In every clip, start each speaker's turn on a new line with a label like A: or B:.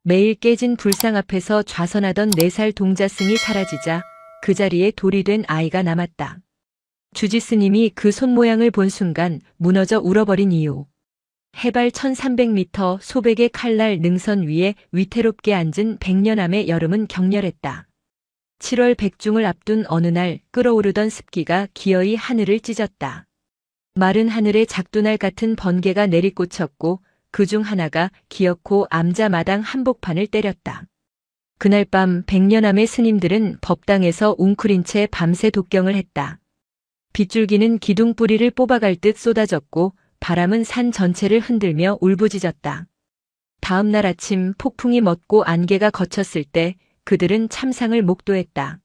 A: 매일 깨진 불상 앞에서 좌선하던 4살 동자승이 사라지자 그 자리에 돌이 된 아이가 남았다. 주지스님이 그 손 모양을 본 순간 무너져 울어버린 이유. 해발 1300m 소백의 칼날 능선 위에 위태롭게 앉은 백년암의 여름은 격렬했다. 7월 백중을 앞둔 어느 날 끓어오르던 습기가 기어이 하늘을 찢었다. 마른 하늘에 작두날 같은 번개가 내리꽂혔고 그중 하나가 기어코 암자마당 한복판을 때렸다. 그날 밤 백년암의 스님들은 법당에서 웅크린 채 밤새 독경을 했다. 빗줄기는 기둥 뿌리를 뽑아갈 듯 쏟아졌고 바람은 산 전체를 흔들며 울부짖었다. 다음 날 아침 폭풍이 멎고 안개가 걷혔을 때 그들은 참상을 목도했다.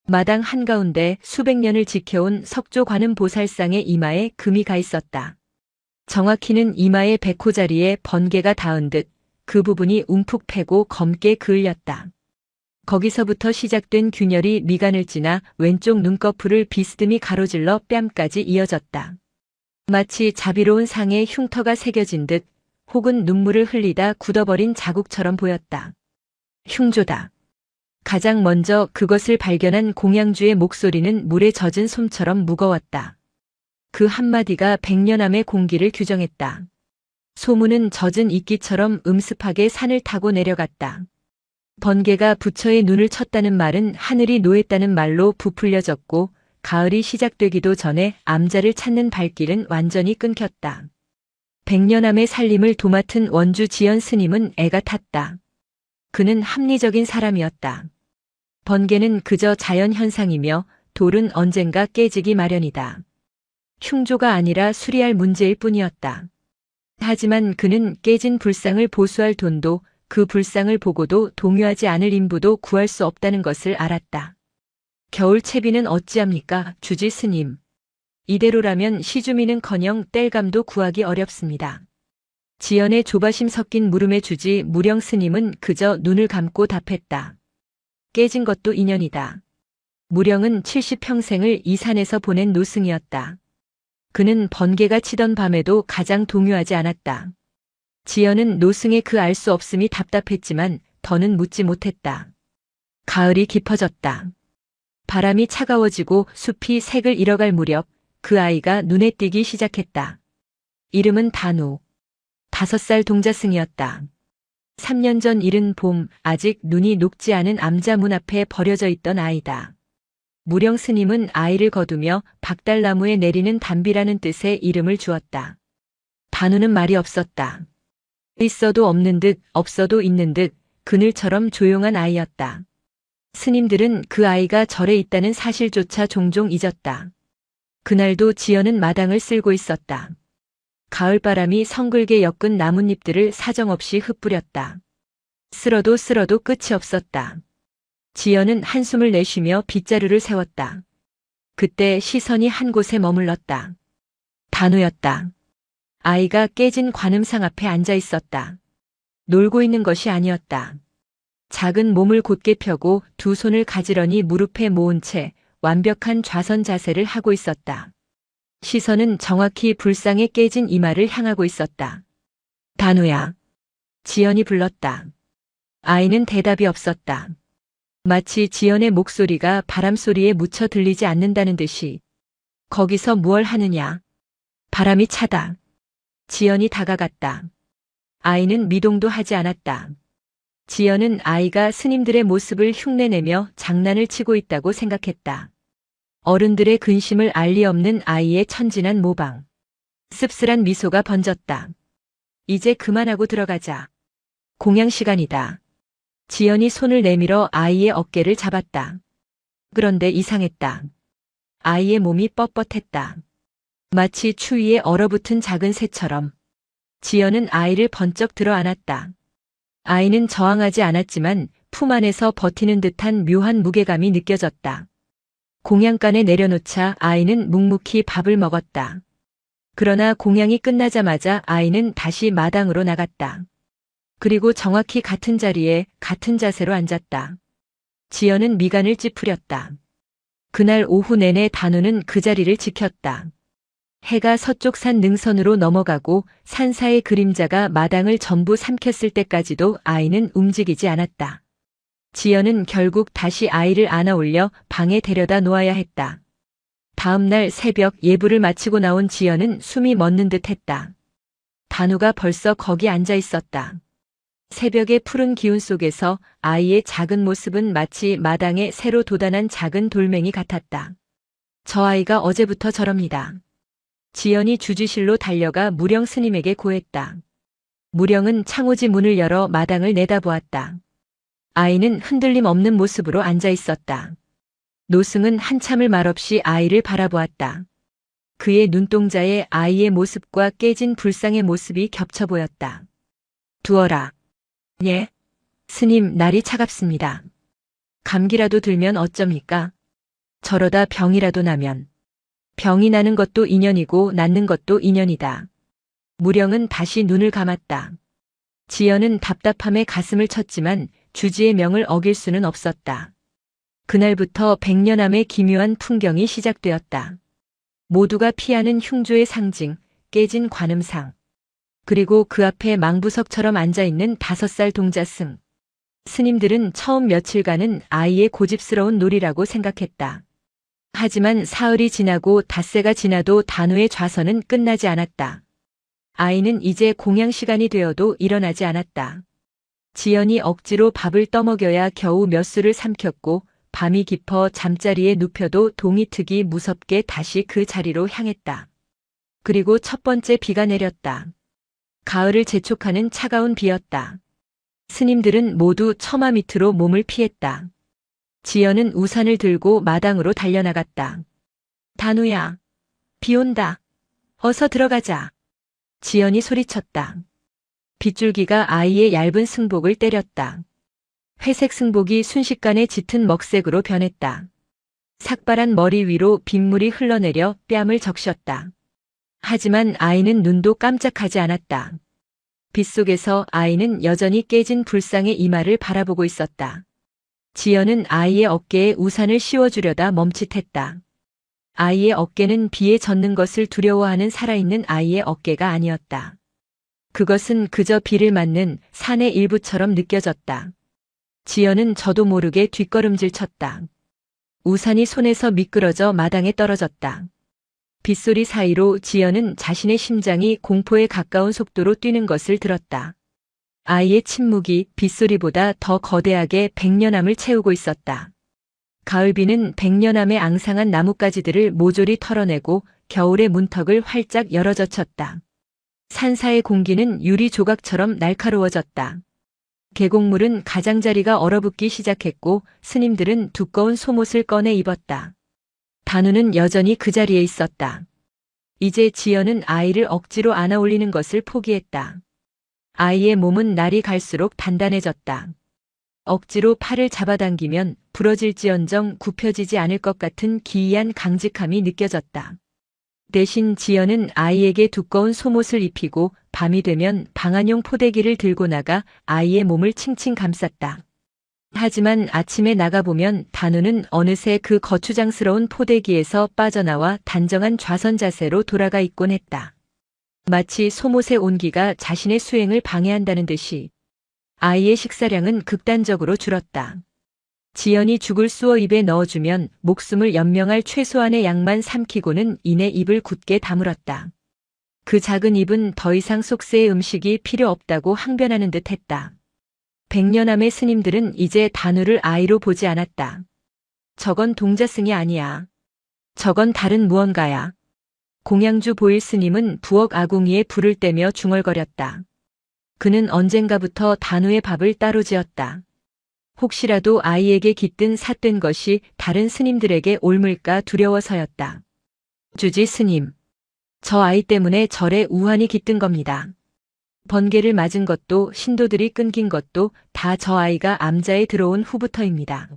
A: 마당 한가운데 수백 년을 지켜온 석조 관음 보살상의 이마에 금이 가 있었다. 정확히는 이마의 백호 자리에 번개가 닿은 듯 그 부분이 움푹 패고 검게 그을렸다. 거기서부터 시작된 균열이 미간을 지나 왼쪽 눈꺼풀을 비스듬히 가로질러 뺨까지 이어졌다. 마치 자비로운 상에 흉터가 새겨진 듯 혹은 눈물을 흘리다 굳어버린 자국처럼 보였다. 흉조다. 가장 먼저 그것을 발견한 공양주의 목소리는 물에 젖은 솜처럼 무거웠다. 그 한마디가 백년암의 공기를 규정했다. 소문은 젖은 이끼처럼 음습하게 산을 타고 내려갔다. 번개가 부처의 눈을 쳤다는 말은 하늘이 노했다는 말로 부풀려졌고 가을이 시작되기도 전에 암자를 찾는 발길은 완전히 끊겼다. 백년암의 살림을 도맡은 원주 지연 스님은 애가 탔다. 그는 합리적인 사람이었다. 번개는 그저 자연현상이며 돌은 언젠가 깨지기 마련이다. 흉조가 아니라 수리할 문제일 뿐이었다. 하지만 그는 깨진 불상을 보수할 돈도 그 불상을 보고도 동요하지 않을 인부도 구할 수 없다는 것을 알았다. 겨울 채비는 어찌합니까, 주지 스님. 이대로라면 시주미는커녕 땔감도 구하기 어렵습니다. 지연의 조바심 섞인 물음에 주지 무령 스님은 그저 눈을 감고 답했다. 깨진 것도 인연이다. 무령은 70평생을 이 산에서 보낸 노승이었다. 그는 번개가 치던 밤에도 가장 동요하지 않았다. 지연은 노승의 그 알 수 없음이 답답했지만 더는 묻지 못했다. 가을이 깊어졌다. 바람이 차가워지고 숲이 색을 잃어갈 무렵 그 아이가 눈에 띄기 시작했다. 이름은 단우. 5살 동자승이었다. 3년 전 이른 봄 아직 눈이 녹지 않은 암자 문 앞에 버려져 있던 아이다. 무령 스님은 아이를 거두며 박달나무에 내리는 담비라는 뜻의 이름을 주었다. 단우는 말이 없었다. 있어도 없는 듯 없어도 있는 듯 그늘처럼 조용한 아이였다. 스님들은 그 아이가 절에 있다는 사실조차 종종 잊었다. 그날도 지연은 마당을 쓸고 있었다. 가을바람이 성글게 엮은 나뭇잎들을 사정없이 흩뿌렸다. 쓸어도 끝이 없었다. 지연은 한숨을 내쉬며 빗자루를 세웠다. 그때 시선이 한 곳에 머물렀다. 단우였다. 아이가 깨진 관음상 앞에 앉아 있었다. 놀고 있는 것이 아니었다. 작은 몸을 곧게 펴고 두 손을 가지런히 무릎에 모은 채 완벽한 좌선 자세를 하고 있었다. 시선은 정확히 불상에 깨진 이마를 향하고 있었다. 단우야. 지연이 불렀다. 아이는 대답이 없었다. 마치 지연의 목소리가 바람소리에 묻혀 들리지 않는다는 듯이. 거기서 무얼 하느냐. 바람이 차다. 지연이 다가갔다. 아이는 미동도 하지 않았다. 지연은 아이가 스님들의 모습을 흉내내며 장난을 치고 있다고 생각했다. 어른들의 근심을 알 리 없는 아이의 천진한 모방. 씁쓸한 미소가 번졌다. 이제 그만하고 들어가자. 공양 시간이다. 지연이 손을 내밀어 아이의 어깨를 잡았다. 그런데 이상했다. 아이의 몸이 뻣뻣했다. 마치 추위에 얼어붙은 작은 새처럼. 지연은 아이를 번쩍 들어 안았다. 아이는 저항하지 않았지만 품 안에서 버티는 듯한 묘한 무게감이 느껴졌다. 공양간에 내려놓자 아이는 묵묵히 밥을 먹었다. 그러나 공양이 끝나자마자 아이는 다시 마당으로 나갔다. 그리고 정확히 같은 자리에 같은 자세로 앉았다. 지연은 미간을 찌푸렸다. 그날 오후 내내 단우는 그 자리를 지켰다. 해가 서쪽 산 능선으로 넘어가고 산사의 그림자가 마당을 전부 삼켰을 때까지도 아이는 움직이지 않았다. 지연은 결국 다시 아이를 안아 올려 방에 데려다 놓아야 했다. 다음 날 새벽 예불을 마치고 나온 지연은 숨이 멎는 듯 했다. 단우가 벌써 거기 앉아 있었다. 새벽의 푸른 기운 속에서 아이의 작은 모습은 마치 마당에 새로 돋아난 작은 돌멩이 같았다. 저 아이가 어제부터 저럽니다. 지연이 주지실로 달려가 무령 스님에게 고했다. 무령은 창호지 문을 열어 마당을 내다보았다. 아이는 흔들림 없는 모습으로 앉아 있었다. 노승은 한참을 말없이 아이를 바라보았다. 그의 눈동자에 아이의 모습과 깨진 불상의 모습이 겹쳐 보였다. 두어라. 예. 스님, 날이 차갑습니다. 감기라도 들면 어쩝니까? 저러다 병이라도 나면. 병이 나는 것도 인연이고 낫는 것도 인연이다. 무령은 다시 눈을 감았다. 지연은 답답함에 가슴을 쳤지만 주지의 명을 어길 수는 없었다. 그날부터 백년암의 기묘한 풍경이 시작되었다. 모두가 피하는 흉조의 상징, 깨진 관음상. 그리고 그 앞에 망부석처럼 앉아있는 5살 동자승. 스님들은 처음 며칠간은 아이의 고집스러운 놀이라고 생각했다. 하지만 사흘이 지나고 닷새가 지나도 단우의 좌선은 끝나지 않았다. 아이는 이제 공양 시간이 되어도 일어나지 않았다. 지연이 억지로 밥을 떠먹여야 겨우 몇 술을 삼켰고 밤이 깊어 잠자리에 눕혀도 동이특이 무섭게 다시 그 자리로 향했다. 그리고 첫 번째 비가 내렸다. 가을을 재촉하는 차가운 비였다. 스님들은 모두 처마 밑으로 몸을 피했다. 지연은 우산을 들고 마당으로 달려나갔다. 단우야, 비 온다. 어서 들어가자. 지연이 소리쳤다. 빗줄기가 아이의 얇은 승복을 때렸다. 회색 승복이 순식간에 짙은 먹색으로 변했다. 삭발한 머리 위로 빗물이 흘러내려 뺨을 적셨다. 하지만 아이는 눈도 깜짝하지 않았다. 빗속에서 아이는 여전히 깨진 불상의 이마를 바라보고 있었다. 지연은 아이의 어깨에 우산을 씌워주려다 멈칫했다. 아이의 어깨는 비에 젖는 것을 두려워하는 살아있는 아이의 어깨가 아니었다. 그것은 그저 비를 맞는 산의 일부처럼 느껴졌다. 지연은 저도 모르게 뒷걸음질 쳤다. 우산이 손에서 미끄러져 마당에 떨어졌다. 빗소리 사이로 지연은 자신의 심장이 공포에 가까운 속도로 뛰는 것을 들었다. 아이의 침묵이 빗소리보다 더 거대하게 백년암을 채우고 있었다. 가을비는 백년암의 앙상한 나뭇가지들을 모조리 털어내고 겨울의 문턱을 활짝 열어젖혔다. 산사의 공기는 유리 조각처럼 날카로워졌다. 계곡물은 가장자리가 얼어붙기 시작했고 스님들은 두꺼운 속옷을 꺼내 입었다. 단우는 여전히 그 자리에 있었다. 이제 지연은 아이를 억지로 안아 올리는 것을 포기했다. 아이의 몸은 날이 갈수록 단단해졌다. 억지로 팔을 잡아당기면 부러질지언정 굽혀지지 않을 것 같은 기이한 강직함이 느껴졌다. 대신 지연은 아이에게 두꺼운 속옷을 입히고 밤이 되면 방한용 포대기를 들고 나가 아이의 몸을 칭칭 감쌌다. 하지만 아침에 나가보면 단우는 어느새 그 거추장스러운 포대기에서 빠져나와 단정한 좌선 자세로 돌아가 있곤 했다. 마치 속옷의 온기가 자신의 수행을 방해한다는 듯이. 아이의 식사량은 극단적으로 줄었다. 지연이 죽을 쑤어 입에 넣어주면 목숨을 연명할 최소한의 양만 삼키고는 이내 입을 굳게 다물었다. 그 작은 입은 더 이상 속세의 음식이 필요 없다고 항변하는 듯 했다. 백년암의 스님들은 이제 단우를 아이로 보지 않았다. 저건 동자승이 아니야. 저건 다른 무언가야. 공양주 보일 스님은 부엌 아궁이에 불을 떼며 중얼거렸다. 그는 언젠가부터 단우의 밥을 따로 지었다. 혹시라도 아이에게 깃든 삿된 것이 다른 스님들에게 옮을까 두려워서였다. 주지 스님. 저 아이 때문에 절에 우환이 깃든 겁니다. 번개를 맞은 것도 신도들이 끊긴 것도 다 저 아이가 암자에 들어온 후부터입니다.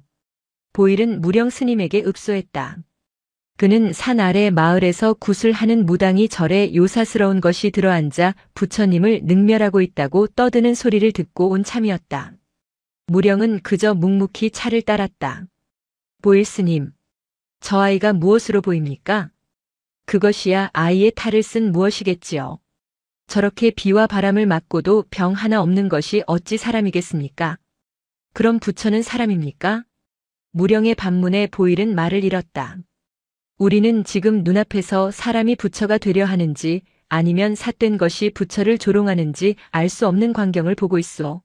A: 보일은 무령 스님에게 읍소했다. 그는 산 아래 마을에서 구슬하는 무당이 절에 요사스러운 것이 들어앉아 부처님을 능멸하고 있다고 떠드는 소리를 듣고 온 참이었다. 무령은 그저 묵묵히 차를 따랐다. 보일 스님, 저 아이가 무엇으로 보입니까? 그것이야 아이의 탈을 쓴 무엇이겠지요. 저렇게 비와 바람을 맞고도 병 하나 없는 것이 어찌 사람이겠습니까? 그럼 부처는 사람입니까? 무령의 반문에 보일은 말을 잃었다. 우리는 지금 눈앞에서 사람이 부처가 되려 하는지 아니면 삿된 것이 부처를 조롱하는지 알 수 없는 광경을 보고 있소.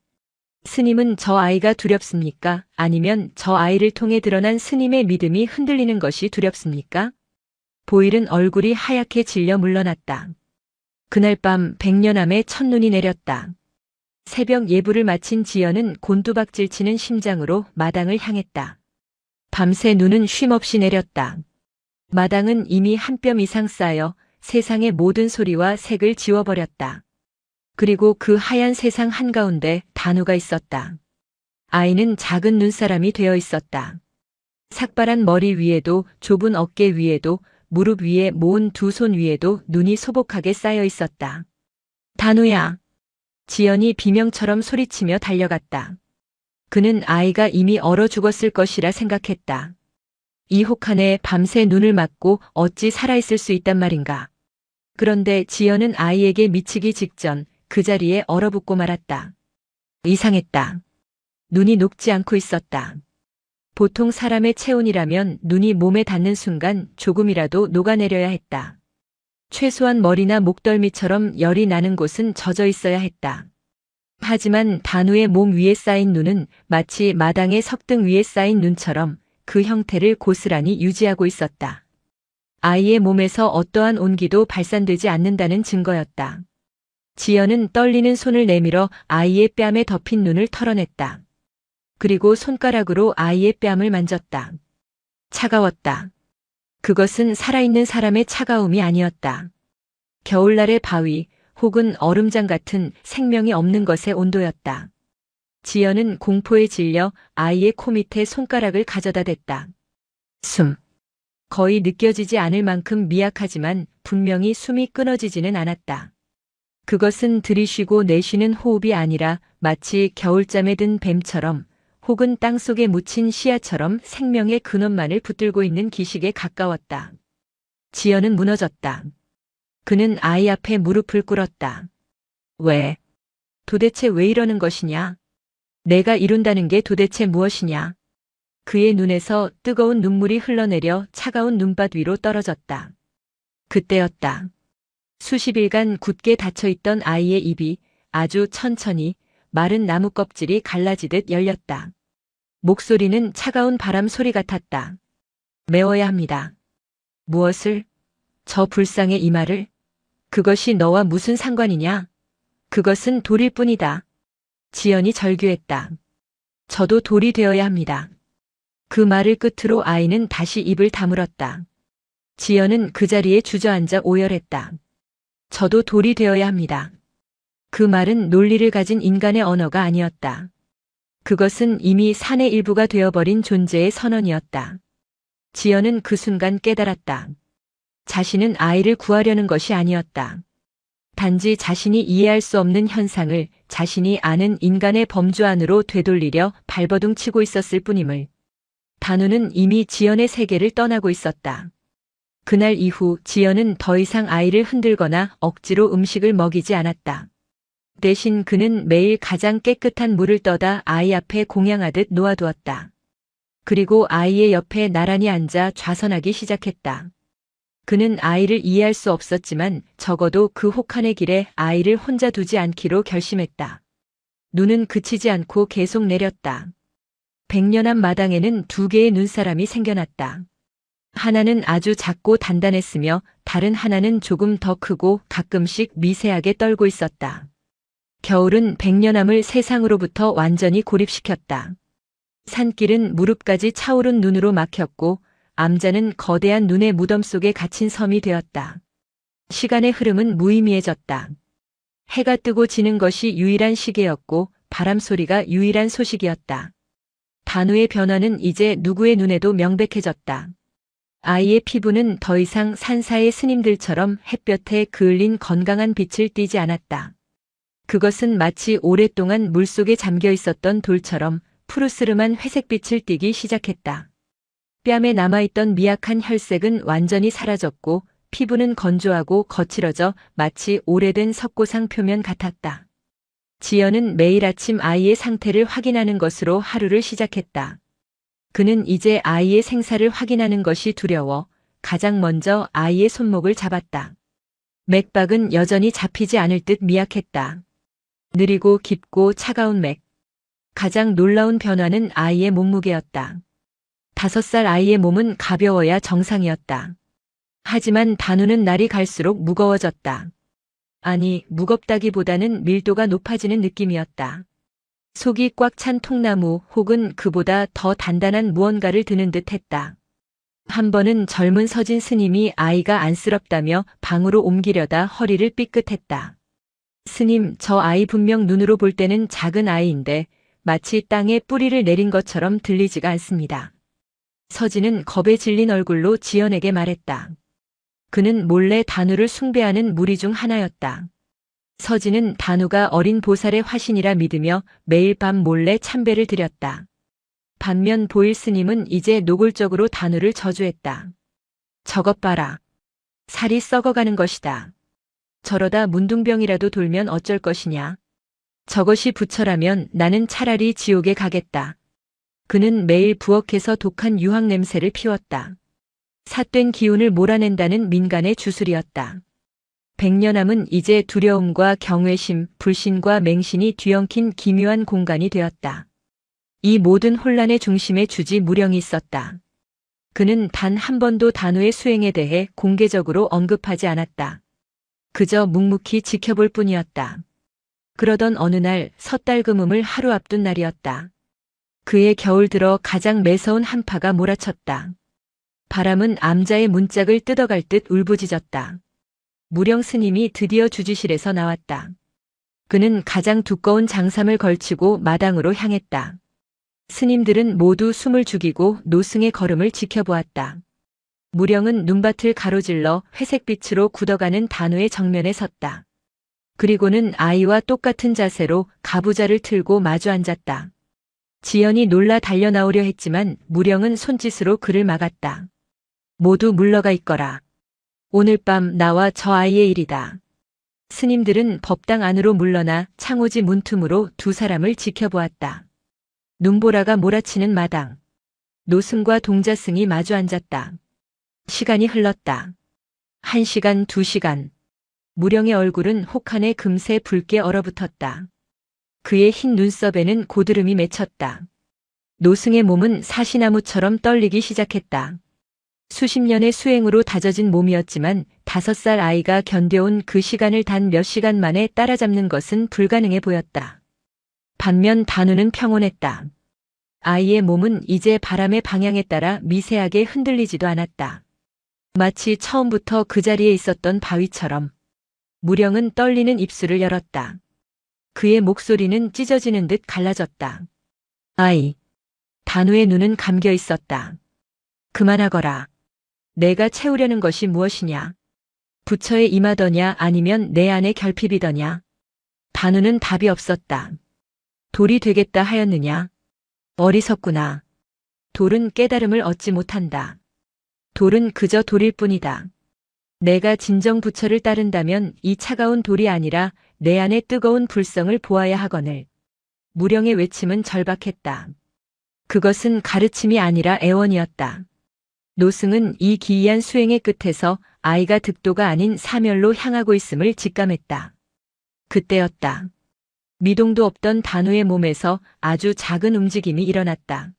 A: 스님은 저 아이가 두렵습니까? 아니면 저 아이를 통해 드러난 스님의 믿음이 흔들리는 것이 두렵습니까? 보일은 얼굴이 하얗게 질려 물러났다. 그날 밤 백년암에 첫눈이 내렸다. 새벽 예불을 마친 지연은 곤두박질 치는 심장으로 마당을 향했다. 밤새 눈은 쉼없이 내렸다. 마당은 이미 한 뼘 이상 쌓여 세상의 모든 소리와 색을 지워버렸다. 그리고 그 하얀 세상 한가운데 단우가 있었다. 아이는 작은 눈사람이 되어 있었다. 삭발한 머리 위에도 좁은 어깨 위에도 무릎 위에 모은 두 손 위에도 눈이 소복하게 쌓여 있었다. 단우야. 지연이 비명처럼 소리치며 달려갔다. 그는 아이가 이미 얼어 죽었을 것이라 생각했다. 이 혹한에 밤새 눈을 맞고 어찌 살아있을 수 있단 말인가. 그런데 지연은 아이에게 미치기 직전 그 자리에 얼어붙고 말았다. 이상했다. 눈이 녹지 않고 있었다. 보통 사람의 체온이라면 눈이 몸에 닿는 순간 조금이라도 녹아내려야 했다. 최소한 머리나 목덜미처럼 열이 나는 곳은 젖어 있어야 했다. 하지만 단우의 몸 위에 쌓인 눈은 마치 마당의 석등 위에 쌓인 눈처럼 그 형태를 고스란히 유지하고 있었다. 아이의 몸에서 어떠한 온기도 발산되지 않는다는 증거였다. 지연은 떨리는 손을 내밀어 아이의 뺨에 덮인 눈을 털어냈다. 그리고 손가락으로 아이의 뺨을 만졌다. 차가웠다. 그것은 살아있는 사람의 차가움이 아니었다. 겨울날의 바위 혹은 얼음장 같은 생명이 없는 것의 온도였다. 지연은 공포에 질려 아이의 코 밑에 손가락을 가져다 댔다. 숨. 거의 느껴지지 않을 만큼 미약하지만 분명히 숨이 끊어지지는 않았다. 그것은 들이쉬고 내쉬는 호흡이 아니라 마치 겨울잠에 든 뱀처럼 혹은 땅속에 묻힌 씨앗처럼 생명의 근원만을 붙들고 있는 기식에 가까웠다. 지연은 무너졌다. 그는 아이 앞에 무릎을 꿇었다. 왜? 도대체 왜 이러는 것이냐? 내가 이룬다는 게 도대체 무엇이냐? 그의 눈에서 뜨거운 눈물이 흘러내려 차가운 눈밭 위로 떨어졌다. 그때였다. 수십 일간 굳게 닫혀있던 아이의 입이 아주 천천히 마른 나무 껍질이 갈라지듯 열렸다. 목소리는 차가운 바람 소리 같았다. 메워야 합니다. 무엇을? 저 불상의 이 말을? 그것이 너와 무슨 상관이냐? 그것은 돌일 뿐이다. 지연이 절규했다. 저도 돌이 되어야 합니다. 그 말을 끝으로 아이는 다시 입을 다물었다. 지연은 그 자리에 주저앉아 오열했다. 저도 돌이 되어야 합니다. 그 말은 논리를 가진 인간의 언어가 아니었다. 그것은 이미 산의 일부가 되어버린 존재의 선언이었다. 지연은 그 순간 깨달았다. 자신은 아이를 구하려는 것이 아니었다. 단지 자신이 이해할 수 없는 현상을 자신이 아는 인간의 범주 안으로 되돌리려 발버둥 치고 있었을 뿐임을. 단우는 이미 지연의 세계를 떠나고 있었다. 그날 이후 지연은 더 이상 아이를 흔들거나 억지로 음식을 먹이지 않았다. 대신 그는 매일 가장 깨끗한 물을 떠다 아이 앞에 공양하듯 놓아두었다. 그리고 아이의 옆에 나란히 앉아 좌선하기 시작했다. 그는 아이를 이해할 수 없었지만 적어도 그 혹한의 길에 아이를 혼자 두지 않기로 결심했다. 눈은 그치지 않고 계속 내렸다. 백년암 마당에는 두 개의 눈사람이 생겨났다. 하나는 아주 작고 단단했으며 다른 하나는 조금 더 크고 가끔씩 미세하게 떨고 있었다. 겨울은 백년암을 세상으로부터 완전히 고립시켰다. 산길은 무릎까지 차오른 눈으로 막혔고 암자는 거대한 눈의 무덤 속에 갇힌 섬이 되었다. 시간의 흐름은 무의미해졌다. 해가 뜨고 지는 것이 유일한 시계였고 바람 소리가 유일한 소식이었다. 단우의 변화는 이제 누구의 눈에도 명백해졌다. 아이의 피부는 더 이상 산사의 스님들처럼 햇볕에 그을린 건강한 빛을 띠지 않았다. 그것은 마치 오랫동안 물속에 잠겨 있었던 돌처럼 푸르스름한 회색빛을 띠기 시작했다. 뺨에 남아있던 미약한 혈색은 완전히 사라졌고 피부는 건조하고 거칠어져 마치 오래된 석고상 표면 같았다. 지연은 매일 아침 아이의 상태를 확인하는 것으로 하루를 시작했다. 그는 이제 아이의 생사를 확인하는 것이 두려워 가장 먼저 아이의 손목을 잡았다. 맥박은 여전히 잡히지 않을 듯 미약했다. 느리고 깊고 차가운 맥. 가장 놀라운 변화는 아이의 몸무게였다. 5살 아이의 몸은 가벼워야 정상이었다. 하지만 단우는 날이 갈수록 무거워졌다. 아니, 무겁다기보다는 밀도가 높아지는 느낌이었다. 속이 꽉 찬 통나무 혹은 그보다 더 단단한 무언가를 드는 듯 했다. 한 번은 젊은 서진 스님이 아이가 안쓰럽다며 방으로 옮기려다 허리를 삐끗했다. 스님, 저 아이 분명 눈으로 볼 때는 작은 아이인데 마치 땅에 뿌리를 내린 것처럼 들리지가 않습니다. 서진은 겁에 질린 얼굴로 지연에게 말했다. 그는 몰래 단우를 숭배하는 무리 중 하나였다. 서진은 단우가 어린 보살의 화신이라 믿으며 매일 밤 몰래 참배를 드렸다. 반면 보일 스님은 이제 노골적으로 단우를 저주했다. 저것 봐라. 살이 썩어가는 것이다. 저러다 문둥병이라도 돌면 어쩔 것이냐. 저것이 부처라면 나는 차라리 지옥에 가겠다. 그는 매일 부엌에서 독한 유황 냄새를 피웠다. 삿된 기운을 몰아낸다는 민간의 주술이었다. 백년암은 이제 두려움과 경외심, 불신과 맹신이 뒤엉킨 기묘한 공간이 되었다. 이 모든 혼란의 중심에 주지 무령이 있었다. 그는 단 한 번도 단우의 수행에 대해 공개적으로 언급하지 않았다. 그저 묵묵히 지켜볼 뿐이었다. 그러던 어느 날 섣달금음을 하루 앞둔 날이었다. 그해 겨울 들어 가장 매서운 한파가 몰아쳤다. 바람은 암자의 문짝을 뜯어갈 듯 울부짖었다. 무령 스님이 드디어 주지실에서 나왔다. 그는 가장 두꺼운 장삼을 걸치고 마당으로 향했다. 스님들은 모두 숨을 죽이고 노승의 걸음을 지켜보았다. 무령은 눈밭을 가로질러 회색빛으로 굳어가는 단우의 정면에 섰다. 그리고는 아이와 똑같은 자세로 가부좌를 틀고 마주 앉았다. 지연이 놀라 달려나오려 했지만 무령은 손짓으로 그를 막았다. 모두 물러가 있거라. 오늘 밤 나와 저 아이의 일이다. 스님들은 법당 안으로 물러나 창호지 문틈으로 두 사람을 지켜보았다. 눈보라가 몰아치는 마당. 노승과 동자승이 마주 앉았다. 시간이 흘렀다. 1시간, 2시간. 무령의 얼굴은 혹한에 금세 붉게 얼어붙었다. 그의 흰 눈썹에는 고드름이 맺혔다. 노승의 몸은 사시나무처럼 떨리기 시작했다. 수십 년의 수행으로 다져진 몸이었지만 5살 아이가 견뎌온 그 시간을 단 몇 시간 만에 따라잡는 것은 불가능해 보였다. 반면 단우는 평온했다. 아이의 몸은 이제 바람의 방향에 따라 미세하게 흔들리지도 않았다. 마치 처음부터 그 자리에 있었던 바위처럼. 무령은 떨리는 입술을 열었다. 그의 목소리는 찢어지는 듯 갈라졌다. 아이. 단우의 눈은 감겨 있었다. 그만하거라. 내가 채우려는 것이 무엇이냐? 부처에 임하더냐 아니면 내 안의 결핍이더냐? 단우는 답이 없었다. 돌이 되겠다 하였느냐? 어리석구나. 돌은 깨달음을 얻지 못한다. 돌은 그저 돌일 뿐이다. 내가 진정 부처를 따른다면 이 차가운 돌이 아니라 내 안의 뜨거운 불성을 보아야 하거늘. 무령의 외침은 절박했다. 그것은 가르침이 아니라 애원이었다. 노승은 이 기이한 수행의 끝에서 아이가 득도가 아닌 사멸로 향하고 있음을 직감했다. 그때였다. 미동도 없던 단우의 몸에서 아주 작은 움직임이 일어났다.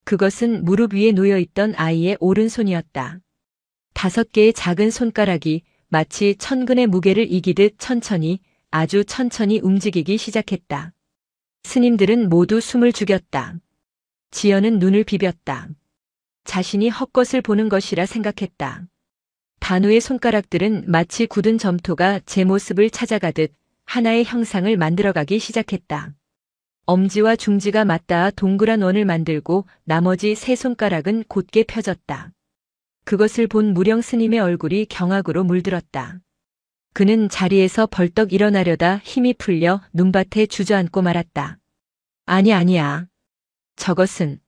A: 그것은 무릎 위에 놓여있던 아이의 오른손이었다. 5개의 작은 손가락이 마치 천근의 무게를 이기듯 천천히, 아주 천천히 움직이기 시작했다. 스님들은 모두 숨을 죽였다. 지연은 눈을 비볐다. 자신이 헛것을 보는 것이라 생각했다. 단우의 손가락들은 마치 굳은 점토가 제 모습을 찾아가듯 하나의 형상을 만들어가기 시작했다. 엄지와 중지가 맞닿아 동그란 원을 만들고 나머지 3손가락은 곧게 펴졌다. 그것을 본 무령 스님의 얼굴이 경악으로 물들었다. 그는 자리에서 벌떡 일어나려다 힘이 풀려 눈밭에 주저앉고 말았다. 아니야. 저것은.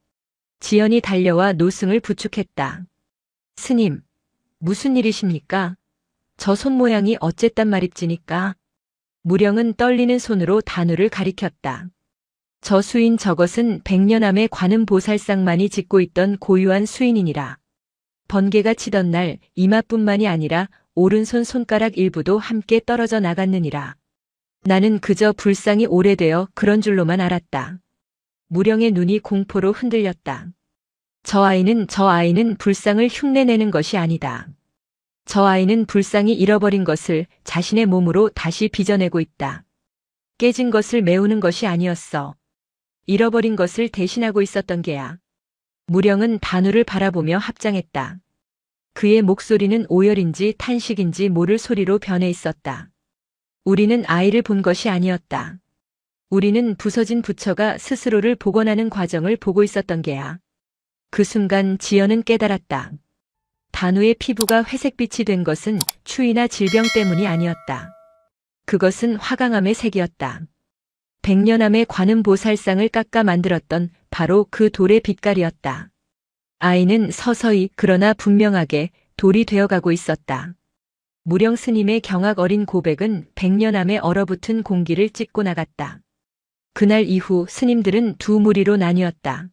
A: 지연이 달려와 노승을 부축했다. 스님, 무슨 일이십니까? 저 손 모양이 어쨌단 말입지니까. 무령은 떨리는 손으로 단우를 가리켰다. 저 수인 저것은 백년암의 관음보살상만이 짓고 있던 고유한 수인이니라. 번개가 치던 날 이마뿐만이 아니라 오른손 손가락 일부도 함께 떨어져 나갔느니라. 나는 그저 불상이 오래되어 그런 줄로만 알았다. 무령의 눈이 공포로 흔들렸다. 저 아이는 불상을 흉내내는 것이 아니다. 저 아이는 불상이 잃어버린 것을 자신의 몸으로 다시 빚어내고 있다. 깨진 것을 메우는 것이 아니었어. 잃어버린 것을 대신하고 있었던 게야. 무령은 단우를 바라보며 합장했다. 그의 목소리는 오열인지 탄식인지 모를 소리로 변해 있었다. 우리는 아이를 본 것이 아니었다. 우리는 부서진 부처가 스스로를 복원하는 과정을 보고 있었던 게야. 그 순간 지연은 깨달았다. 단우의 피부가 회색빛이 된 것은 추위나 질병 때문이 아니었다. 그것은 화강암의 색이었다. 백년암의 관음보살상을 깎아 만들었던 바로 그 돌의 빛깔이었다. 아이는 서서히 그러나 분명하게 돌이 되어가고 있었다. 무령 스님의 경악 어린 고백은 백년암에 얼어붙은 공기를 찢고 나갔다. 그날 이후 스님들은 두 무리로 나뉘었다.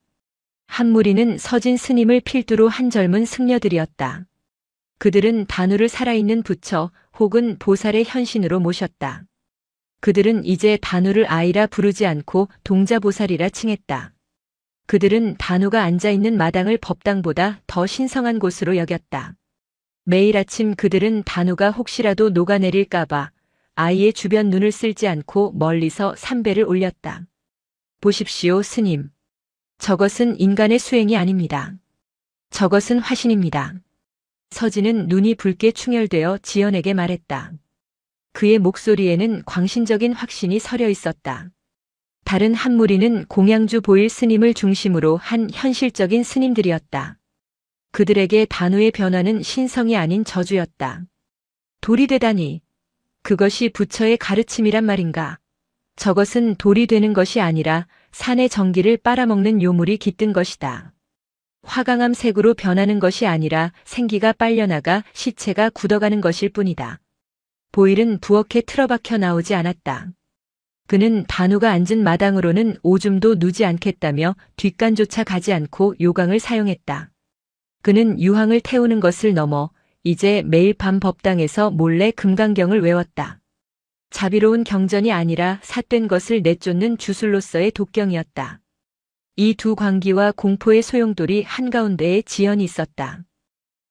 A: 한 무리는 서진 스님을 필두로 한 젊은 승려들이었다. 그들은 단우를 살아있는 부처 혹은 보살의 현신으로 모셨다. 그들은 이제 단우를 아이라 부르지 않고 동자보살이라 칭했다. 그들은 단우가 앉아있는 마당을 법당보다 더 신성한 곳으로 여겼다. 매일 아침 그들은 단우가 혹시라도 녹아내릴까봐 아이의 주변 눈을 쓸지 않고 멀리서 삼배를 올렸다. 보십시오, 스님. 저것은 인간의 수행이 아닙니다. 저것은 화신입니다. 서진은 눈이 붉게 충혈되어 지연에게 말했다. 그의 목소리에는 광신적인 확신이 서려 있었다. 다른 한 무리는 공양주 보일 스님을 중심으로 한 현실적인 스님들이었다. 그들에게 단우의 변화는 신성이 아닌 저주였다. 돌이 되다니. 그것이 부처의 가르침이란 말인가. 저것은 돌이 되는 것이 아니라 산의 전기를 빨아먹는 요물이 깃든 것이다. 화강암 색으로 변하는 것이 아니라 생기가 빨려나가 시체가 굳어가는 것일 뿐이다. 보일은 부엌에 틀어박혀 나오지 않았다. 그는 단우가 앉은 마당으로는 오줌도 누지 않겠다며 뒷간조차 가지 않고 요강을 사용했다. 그는 유황을 태우는 것을 넘어 이제 매일 밤 법당에서 몰래 금강경을 외웠다. 자비로운 경전이 아니라 삿된 것을 내쫓는 주술로서의 독경이었다. 이 두 광기와 공포의 소용돌이 한가운데에 지연이 있었다.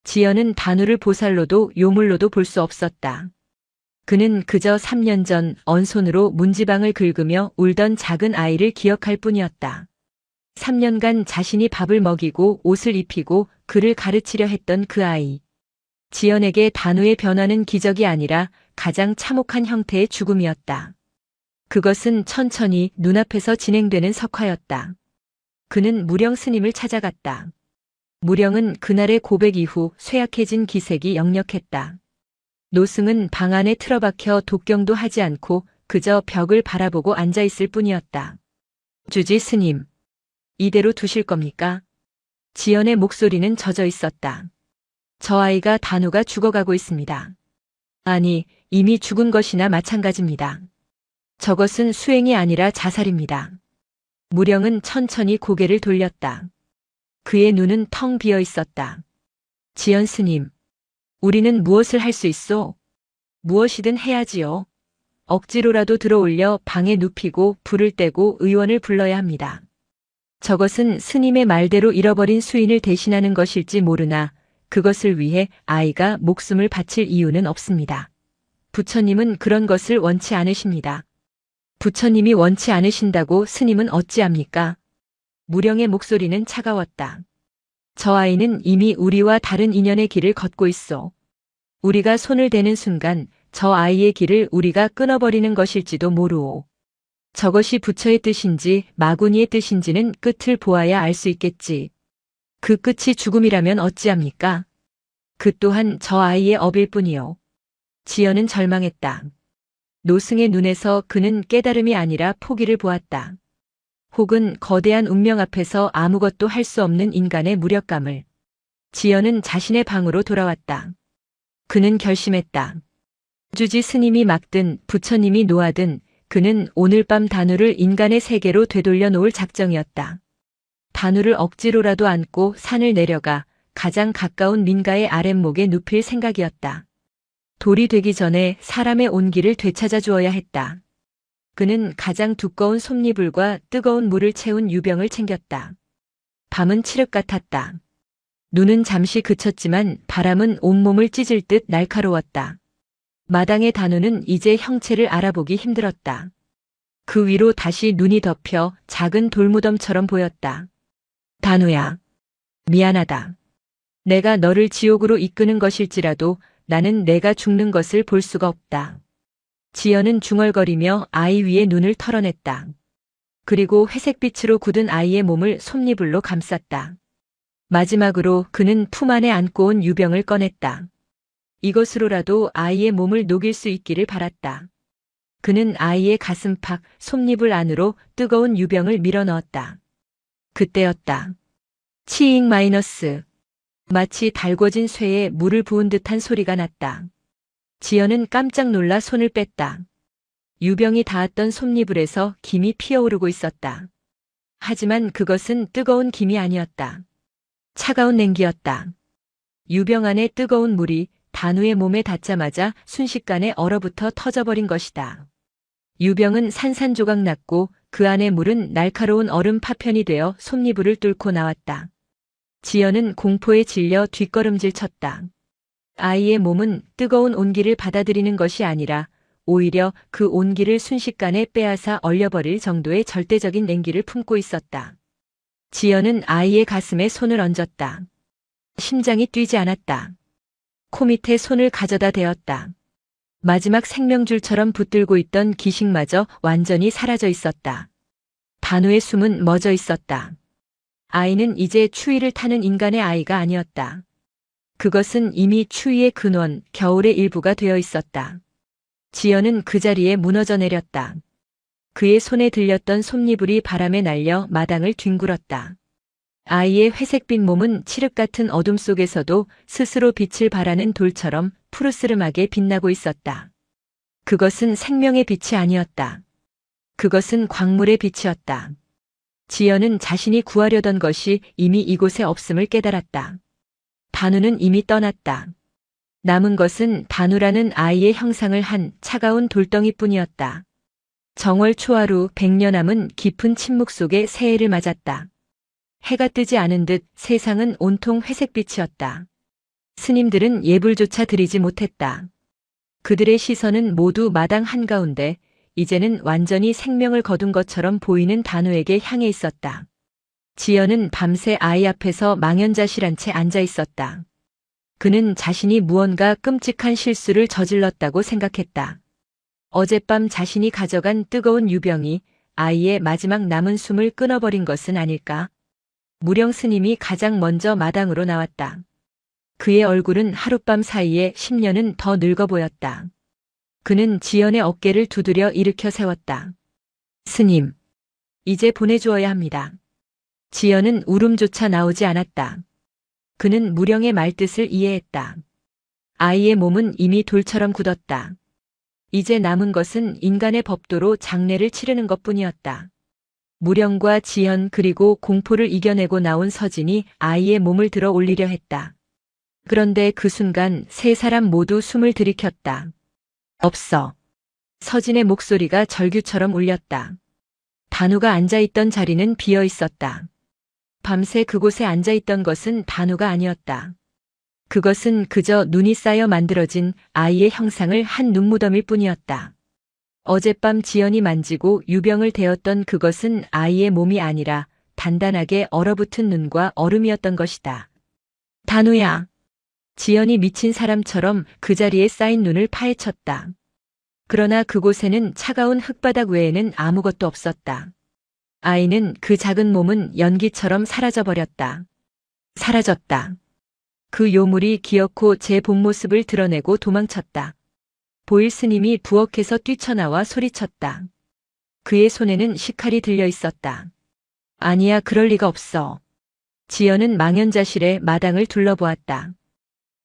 A: 지연은 단우를 보살로도 요물로도 볼 수 없었다. 그는 그저 3년 전 언손으로 문지방을 긁으며 울던 작은 아이를 기억할 뿐이었다. 3년간 자신이 밥을 먹이고 옷을 입히고 그를 가르치려 했던 그 아이. 지연에게 단우의 변화는 기적이 아니라 가장 참혹한 형태의 죽음이었다. 그것은 천천히 눈앞에서 진행되는 석화였다. 그는 무령 스님을 찾아갔다. 무령은 그날의 고백 이후 쇠약해진 기색이 역력했다. 노승은 방 안에 틀어박혀 독경도 하지 않고 그저 벽을 바라보고 앉아있을 뿐이었다. 주지 스님, 이대로 두실 겁니까? 지연의 목소리는 젖어 있었다. 저 아이가 단우가 죽어가고 있습니다. 아니, 이미 죽은 것이나 마찬가지입니다. 저것은 수행이 아니라 자살입니다. 무령은 천천히 고개를 돌렸다. 그의 눈은 텅 비어 있었다. 지연 스님, 우리는 무엇을 할 수 있소? 무엇이든 해야지요. 억지로라도 들어올려 방에 눕히고 불을 떼고 의원을 불러야 합니다. 저것은 스님의 말대로 잃어버린 수인을 대신하는 것일지 모르나 그것을 위해 아이가 목숨을 바칠 이유는 없습니다. 부처님은 그런 것을 원치 않으십니다. 부처님이 원치 않으신다고 스님은 어찌합니까? 무령의 목소리는 차가웠다. 저 아이는 이미 우리와 다른 인연의 길을 걷고 있어. 우리가 손을 대는 순간 저 아이의 길을 우리가 끊어버리는 것일지도 모르오. 저것이 부처의 뜻인지 마구니의 뜻인지는 끝을 보아야 알 수 있겠지. 그 끝이 죽음이라면 어찌합니까? 그 또한 저 아이의 업일 뿐이요. 지연은 절망했다. 노승의 눈에서 그는 깨달음이 아니라 포기를 보았다. 혹은 거대한 운명 앞에서 아무것도 할 수 없는 인간의 무력감을. 지연은 자신의 방으로 돌아왔다. 그는 결심했다. 주지 스님이 막든 부처님이 놓아든 그는 오늘 밤 단우를 인간의 세계로 되돌려 놓을 작정이었다. 단우를 억지로라도 안고 산을 내려가 가장 가까운 민가의 아랫목에 눕힐 생각이었다. 돌이 되기 전에 사람의 온기를 되찾아 주어야 했다. 그는 가장 두꺼운 솜니불과 뜨거운 물을 채운 유병을 챙겼다. 밤은 칠흑 같았다. 눈은 잠시 그쳤지만 바람은 온몸을 찢을 듯 날카로웠다. 마당의 단우는 이제 형체를 알아보기 힘들었다. 그 위로 다시 눈이 덮여 작은 돌무덤처럼 보였다. 단우야, 미안하다. 내가 너를 지옥으로 이끄는 것일지라도 나는 내가 죽는 것을 볼 수가 없다. 지연은 중얼거리며 아이 위에 눈을 털어냈다. 그리고 회색빛으로 굳은 아이의 몸을 솜니불로 감쌌다. 마지막으로 그는 품 안에 안고 온 유병을 꺼냈다. 이것으로라도 아이의 몸을 녹일 수 있기를 바랐다. 그는 아이의 가슴팍 솜니불 안으로 뜨거운 유병을 밀어넣었다. 그때였다. 치잉 마이너스. 마치 달궈진 쇠에 물을 부은 듯한 소리가 났다. 지연은 깜짝 놀라 손을 뺐다. 유병이 닿았던 솜니불에서 김이 피어오르고 있었다. 하지만 그것은 뜨거운 김이 아니었다. 차가운 냉기였다. 유병 안에 뜨거운 물이 단우의 몸에 닿자마자 순식간에 얼어붙어 터져버린 것이다. 유병은 산산조각 났고 그 안의 물은 날카로운 얼음 파편이 되어 솜니불을 뚫고 나왔다. 지연은 공포에 질려 뒷걸음질 쳤다. 아이의 몸은 뜨거운 온기를 받아들이는 것이 아니라 오히려 그 온기를 순식간에 빼앗아 얼려버릴 정도의 절대적인 냉기를 품고 있었다. 지연은 아이의 가슴에 손을 얹었다. 심장이 뛰지 않았다. 코 밑에 손을 가져다 대었다. 마지막 생명줄처럼 붙들고 있던 기식마저 완전히 사라져 있었다. 단우의 숨은 멎어 있었다. 아이는 이제 추위를 타는 인간의 아이가 아니었다. 그것은 이미 추위의 근원, 겨울의 일부가 되어 있었다. 지연은 그 자리에 무너져 내렸다. 그의 손에 들렸던 솜니불이 바람에 날려 마당을 뒹굴었다. 아이의 회색빛 몸은 칠흑 같은 어둠 속에서도 스스로 빛을 발하는 돌처럼 푸르스름하게 빛나고 있었다. 그것은 생명의 빛이 아니었다. 그것은 광물의 빛이었다. 지연은 자신이 구하려던 것이 이미 이곳에 없음을 깨달았다. 단우는 이미 떠났다. 남은 것은 단우라는 아이의 형상을 한 차가운 돌덩이뿐이었다. 정월 초하루 100년 남은 깊은 침묵 속에 새해를 맞았다. 해가 뜨지 않은 듯 세상은 온통 회색빛이었다. 스님들은 예불조차 드리지 못했다. 그들의 시선은 모두 마당 한가운데 이제는 완전히 생명을 거둔 것처럼 보이는 단우에게 향해 있었다. 지연은 밤새 아이 앞에서 망연자실한 채 앉아 있었다. 그는 자신이 무언가 끔찍한 실수를 저질렀다고 생각했다. 어젯밤 자신이 가져간 뜨거운 유병이 아이의 마지막 남은 숨을 끊어버린 것은 아닐까? 무령 스님이 가장 먼저 마당으로 나왔다. 그의 얼굴은 하룻밤 사이에 10년은 더 늙어 보였다. 그는 지연의 어깨를 두드려 일으켜 세웠다. 스님, 이제 보내주어야 합니다. 지연은 울음조차 나오지 않았다. 그는 무령의 말뜻을 이해했다. 아이의 몸은 이미 돌처럼 굳었다. 이제 남은 것은 인간의 법도로 장례를 치르는 것뿐이었다. 무령과 지연 그리고 공포를 이겨내고 나온 서진이 아이의 몸을 들어 올리려 했다. 그런데 그 순간 세 사람 모두 숨을 들이켰다. 없어. 서진의 목소리가 절규처럼 울렸다. 단우가 앉아있던 자리는 비어 있었다. 밤새 그곳에 앉아있던 것은 단우가 아니었다. 그것은 그저 눈이 쌓여 만들어진 아이의 형상을 한 눈무덤일 뿐이었다. 어젯밤 지연이 만지고 유병을 대었던 그것은 아이의 몸이 아니라 단단하게 얼어붙은 눈과 얼음이었던 것이다. 단우야. 지연이 미친 사람처럼 그 자리에 쌓인 눈을 파헤쳤다. 그러나 그곳에는 차가운 흙바닥 외에는 아무것도 없었다. 아이는 그 작은 몸은 연기처럼 사라져버렸다. 사라졌다. 그 요물이 기어코 제 본 모습을 드러내고 도망쳤다. 보일 스님이 부엌에서 뛰쳐나와 소리쳤다. 그의 손에는 식칼이 들려 있었다. 아니야, 그럴 리가 없어. 지연은 망연자실에 마당을 둘러보았다.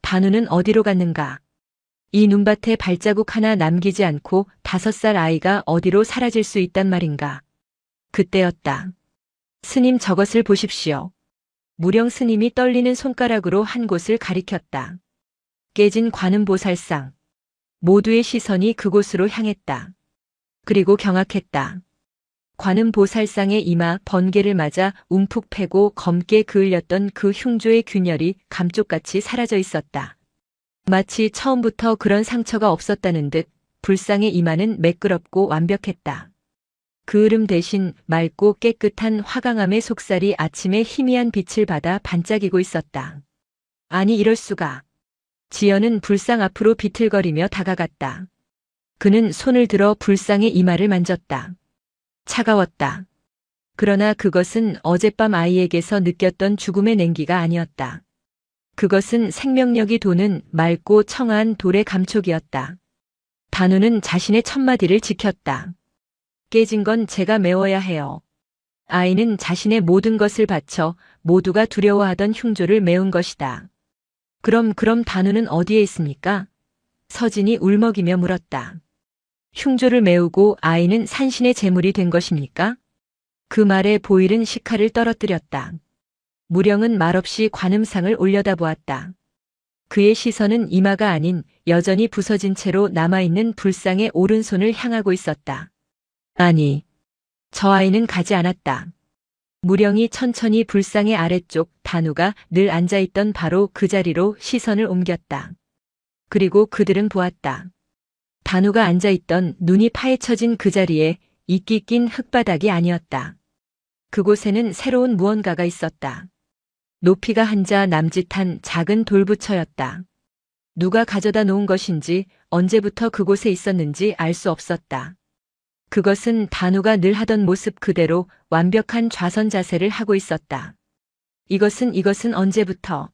A: 단우는 어디로 갔는가? 이 눈밭에 발자국 하나 남기지 않고 5살 아이가 어디로 사라질 수 있단 말인가. 그때였다. 스님, 저것을 보십시오. 무령 스님이 떨리는 손가락으로 한 곳을 가리켰다. 깨진 관음보살상. 모두의 시선이 그곳으로 향했다. 그리고 경악했다. 관음보살상의 이마 번개를 맞아 움푹 패고 검게 그을렸던 그 흉조의 균열이 감쪽같이 사라져 있었다. 마치 처음부터 그런 상처가 없었다는 듯 불상의 이마는 매끄럽고 완벽했다. 그을음 대신 맑고 깨끗한 화강암의 속살이 아침의 희미한 빛을 받아 반짝이고 있었다. 아니, 이럴 수가. 지연은 불상 앞으로 비틀거리며 다가갔다. 그는 손을 들어 불상의 이마를 만졌다. 차가웠다. 그러나 그것은 어젯밤 아이에게서 느꼈던 죽음의 냉기가 아니었다. 그것은 생명력이 도는 맑고 청아한 돌의 감촉이었다. 단우는 자신의 첫마디를 지켰다. 깨진 건 제가 메워야 해요. 아이는 자신의 모든 것을 바쳐 모두가 두려워하던 흉조를 메운 것이다. 그럼 단우는 어디에 있습니까? 서진이 울먹이며 물었다. 흉조를 메우고 아이는 산신의 제물이 된 것입니까? 그 말에 보일은 식칼을 떨어뜨렸다. 무령은 말없이 관음상을 올려다보았다. 그의 시선은 이마가 아닌 여전히 부서진 채로 남아있는 불상의 오른손을 향하고 있었다. 아니, 저 아이는 가지 않았다. 무령이 천천히 불상의 아래쪽 단우가 늘 앉아있던 바로 그 자리로 시선을 옮겼다. 그리고 그들은 보았다. 단우가 앉아있던 눈이 파헤쳐진 그 자리에 이끼 낀 흙바닥이 아니었다. 그곳에는 새로운 무언가가 있었다. 높이가 한자 남짓한 작은 돌부처였다. 누가 가져다 놓은 것인지 언제부터 그곳에 있었는지 알 수 없었다. 그것은 단우가 늘 하던 모습 그대로 완벽한 좌선 자세를 하고 있었다. 이것은 언제부터?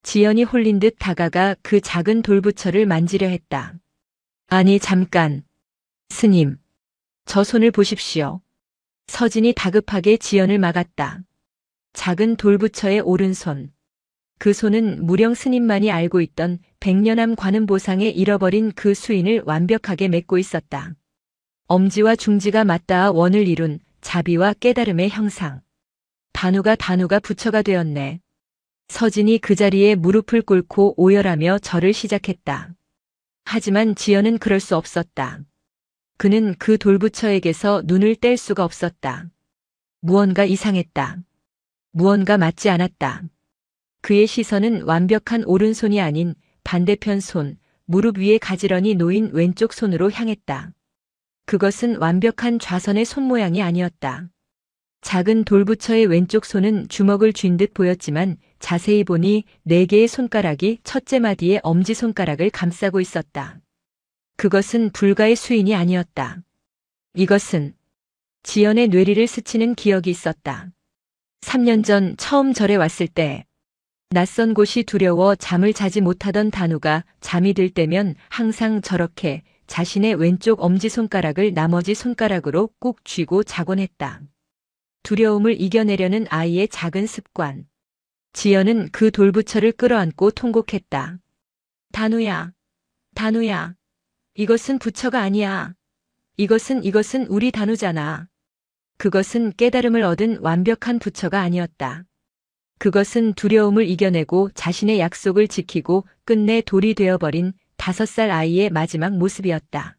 A: 지연이 홀린 듯 다가가 그 작은 돌부처를 만지려 했다. 아니, 잠깐. 스님, 저 손을 보십시오. 서진이 다급하게 지연을 막았다. 작은 돌부처의 오른손. 그 손은 무령 스님만이 알고 있던 백년암 관음보상에 잃어버린 그 수인을 완벽하게 맺고 있었다. 엄지와 중지가 맞닿아 원을 이룬 자비와 깨달음의 형상. 단우가 부처가 되었네. 서진이 그 자리에 무릎을 꿇고 오열하며 절을 시작했다. 하지만 지연은 그럴 수 없었다. 그는 그 돌부처에게서 눈을 뗄 수가 없었다. 무언가 이상했다. 무언가 맞지 않았다. 그의 시선은 완벽한 오른손이 아닌 반대편 손, 무릎 위에 가지런히 놓인 왼쪽 손으로 향했다. 그것은 완벽한 좌선의 손 모양이 아니었다. 작은 돌부처의 왼쪽 손은 주먹을 쥔 듯 보였지만 자세히 보니 4개의 손가락이 첫째 마디의 엄지손가락을 감싸고 있었다. 그것은 불가의 수인이 아니었다. 이것은 지연의 뇌리를 스치는 기억이 있었다. 3년 전 처음 절에 왔을 때 낯선 곳이 두려워 잠을 자지 못하던 단우가 잠이 들 때면 항상 저렇게 자신의 왼쪽 엄지손가락을 나머지 손가락으로 꾹 쥐고 자곤 했다. 두려움을 이겨내려는 아이의 작은 습관. 지연은 그 돌부처를 끌어안고 통곡했다. 단우야, 단우야. 이것은 부처가 아니야. 이것은 우리 단우잖아. 그것은 깨달음을 얻은 완벽한 부처가 아니었다. 그것은 두려움을 이겨내고 자신의 약속을 지키고 끝내 돌이 되어버린 5살 아이의 마지막 모습이었다.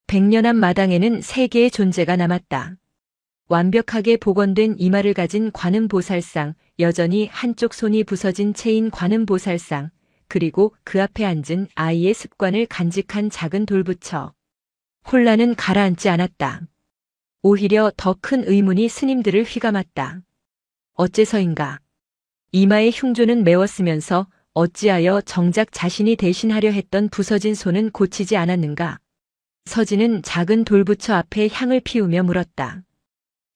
A: 백년암 마당에는 3개의 존재가 남았다. 완벽하게 복원된 이마를 가진 관음보살상, 여전히 한쪽 손이 부서진 채인 관음보살상, 그리고 그 앞에 앉은 아이의 습관을 간직한 작은 돌부처. 혼란은 가라앉지 않았다. 오히려 더 큰 의문이 스님들을 휘감았다. 어째서인가? 이마의 흉조는 메웠으면서 어찌하여 정작 자신이 대신하려 했던 부서진 손은 고치지 않았는가? 서진은 작은 돌부처 앞에 향을 피우며 물었다.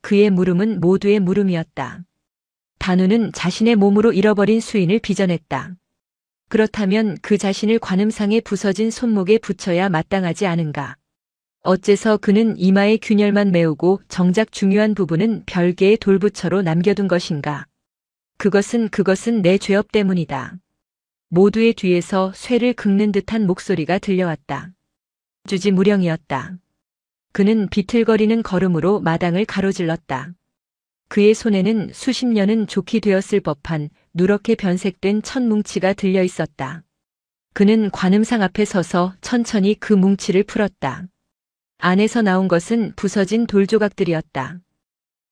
A: 그의 물음은 모두의 물음이었다. 단우는 자신의 몸으로 잃어버린 수인을 빚어냈다. 그렇다면 그 자신을 관음상에 부서진 손목에 붙여야 마땅하지 않은가? 어째서 그는 이마의 균열만 메우고 정작 중요한 부분은 별개의 돌부처로 남겨둔 것인가? 그것은 내 죄업 때문이다. 모두의 뒤에서 쇠를 긁는 듯한 목소리가 들려왔다. 주지 무령이었다. 그는 비틀거리는 걸음으로 마당을 가로질렀다. 그의 손에는 수십 년은 좋게 되었을 법한 누렇게 변색된 천 뭉치가 들려 있었다. 그는 관음상 앞에 서서 천천히 그 뭉치를 풀었다. 안에서 나온 것은 부서진 돌조각들이었다.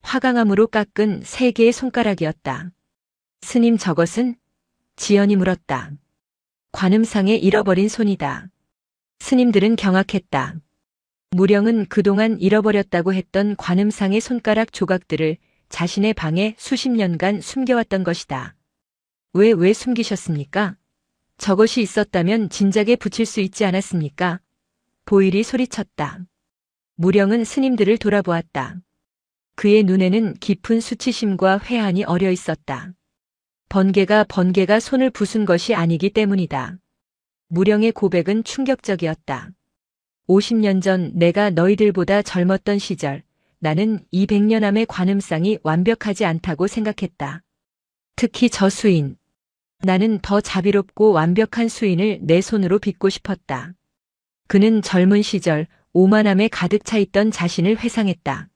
A: 화강암으로 깎은 3개의 손가락이었다. 스님, 저것은? 지연이 물었다. 관음상에 잃어버린 손이다. 스님들은 경악했다. 무령은 그동안 잃어버렸다고 했던 관음상의 손가락 조각들을 자신의 방에 수십 년간 숨겨왔던 것이다. 왜 숨기셨습니까? 저것이 있었다면 진작에 붙일 수 있지 않았습니까? 보일이 소리쳤다. 무령은 스님들을 돌아보았다. 그의 눈에는 깊은 수치심과 회한이 어려 있었다. 번개가 손을 부순 것이 아니기 때문이다. 무령의 고백은 충격적이었다. 50년 전 내가 너희들보다 젊었던 시절, 나는 이 100년암의 관음상이 완벽하지 않다고 생각했다. 특히 저 수인. 나는 더 자비롭고 완벽한 수인을 내 손으로 빚고 싶었다. 그는 젊은 시절 오만함에 가득 차 있던 자신을 회상했다.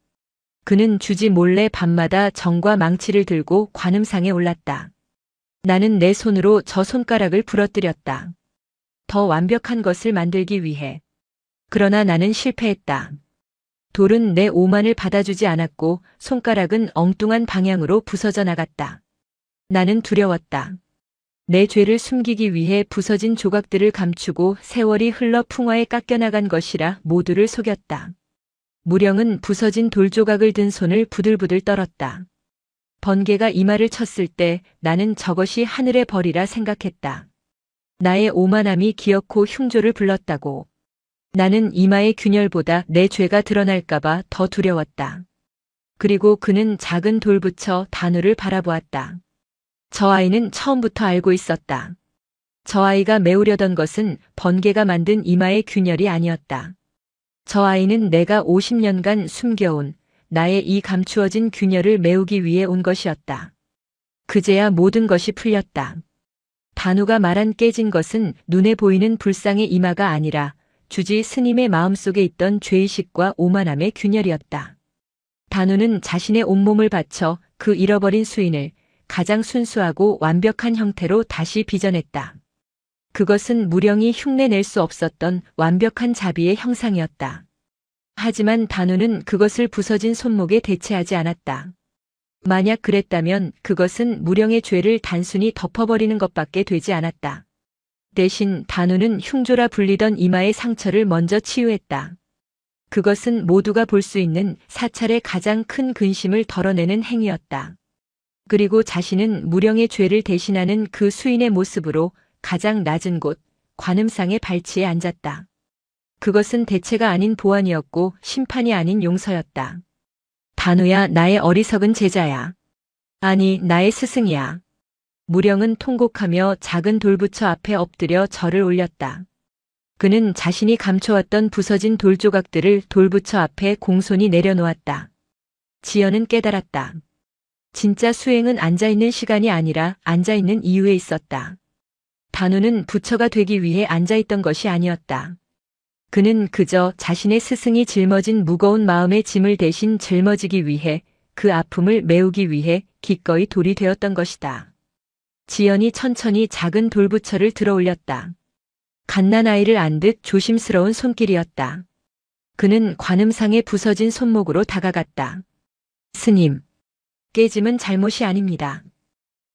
A: 그는 주지 몰래 밤마다 정과 망치를 들고 관음상에 올랐다. 나는 내 손으로 저 손가락을 부러뜨렸다. 더 완벽한 것을 만들기 위해. 그러나 나는 실패했다. 돌은 내 오만을 받아주지 않았고 손가락은 엉뚱한 방향으로 부서져 나갔다. 나는 두려웠다. 내 죄를 숨기기 위해 부서진 조각들을 감추고 세월이 흘러 풍화에 깎여나간 것이라 모두를 속였다. 무령은 부서진 돌조각을 든 손을 부들부들 떨었다. 번개가 이마를 쳤을 때 나는 저것이 하늘의 벌이라 생각했다. 나의 오만함이 기어코 흉조를 불렀다고. 나는 이마의 균열보다 내 죄가 드러날까봐 더 두려웠다. 그리고 그는 작은 돌부처 단우를 바라보았다. 저 아이는 처음부터 알고 있었다. 저 아이가 메우려던 것은 번개가 만든 이마의 균열이 아니었다. 저 아이는 내가 50년간 숨겨온 나의 이 감추어진 균열을 메우기 위해 온 것이었다. 그제야 모든 것이 풀렸다. 단우가 말한 깨진 것은 눈에 보이는 불상의 이마가 아니라 주지 스님의 마음속에 있던 죄의식과 오만함의 균열이었다. 단우는 자신의 온몸을 바쳐 그 잃어버린 수인을 가장 순수하고 완벽한 형태로 다시 빚어냈다. 그것은 무령이 흉내낼 수 없었던 완벽한 자비의 형상이었다. 하지만 단우는 그것을 부서진 손목에 대체하지 않았다. 만약 그랬다면 그것은 무령의 죄를 단순히 덮어버리는 것밖에 되지 않았다. 대신 단우는 흉조라 불리던 이마의 상처를 먼저 치유했다. 그것은 모두가 볼 수 있는 사찰의 가장 큰 근심을 덜어내는 행위였다. 그리고 자신은 무령의 죄를 대신하는 그 수인의 모습으로 가장 낮은 곳, 관음상의 발치에 앉았다. 그것은 대체가 아닌 보안이었고 심판이 아닌 용서였다. 단우야, 나의 어리석은 제자야. 아니, 나의 스승이야. 무령은 통곡하며 작은 돌부처 앞에 엎드려 절을 올렸다. 그는 자신이 감춰왔던 부서진 돌조각들을 돌부처 앞에 공손히 내려놓았다. 지연은 깨달았다. 진짜 수행은 앉아있는 시간이 아니라 앉아있는 이유에 있었다. 단우는 부처가 되기 위해 앉아있던 것이 아니었다. 그는 그저 자신의 스승이 짊어진 무거운 마음의 짐을 대신 짊어지기 위해 그 아픔을 메우기 위해 기꺼이 돌이 되었던 것이다. 지연이 천천히 작은 돌부처를 들어 올렸다. 갓난아이를 안듯 조심스러운 손길이었다. 그는 관음상의 부서진 손목으로 다가갔다. 스님, 깨짐은 잘못이 아닙니다.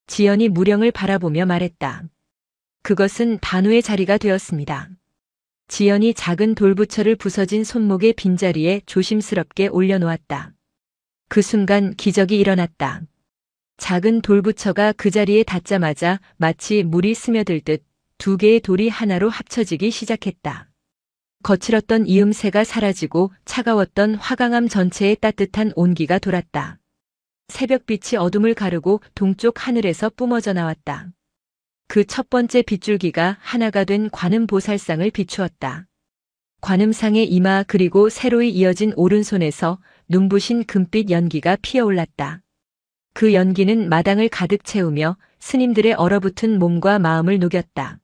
A: 지연이 무령을 바라보며 말했다. 그것은 단우의 자리가 되었습니다. 지연이 작은 돌부처를 부서진 손목의 빈자리에 조심스럽게 올려놓았다. 그 순간 기적이 일어났다. 작은 돌부처가 그 자리에 닿자마자 마치 물이 스며들듯 2개의 돌이 하나로 합쳐지기 시작했다. 거칠었던 이음새가 사라지고 차가웠던 화강암 전체에 따뜻한 온기가 돌았다. 새벽빛이 어둠을 가르고 동쪽 하늘에서 뿜어져 나왔다. 그 첫 번째 빗줄기가 하나가 된 관음보살상을 비추었다. 관음상의 이마 그리고 세로히 이어진 오른손에서 눈부신 금빛 연기가 피어올랐다. 그 연기는 마당을 가득 채우며 스님들의 얼어붙은 몸과 마음을 녹였다.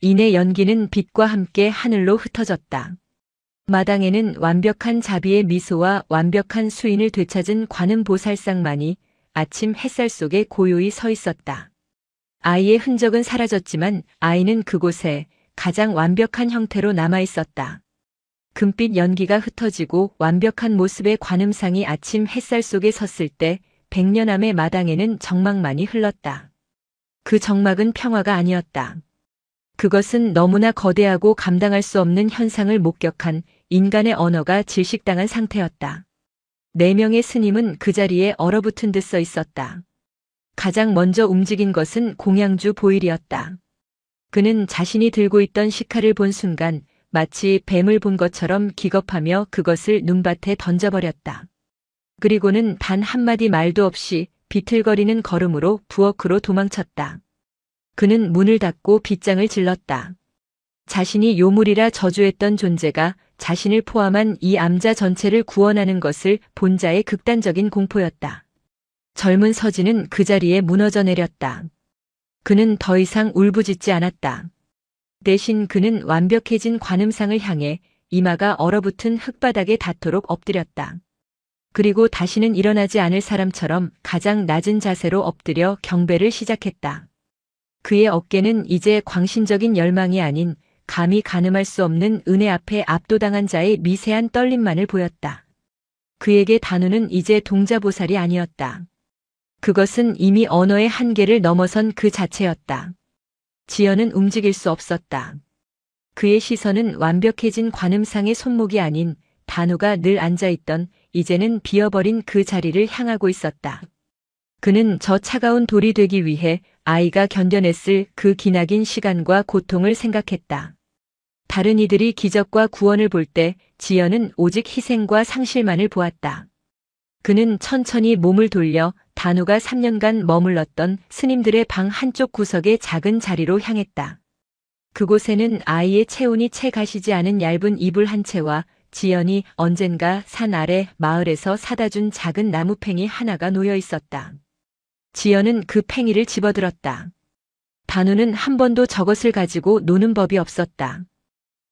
A: 이내 연기는 빛과 함께 하늘로 흩어졌다. 마당에는 완벽한 자비의 미소와 완벽한 수인을 되찾은 관음보살상만이 아침 햇살 속에 고요히 서 있었다. 아이의 흔적은 사라졌지만 아이는 그곳에 가장 완벽한 형태로 남아 있었다. 금빛 연기가 흩어지고 완벽한 모습의 관음상이 아침 햇살 속에 섰을 때 100년 암의 마당에는 정막만이 흘렀다. 그 정막은 평화가 아니었다. 그것은 너무나 거대하고 감당할 수 없는 현상을 목격한 인간의 언어가 질식당한 상태였다. 4명의 스님은 그 자리에 얼어붙은 듯 서 있었다. 가장 먼저 움직인 것은 공양주 보일이었다. 그는 자신이 들고 있던 식칼을 본 순간 마치 뱀을 본 것처럼 기겁하며 그것을 눈밭에 던져버렸다. 그리고는 단 한마디 말도 없이 비틀거리는 걸음으로 부엌으로 도망쳤다. 그는 문을 닫고 빗장을 질렀다. 자신이 요물이라 저주했던 존재가 자신을 포함한 이 암자 전체를 구원하는 것을 본 자의 극단적인 공포였다. 젊은 서진은 그 자리에 무너져 내렸다. 그는 더 이상 울부짖지 않았다. 대신 그는 완벽해진 관음상을 향해 이마가 얼어붙은 흙바닥에 닿도록 엎드렸다. 그리고 다시는 일어나지 않을 사람처럼 가장 낮은 자세로 엎드려 경배를 시작했다. 그의 어깨는 이제 광신적인 열망이 아닌 감히 가늠할 수 없는 은혜 앞에 압도당한 자의 미세한 떨림만을 보였다. 그에게 단우는 이제 동자보살이 아니었다. 그것은 이미 언어의 한계를 넘어선 그 자체였다. 지연은 움직일 수 없었다. 그의 시선은 완벽해진 관음상의 손목이 아닌 단우가 늘 앉아있던 이제는 비어버린 그 자리를 향하고 있었다. 그는 저 차가운 돌이 되기 위해 아이가 견뎌냈을 그 기나긴 시간과 고통을 생각했다. 다른 이들이 기적과 구원을 볼 때 지연은 오직 희생과 상실만을 보았다. 그는 천천히 몸을 돌려 단우가 3년간 머물렀던 스님들의 방 한쪽 구석의 작은 자리로 향했다. 그곳에는 아이의 체온이 채 가시지 않은 얇은 이불 한 채와 지연이 언젠가 산 아래 마을에서 사다 준 작은 나무팽이 하나가 놓여 있었다. 지연은 그 팽이를 집어들었다. 단우는 한 번도 저것을 가지고 노는 법이 없었다.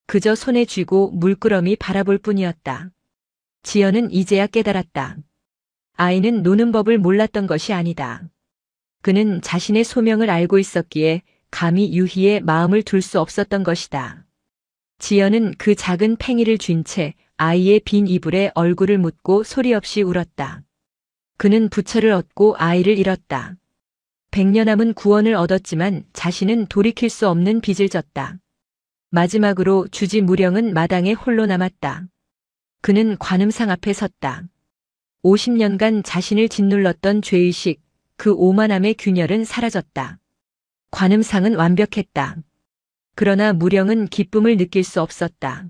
A: 그저 손에 쥐고 물끄러미 바라볼 뿐이었다. 지연은 이제야 깨달았다. 아이는 노는 법을 몰랐던 것이 아니다. 그는 자신의 소명을 알고 있었기에 감히 유희의 마음을 둘 수 없었던 것이다. 지연은 그 작은 팽이를 쥔 채 아이의 빈 이불에 얼굴을 묻고 소리 없이 울었다. 그는 부처를 얻고 아이를 잃었다. 100년 남은 구원을 얻었지만 자신은 돌이킬 수 없는 빚을 졌다. 마지막으로 주지 무령은 마당에 홀로 남았다. 그는 관음상 앞에 섰다. 50년간 자신을 짓눌렀던 죄의식, 그 오만함의 균열은 사라졌다. 관음상은 완벽했다. 그러나 무령은 기쁨을 느낄 수 없었다.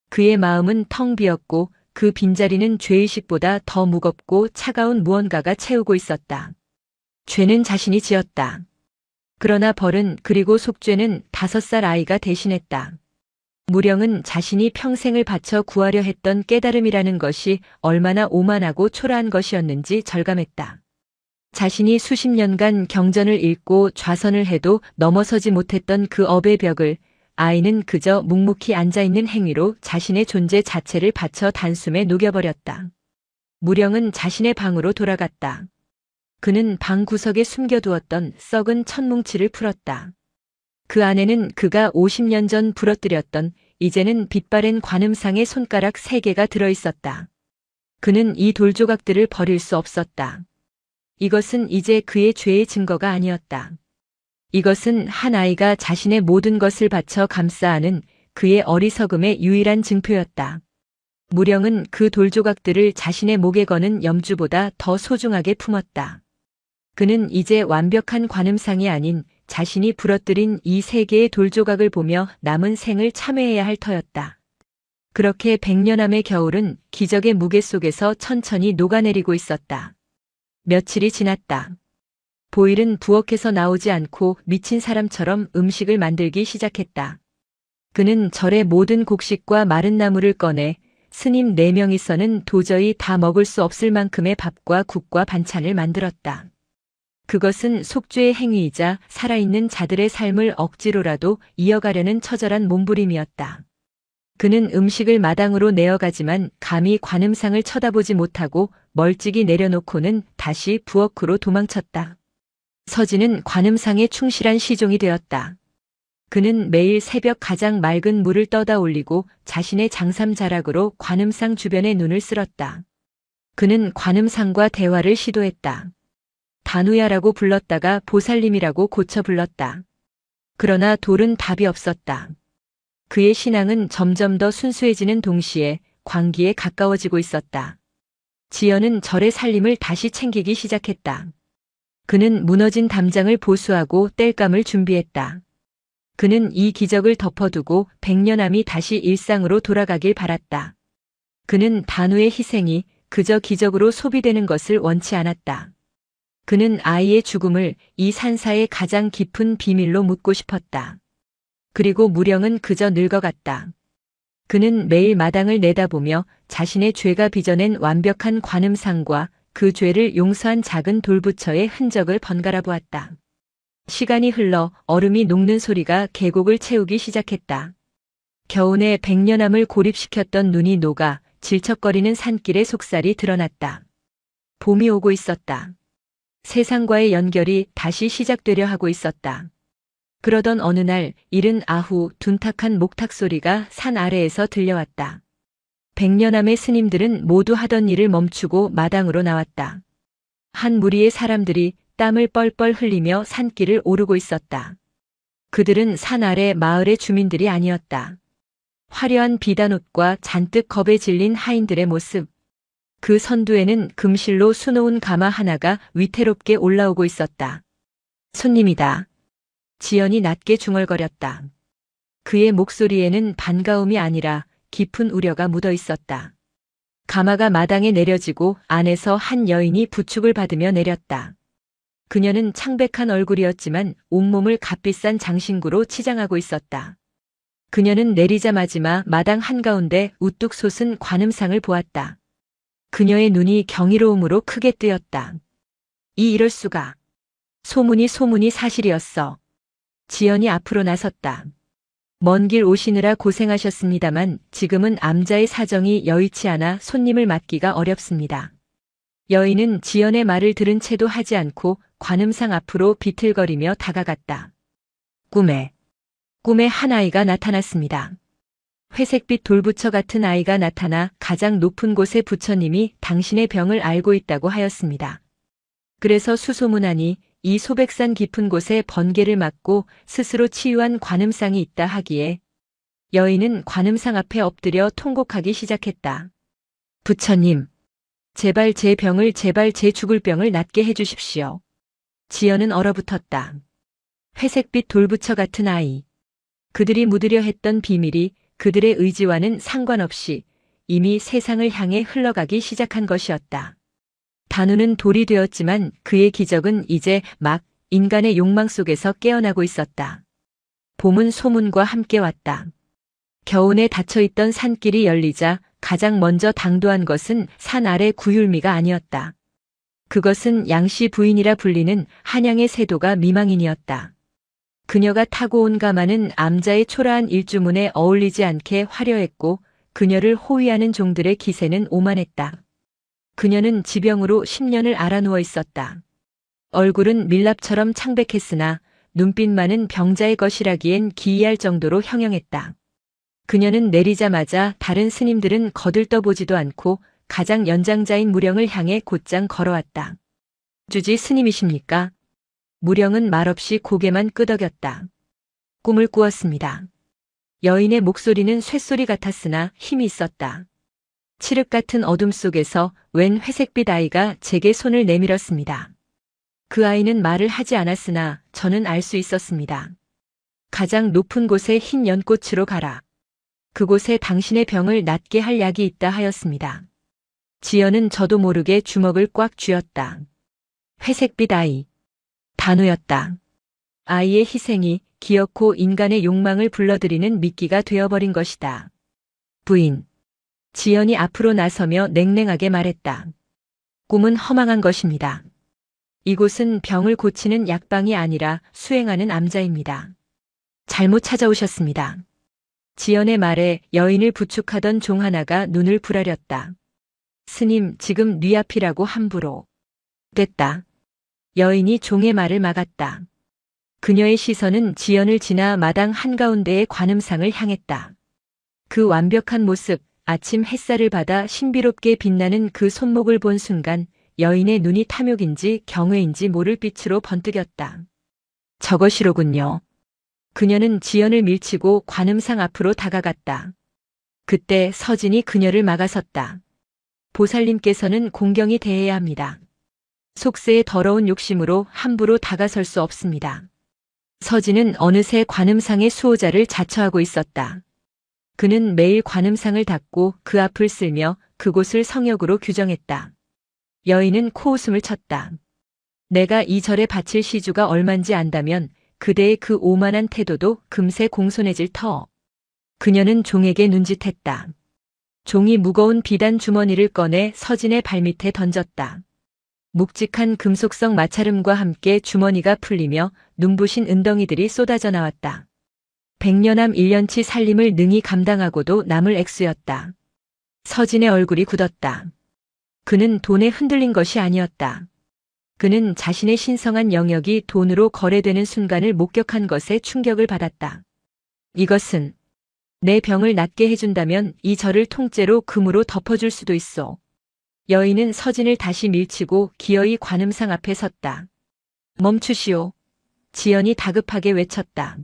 A: 그의 마음은 텅 비었고 그 빈자리는 죄의식보다 더 무겁고 차가운 무언가가 채우고 있었다. 죄는 자신이 지었다. 그러나 벌은 그리고 속죄는 5살 아이가 대신했다. 무령은 자신이 평생을 바쳐 구하려 했던 깨달음이라는 것이 얼마나 오만하고 초라한 것이었는지 절감했다. 자신이 수십 년간 경전을 읽고 좌선을 해도 넘어서지 못했던 그 업의 벽을 아이는 그저 묵묵히 앉아있는 행위로 자신의 존재 자체를 바쳐 단숨에 녹여버렸다. 무령은 자신의 방으로 돌아갔다. 그는 방 구석에 숨겨두었던 썩은 천뭉치를 풀었다. 그 안에는 그가 50년 전 부러뜨렸던 이제는 빛바랜 관음상의 손가락 3개가 들어있었다. 그는 이 돌조각들을 버릴 수 없었다. 이것은 이제 그의 죄의 증거가 아니었다. 이것은 한 아이가 자신의 모든 것을 바쳐 감싸 안은 그의 어리석음의 유일한 증표였다. 무령은 그 돌조각들을 자신의 목에 거는 염주보다 더 소중하게 품었다. 그는 이제 완벽한 관음상이 아닌 자신이 부러뜨린 이 3개의 돌조각을 보며 남은 생을 참회해야 할 터였다. 그렇게 100년암의 겨울은 기적의 무게 속에서 천천히 녹아내리고 있었다. 며칠이 지났다. 보일은 부엌에서 나오지 않고 미친 사람처럼 음식을 만들기 시작했다. 그는 절의 모든 곡식과 마른 나무를 꺼내 스님 4명이서는 도저히 다 먹을 수 없을 만큼의 밥과 국과 반찬을 만들었다. 그것은 속죄의 행위이자 살아있는 자들의 삶을 억지로라도 이어가려는 처절한 몸부림이었다. 그는 음식을 마당으로 내어가지만 감히 관음상을 쳐다보지 못하고 멀찍이 내려놓고는 다시 부엌으로 도망쳤다. 서진은 관음상에 충실한 시종이 되었다. 그는 매일 새벽 가장 맑은 물을 떠다 올리고 자신의 장삼자락으로 관음상 주변에 눈을 쓸었다. 그는 관음상과 대화를 시도했다. 단우야라고 불렀다가 보살님이라고 고쳐 불렀다. 그러나 돌은 답이 없었다. 그의 신앙은 점점 더 순수해지는 동시에 광기에 가까워지고 있었다. 지연은 절의 살림을 다시 챙기기 시작했다. 그는 무너진 담장을 보수하고 땔감을 준비했다. 그는 이 기적을 덮어두고 백년암이 다시 일상으로 돌아가길 바랐다. 그는 단우의 희생이 그저 기적으로 소비되는 것을 원치 않았다. 그는 아이의 죽음을 이 산사의 가장 깊은 비밀로 묻고 싶었다. 그리고 무령은 그저 늙어갔다. 그는 매일 마당을 내다보며 자신의 죄가 빚어낸 완벽한 관음상과 그 죄를 용서한 작은 돌부처의 흔적을 번갈아 보았다. 시간이 흘러 얼음이 녹는 소리가 계곡을 채우기 시작했다. 겨우내 백년암을 고립시켰던 눈이 녹아 질척거리는 산길의 속살이 드러났다. 봄이 오고 있었다. 세상과의 연결이 다시 시작되려 하고 있었다. 그러던 어느 날 이른 아후 둔탁한 목탁 소리가 산 아래에서 들려왔다. 백년암의 스님들은 모두 하던 일을 멈추고 마당으로 나왔다. 한 무리의 사람들이 땀을 뻘뻘 흘리며 산길을 오르고 있었다. 그들은 산 아래 마을의 주민들이 아니었다. 화려한 비단옷과 잔뜩 겁에 질린 하인들의 모습. 그 선두에는 금실로 수놓은 가마 하나가 위태롭게 올라오고 있었다. 손님이다. 지연이 낮게 중얼거렸다. 그의 목소리에는 반가움이 아니라 깊은 우려가 묻어 있었다. 가마가 마당에 내려지고 안에서 한 여인이 부축을 받으며 내렸다. 그녀는 창백한 얼굴이었지만 온몸을 값비싼 장신구로 치장하고 있었다. 그녀는 내리자마자 마당 한가운데 우뚝 솟은 관음상을 보았다. 그녀의 눈이 경이로움으로 크게 뜨였다. 이럴 수가. 소문이 사실이었어. 지연이 앞으로 나섰다. 먼 길 오시느라 고생하셨습니다만 지금은 암자의 사정이 여의치 않아 손님을 맡기가 어렵습니다. 여인은 지연의 말을 들은 채도 하지 않고 관음상 앞으로 비틀거리며 다가갔다. 꿈에 한 아이가 나타났습니다. 회색빛 돌부처 같은 아이가 나타나 가장 높은 곳의 부처님이 당신의 병을 알고 있다고 하였습니다. 그래서 수소문하니 이 소백산 깊은 곳에 번개를 맞고 스스로 치유한 관음상이 있다 하기에 여인은 관음상 앞에 엎드려 통곡하기 시작했다. 부처님, 제발 제 죽을 병을 낫게 해주십시오. 지연은 얼어붙었다. 회색빛 돌부처 같은 아이. 그들이 묻으려 했던 비밀이 그들의 의지와는 상관없이 이미 세상을 향해 흘러가기 시작한 것이었다. 단우는 돌이 되었지만 그의 기적은 이제 막 인간의 욕망 속에서 깨어나고 있었다. 봄은 소문과 함께 왔다. 겨우내 닫혀있던 산길이 열리자 가장 먼저 당도한 것은 산 아래 구율미가 아니었다. 그것은 양씨 부인이라 불리는 한양의 세도가 미망인이었다. 그녀가 타고 온 가마는 암자의 초라한 일주문에 어울리지 않게 화려했고 그녀를 호위하는 종들의 기세는 오만했다. 그녀는 지병으로 10년을 앓아누워 있었다. 얼굴은 밀랍처럼 창백했으나 눈빛만은 병자의 것이라기엔 기이할 정도로 형형했다. 그녀는 내리자마자 다른 스님들은 거들떠보지도 않고 가장 연장자인 무령을 향해 곧장 걸어왔다. 주지 스님이십니까? 무령은 말없이 고개만 끄덕였다. 꿈을 꾸었습니다. 여인의 목소리는 쇳소리 같았으나 힘이 있었다. 칠흑 같은 어둠 속에서 웬 회색빛 아이가 제게 손을 내밀었습니다. 그 아이는 말을 하지 않았으나 저는 알 수 있었습니다. 가장 높은 곳에 흰 연꽃으로 가라. 그곳에 당신의 병을 낫게 할 약이 있다 하였습니다. 지연은 저도 모르게 주먹을 꽉 쥐었다. 회색빛 아이. 단우였다. 아이의 희생이 기어코 인간의 욕망을 불러들이는 미끼가 되어버린 것이다. 부인. 지연이 앞으로 나서며 냉랭하게 말했다. 꿈은 허망한 것입니다. 이곳은 병을 고치는 약방이 아니라 수행하는 암자입니다. 잘못 찾아오셨습니다. 지연의 말에 여인을 부축하던 종 하나가 눈을 부라렸다. 스님, 지금 뉘 앞이라고 함부로. 됐다. 여인이 종의 말을 막았다. 그녀의 시선은 지연을 지나 마당 한가운데의 관음상을 향했다. 그 완벽한 모습, 아침 햇살을 받아 신비롭게 빛나는 그 손목을 본 순간 여인의 눈이 탐욕인지 경외인지 모를 빛으로 번뜩였다. 저것이로군요. 그녀는 지연을 밀치고 관음상 앞으로 다가갔다. 그때 서진이 그녀를 막아섰다. 보살님께서는 공경히 대해야 합니다. 속세의 더러운 욕심으로 함부로 다가설 수 없습니다. 서진은 어느새 관음상의 수호자를 자처하고 있었다. 그는 매일 관음상을 닦고 그 앞을 쓸며 그곳을 성역으로 규정했다. 여인은 코웃음을 쳤다. 내가 이 절에 바칠 시주가 얼만지 안다면 그대의 그 오만한 태도도 금세 공손해질 터. 그녀는 종에게 눈짓했다. 종이 무거운 비단 주머니를 꺼내 서진의 발밑에 던졌다. 묵직한 금속성 마찰음과 함께 주머니가 풀리며 눈부신 은덩이들이 쏟아져 나왔다. 백년함 1년치 살림을 능히 감당하고도 남을 액수였다. 서진의 얼굴이 굳었다. 그는 돈에 흔들린 것이 아니었다. 그는 자신의 신성한 영역이 돈으로 거래되는 순간을 목격한 것에 충격을 받았다. 이것은 내 병을 낫게 해준다면 이 절을 통째로 금으로 덮어줄 수도 있어. 여인은 서진을 다시 밀치고 기어이 관음상 앞에 섰다. 멈추시오. 지연이 다급하게 외쳤다.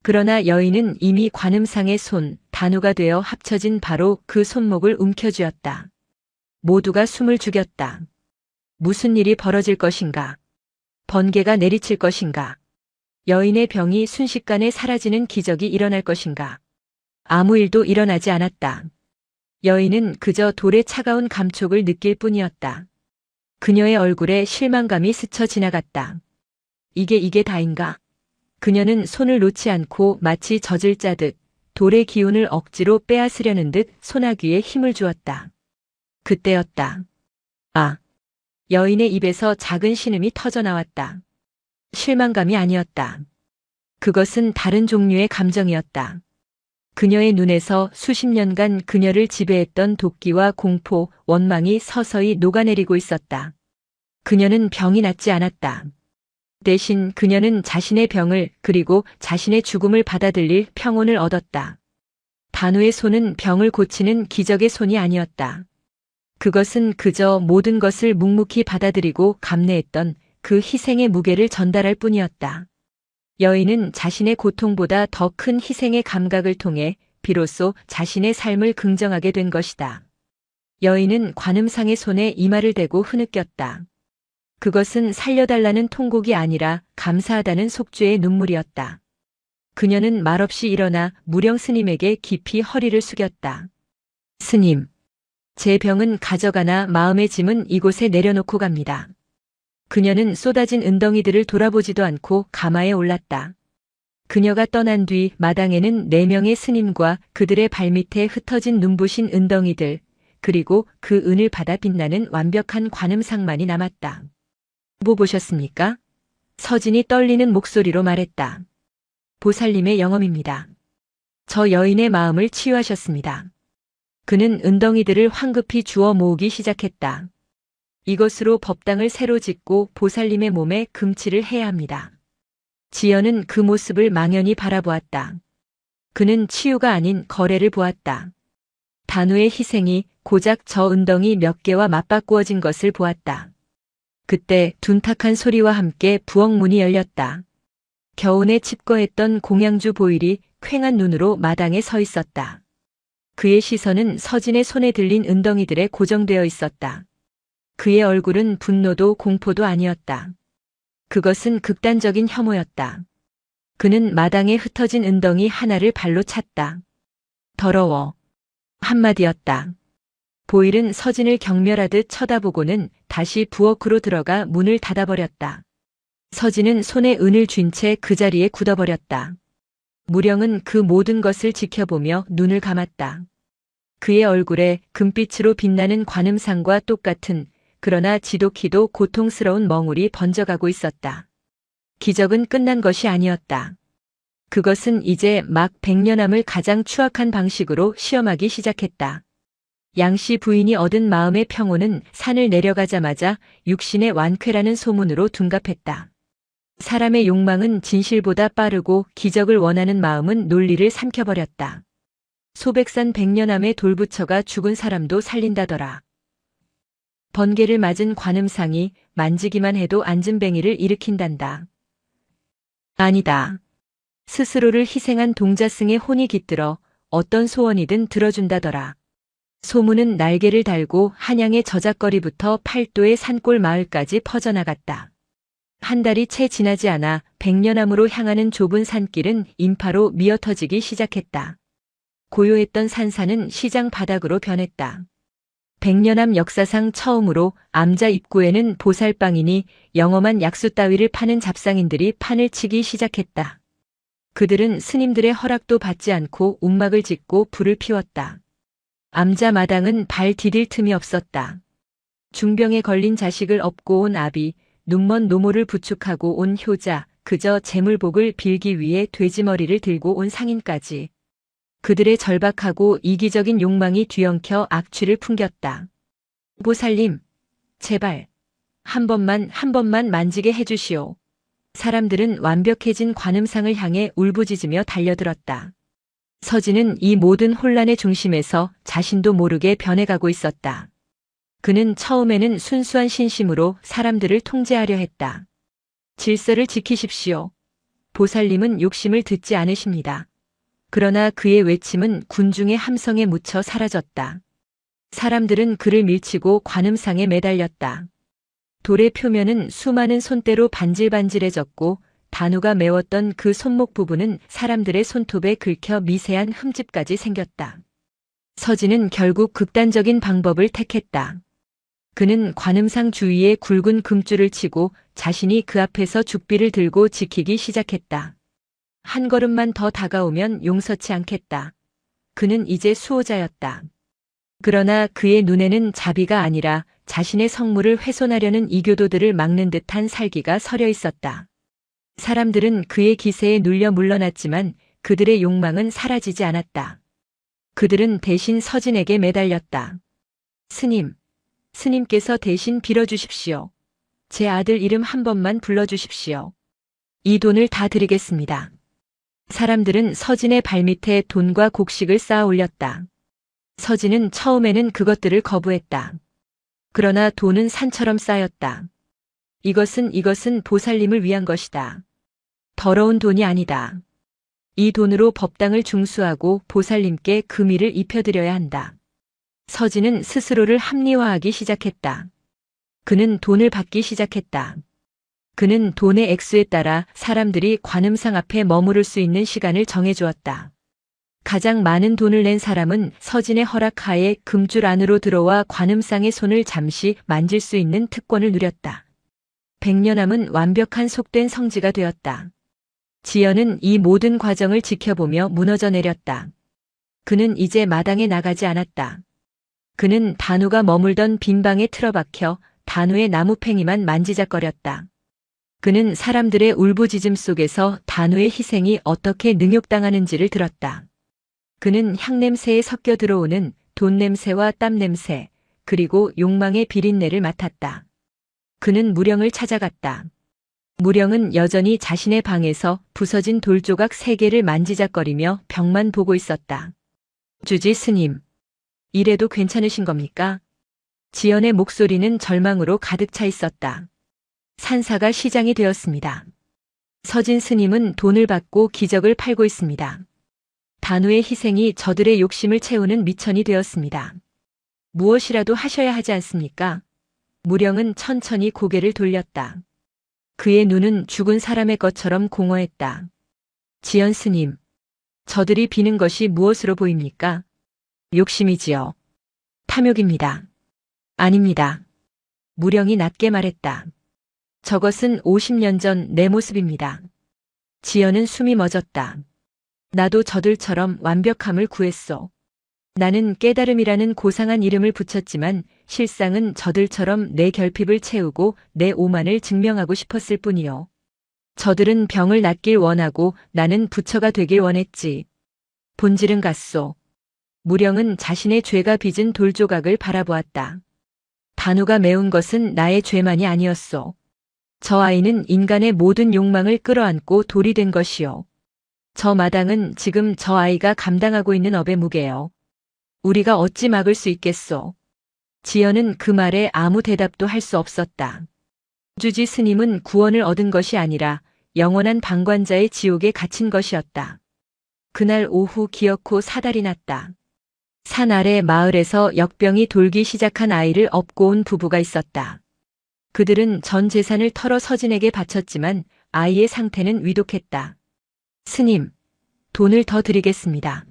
A: 그러나 여인은 이미 관음상의 손, 단우가 되어 합쳐진 바로 그 손목을 움켜쥐었다. 모두가 숨을 죽였다. 무슨 일이 벌어질 것인가? 번개가 내리칠 것인가? 여인의 병이 순식간에 사라지는 기적이 일어날 것인가? 아무 일도 일어나지 않았다. 여인은 그저 돌의 차가운 감촉을 느낄 뿐이었다. 그녀의 얼굴에 실망감이 스쳐 지나갔다. 이게 다인가? 그녀는 손을 놓지 않고 마치 젖을 짜듯 돌의 기운을 억지로 빼앗으려는 듯 소나귀에 힘을 주었다. 그때였다. 아! 여인의 입에서 작은 신음이 터져 나왔다. 실망감이 아니었다. 그것은 다른 종류의 감정이었다. 그녀의 눈에서 수십 년간 그녀를 지배했던 도끼와 공포, 원망이 서서히 녹아내리고 있었다. 그녀는 병이 낫지 않았다. 대신 그녀는 자신의 병을 그리고 자신의 죽음을 받아들일 평온을 얻었다. 단우의 손은 병을 고치는 기적의 손이 아니었다. 그것은 그저 모든 것을 묵묵히 받아들이고 감내했던 그 희생의 무게를 전달할 뿐이었다. 여인은 자신의 고통보다 더 큰 희생의 감각을 통해 비로소 자신의 삶을 긍정하게 된 것이다. 여인은 관음상의 손에 이마를 대고 흐느꼈다. 그것은 살려달라는 통곡이 아니라 감사하다는 속죄의 눈물이었다. 그녀는 말없이 일어나 무령 스님에게 깊이 허리를 숙였다. 스님, 제 병은 가져가나 마음의 짐은 이곳에 내려놓고 갑니다. 그녀는 쏟아진 은덩이들을 돌아보지도 않고 가마에 올랐다. 그녀가 떠난 뒤 마당에는 4명의 스님과 그들의 발밑에 흩어진 눈부신 은덩이들, 그리고 그 은을 받아 빛나는 완벽한 관음상만이 남았다. 뭐 보셨습니까? 서진이 떨리는 목소리로 말했다. 보살님의 영험입니다. 저 여인의 마음을 치유하셨습니다. 그는 은덩이들을 황급히 주워 모으기 시작했다. 이것으로 법당을 새로 짓고 보살님의 몸에 금치를 해야 합니다. 지연은 그 모습을 망연히 바라보았다. 그는 치유가 아닌 거래를 보았다. 단우의 희생이 고작 저 은덩이 몇 개와 맞바꾸어진 것을 보았다. 그때 둔탁한 소리와 함께 부엌 문이 열렸다. 겨우내 칩거했던 공양주 보일이 퀭한 눈으로 마당에 서 있었다. 그의 시선은 서진의 손에 들린 은덩이들에 고정되어 있었다. 그의 얼굴은 분노도 공포도 아니었다. 그것은 극단적인 혐오였다. 그는 마당에 흩어진 은덩이 하나를 발로 찼다. 더러워. 한마디였다. 보일은 서진을 경멸하듯 쳐다보고는 다시 부엌으로 들어가 문을 닫아버렸다. 서진은 손에 은을 쥔 채 그 자리에 굳어버렸다. 무령은 그 모든 것을 지켜보며 눈을 감았다. 그의 얼굴에 금빛으로 빛나는 관음상과 똑같은 그러나 지독히도 고통스러운 멍울이 번져가고 있었다. 기적은 끝난 것이 아니었다. 그것은 이제 막 백년암을 가장 추악한 방식으로 시험하기 시작했다. 양씨 부인이 얻은 마음의 평온은 산을 내려가자마자 육신의 완쾌라는 소문으로 둔갑했다. 사람의 욕망은 진실보다 빠르고 기적을 원하는 마음은 논리를 삼켜버렸다. 소백산 백년암에 돌부처가 죽은 사람도 살린다더라. 번개를 맞은 관음상이 만지기만 해도 안진뱅이를 일으킨단다. 아니다. 스스로를 희생한 동자승의 혼이 깃들어 어떤 소원이든 들어준다더라. 소문은 날개를 달고 한양의 저작거리부터 팔도의 산골 마을까지 퍼져나갔다. 한 달이 채 지나지 않아 백년암으로 향하는 좁은 산길은 인파로 미어터지기 시작했다. 고요했던 산사는 시장 바닥으로 변했다. 백년암 역사상 처음으로 암자 입구에는 보살빵이니 영험한 약수 따위를 파는 잡상인들이 판을 치기 시작했다. 그들은 스님들의 허락도 받지 않고 움막을 짓고 불을 피웠다. 암자 마당은 발 디딜 틈이 없었다. 중병에 걸린 자식을 업고 온 아비, 눈먼 노모를 부축하고 온 효자, 그저 재물복을 빌기 위해 돼지머리를 들고 온 상인까지. 그들의 절박하고 이기적인 욕망이 뒤엉켜 악취를 풍겼다. 보살님, 제발 한 번만 만지게 해주시오. 사람들은 완벽해진 관음상을 향해 울부짖으며 달려들었다. 서진은 이 모든 혼란의 중심에서 자신도 모르게 변해가고 있었다. 그는 처음에는 순수한 신심으로 사람들을 통제하려 했다. 질서를 지키십시오. 보살님은 욕심을 듣지 않으십니다. 그러나 그의 외침은 군중의 함성에 묻혀 사라졌다. 사람들은 그를 밀치고 관음상에 매달렸다. 돌의 표면은 수많은 손때로 반질반질해졌고 단우가 메웠던 그 손목 부분은 사람들의 손톱에 긁혀 미세한 흠집까지 생겼다. 서진은 결국 극단적인 방법을 택했다. 그는 관음상 주위에 굵은 금줄을 치고 자신이 그 앞에서 죽비를 들고 지키기 시작했다. 한 걸음만 더 다가오면 용서치 않겠다. 그는 이제 수호자였다. 그러나 그의 눈에는 자비가 아니라 자신의 성물을 훼손하려는 이교도들을 막는 듯한 살기가 서려 있었다. 사람들은 그의 기세에 눌려 물러났지만 그들의 욕망은 사라지지 않았다. 그들은 대신 서진에게 매달렸다. 스님께서 대신 빌어주십시오. 제 아들 이름 한 번만 불러주십시오. 이 돈을 다 드리겠습니다. 사람들은 서진의 발밑에 돈과 곡식을 쌓아 올렸다. 서진은 처음에는 그것들을 거부했다. 그러나 돈은 산처럼 쌓였다. 이것은 보살님을 위한 것이다. 더러운 돈이 아니다. 이 돈으로 법당을 중수하고 보살님께 금의를 입혀드려야 한다. 서진은 스스로를 합리화하기 시작했다. 그는 돈을 받기 시작했다. 그는 돈의 액수에 따라 사람들이 관음상 앞에 머무를 수 있는 시간을 정해주었다. 가장 많은 돈을 낸 사람은 서진의 허락하에 금줄 안으로 들어와 관음상의 손을 잠시 만질 수 있는 특권을 누렸다. 백년암은 완벽한 속된 성지가 되었다. 지연은 이 모든 과정을 지켜보며 무너져 내렸다. 그는 이제 마당에 나가지 않았다. 그는 단우가 머물던 빈 방에 틀어박혀 단우의 나무팽이만 만지작거렸다. 그는 사람들의 울부짖음 속에서 단우의 희생이 어떻게 능욕당하는지를 들었다. 그는 향냄새에 섞여 들어오는 돈 냄새와 땀 냄새, 그리고 욕망의 비린내를 맡았다. 그는 무령을 찾아갔다. 무령은 여전히 자신의 방에서 부서진 돌조각 3개를 만지작거리며 벽만 보고 있었다. 주지 스님, 이래도 괜찮으신 겁니까? 지연의 목소리는 절망으로 가득 차 있었다. 산사가 시장이 되었습니다. 서진 스님은 돈을 받고 기적을 팔고 있습니다. 단우의 희생이 저들의 욕심을 채우는 미천이 되었습니다. 무엇이라도 하셔야 하지 않습니까? 무령은 천천히 고개를 돌렸다. 그의 눈은 죽은 사람의 것처럼 공허했다. 지연 스님, 저들이 비는 것이 무엇으로 보입니까? 욕심이지요. 탐욕입니다. 아닙니다. 무령이 낮게 말했다. 저것은 50년 전 내 모습입니다. 지연은 숨이 멎었다. 나도 저들처럼 완벽함을 구했소. 나는 깨달음이라는 고상한 이름을 붙였지만 실상은 저들처럼 내 결핍을 채우고 내 오만을 증명하고 싶었을 뿐이요. 저들은 병을 낫길 원하고 나는 부처가 되길 원했지. 본질은 같소. 무령은 자신의 죄가 빚은 돌조각을 바라보았다. 단우가 메운 것은 나의 죄만이 아니었소. 저 아이는 인간의 모든 욕망을 끌어안고 돌이 된 것이요. 저 마당은 지금 저 아이가 감당하고 있는 업의 무게요. 우리가 어찌 막을 수 있겠소. 지연은 그 말에 아무 대답도 할 수 없었다. 주지 스님은 구원을 얻은 것이 아니라 영원한 방관자의 지옥에 갇힌 것이었다. 그날 오후 기어코 사달이 났다. 산 아래 마을에서 역병이 돌기 시작한 아이를 업고 온 부부가 있었다. 그들은 전 재산을 털어 서진에게 바쳤지만 아이의 상태는 위독했다. 스님, 돈을 더 드리겠습니다.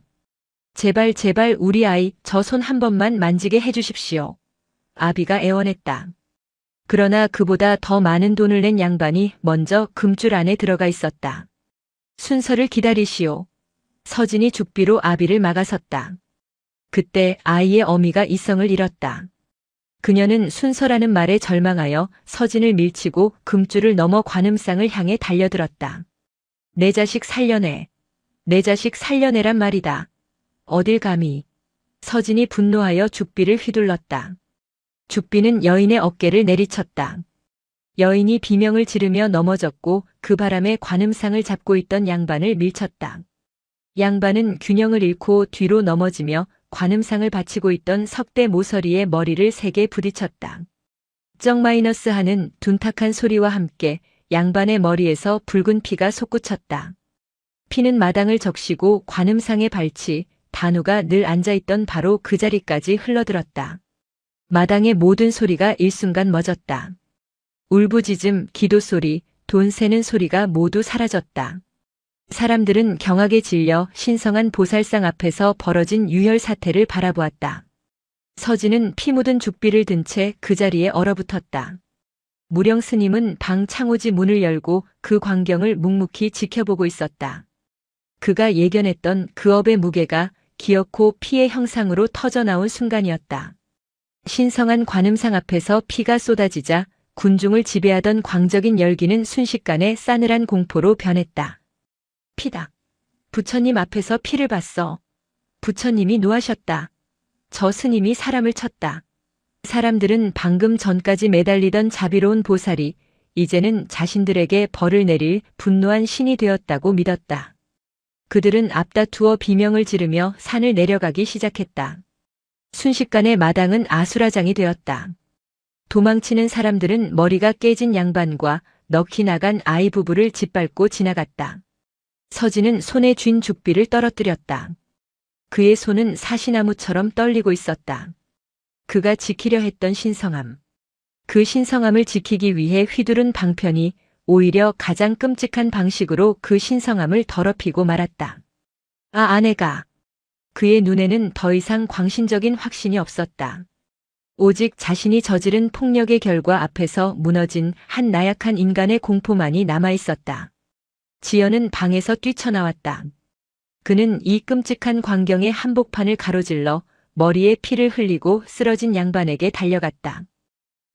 A: 제발 제발 우리 아이 저 손 한 번만 만지게 해주십시오. 아비가 애원했다. 그러나 그보다 더 많은 돈을 낸 양반이 먼저 금줄 안에 들어가 있었다. 순서를 기다리시오. 서진이 죽비로 아비를 막아섰다. 그때 아이의 어미가 이성을 잃었다. 그녀는 순서라는 말에 절망하여 서진을 밀치고 금줄을 넘어 관음상을 향해 달려들었다. 내 자식 살려내. 내 자식 살려내란 말이다. 어딜 감히. 서진이 분노하여 죽비를 휘둘렀다. 죽비는 여인의 어깨를 내리쳤다. 여인이 비명을 지르며 넘어졌고 그 바람에 관음상을 잡고 있던 양반을 밀쳤다. 양반은 균형을 잃고 뒤로 넘어지며 관음상을 받치고 있던 석대 모서리에 머리를 세게 부딪혔다. 쩍 하는 둔탁한 소리와 함께 양반의 머리에서 붉은 피가 솟구쳤다. 피는 마당을 적시고 관음상의 발치, 단우가 늘 앉아있던 바로 그 자리까지 흘러들었다. 마당의 모든 소리가 일순간 멎었다. 울부짖음, 기도소리, 돈 세는 소리가 모두 사라졌다. 사람들은 경악에 질려 신성한 보살상 앞에서 벌어진 유혈 사태를 바라보았다. 서진은 피 묻은 죽비를 든 채 그 자리에 얼어붙었다. 무령 스님은 방 창호지 문을 열고 그 광경을 묵묵히 지켜보고 있었다. 그가 예견했던 그 업의 무게가 기어코 피의 형상으로 터져나온 순간이었다. 신성한 관음상 앞에서 피가 쏟아지자 군중을 지배하던 광적인 열기는 순식간에 싸늘한 공포로 변했다. 피다. 부처님 앞에서 피를 봤어. 부처님이 노하셨다. 저 스님이 사람을 쳤다. 사람들은 방금 전까지 매달리던 자비로운 보살이 이제는 자신들에게 벌을 내릴 분노한 신이 되었다고 믿었다. 그들은 앞다투어 비명을 지르며 산을 내려가기 시작했다. 순식간에 마당은 아수라장이 되었다. 도망치는 사람들은 머리가 깨진 양반과 넋이 나간 아이 부부를 짓밟고 지나갔다. 서진은 손에 쥔 죽비를 떨어뜨렸다. 그의 손은 사시나무처럼 떨리고 있었다. 그가 지키려 했던 신성함. 그 신성함을 지키기 위해 휘두른 방편이 오히려 가장 끔찍한 방식으로 그 신성함을 더럽히고 말았다. 아내가. 그의 눈에는 더 이상 광신적인 확신이 없었다. 오직 자신이 저지른 폭력의 결과 앞에서 무너진 한 나약한 인간의 공포만이 남아있었다. 지연은 방에서 뛰쳐나왔다. 그는 이 끔찍한 광경의 한복판을 가로질러 머리에 피를 흘리고 쓰러진 양반에게 달려갔다.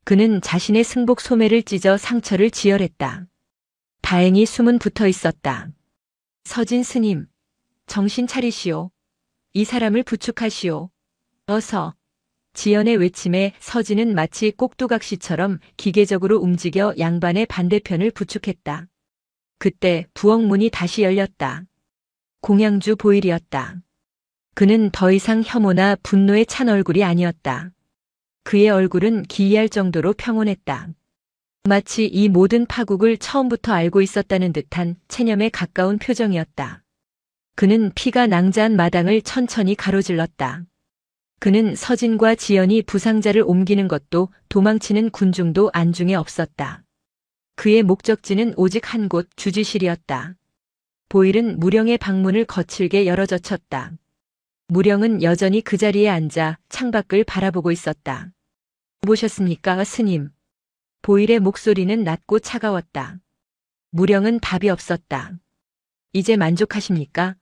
A: 그는 자신의 승복 소매를 찢어 상처를 지혈했다. 다행히 숨은 붙어 있었다. 서진 스님, 정신 차리시오. 이 사람을 부축하시오. 어서. 지연의 외침에 서진은 마치 꼭두각시처럼 기계적으로 움직여 양반의 반대편을 부축했다. 그때 부엌문이 다시 열렸다. 공양주 보일이었다. 그는 더 이상 혐오나 분노에 찬 얼굴이 아니었다. 그의 얼굴은 기이할 정도로 평온했다. 마치 이 모든 파국을 처음부터 알고 있었다는 듯한 체념에 가까운 표정이었다. 그는 피가 낭자한 마당을 천천히 가로질렀다. 그는 서진과 지연이 부상자를 옮기는 것도 도망치는 군중도 안중에 없었다. 그의 목적지는 오직 한 곳 주지실이었다. 보일은 무령의 방문을 거칠게 열어젖혔다. 무령은 여전히 그 자리에 앉아 창밖을 바라보고 있었다. 보셨습니까, 스님? 보일의 목소리는 낮고 차가웠다. 무령은 답이 없었다. 이제 만족하십니까?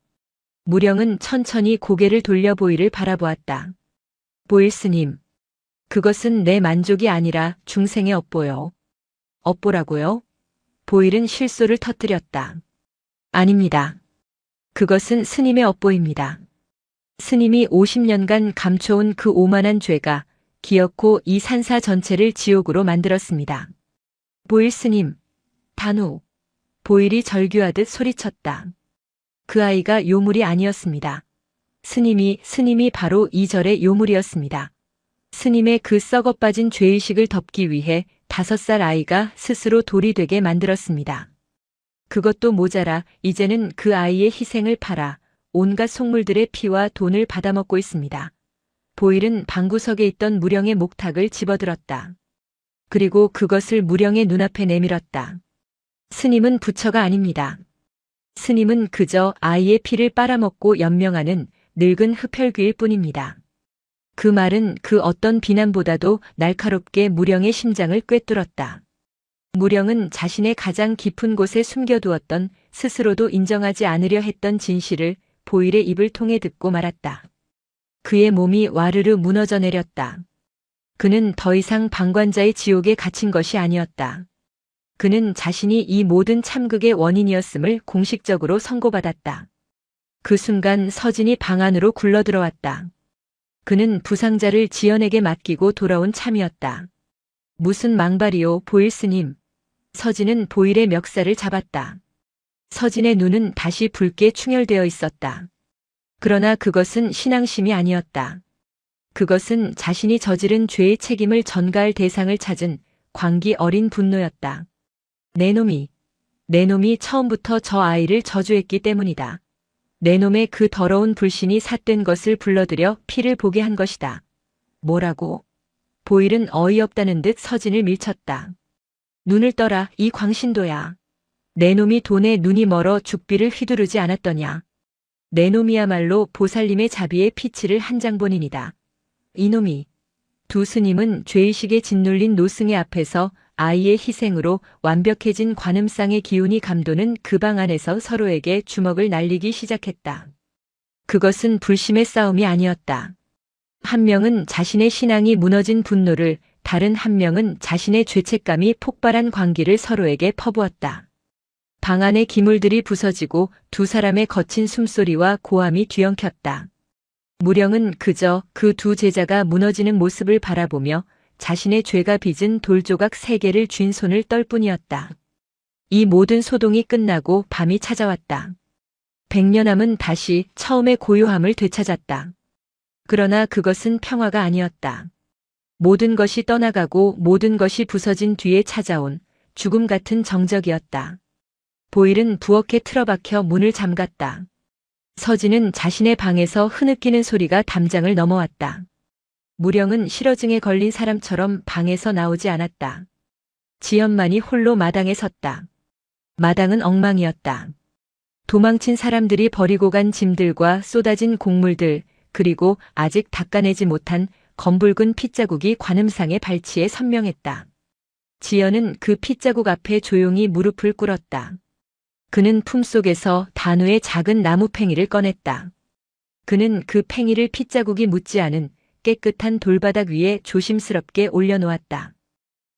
A: 무령은 천천히 고개를 돌려 보일을 바라보았다. 보일 스님, 그것은 내 만족이 아니라 중생의 업보요. 업보라고요? 보일은 실소를 터뜨렸다. 아닙니다. 그것은 스님의 업보입니다. 스님이 50년간 감춰온 그 오만한 죄가 기어코 이 산사 전체를 지옥으로 만들었습니다. 보일 스님, 단호. 보일이 절규하듯 소리쳤다. 그 아이가 요물이 아니었습니다. 스님이 바로 이 절의 요물이었습니다. 스님의 그 썩어빠진 죄의식을 덮기 위해 5살 아이가 스스로 돌이 되게 만들었습니다. 그것도 모자라 이제는 그 아이의 희생을 팔아 온갖 속물들의 피와 돈을 받아먹고 있습니다. 보일은 방구석에 있던 무령의 목탁을 집어들었다. 그리고 그것을 무령의 눈앞에 내밀었다. 스님은 부처가 아닙니다. 스님은 그저 아이의 피를 빨아먹고 연명하는 늙은 흡혈귀일 뿐입니다. 그 말은 그 어떤 비난보다도 날카롭게 무령의 심장을 꿰뚫었다. 무령은 자신의 가장 깊은 곳에 숨겨두었던 스스로도 인정하지 않으려 했던 진실을 보일의 입을 통해 듣고 말았다. 그의 몸이 와르르 무너져 내렸다. 그는 더 이상 방관자의 지옥에 갇힌 것이 아니었다. 그는 자신이 이 모든 참극의 원인이었음을 공식적으로 선고받았다. 그 순간 서진이 방 안으로 굴러들어왔다. 그는 부상자를 지연에게 맡기고 돌아온 참이었다. 무슨 망발이요, 보일 스님. 서진은 보일의 멱살을 잡았다. 서진의 눈은 다시 붉게 충혈되어 있었다. 그러나 그것은 신앙심이 아니었다. 그것은 자신이 저지른 죄의 책임을 전가할 대상을 찾은 광기 어린 분노였다. 내 놈이 처음부터 저 아이를 저주했기 때문이다. 내 놈의 그 더러운 불신이 삿된 것을 불러들여 피를 보게 한 것이다. 뭐라고? 보일은 어이없다는 듯 서진을 밀쳤다. 눈을 떠라, 이 광신도야. 내 놈이 돈에 눈이 멀어 죽비를 휘두르지 않았더냐. 내 놈이야말로 보살님의 자비의 피치를 한 장본인이다. 이놈이. 두 스님은 죄의식에 짓눌린 노승의 앞에서 아이의 희생으로 완벽해진 관음상의 기운이 감도는 그 방 안에서 서로에게 주먹을 날리기 시작했다. 그것은 불심의 싸움이 아니었다. 한 명은 자신의 신앙이 무너진 분노를, 다른 한 명은 자신의 죄책감이 폭발한 광기를 서로에게 퍼부었다. 방 안의 기물들이 부서지고 두 사람의 거친 숨소리와 고함이 뒤엉켰다. 무령은 그저 그 두 제자가 무너지는 모습을 바라보며 자신의 죄가 빚은 돌조각 3개를 쥔 손을 떨 뿐이었다. 이 모든 소동이 끝나고 밤이 찾아왔다. 백년암은 다시 처음의 고요함을 되찾았다. 그러나 그것은 평화가 아니었다. 모든 것이 떠나가고 모든 것이 부서진 뒤에 찾아온 죽음 같은 정적이었다. 보일은 부엌에 틀어박혀 문을 잠갔다. 서진은 자신의 방에서 흐느끼는 소리가 담장을 넘어왔다. 무령은 실어증에 걸린 사람처럼 방에서 나오지 않았다. 지연만이 홀로 마당에 섰다. 마당은 엉망이었다. 도망친 사람들이 버리고 간 짐들과 쏟아진 곡물들, 그리고 아직 닦아내지 못한 검붉은 핏자국이 관음상의 발치에 선명했다. 지연은 그 핏자국 앞에 조용히 무릎을 꿇었다. 그는 품속에서 단우의 작은 나무 팽이를 꺼냈다. 그는 그 팽이를 핏자국이 묻지 않은 깨끗한 돌바닥 위에 조심스럽게 올려놓았다.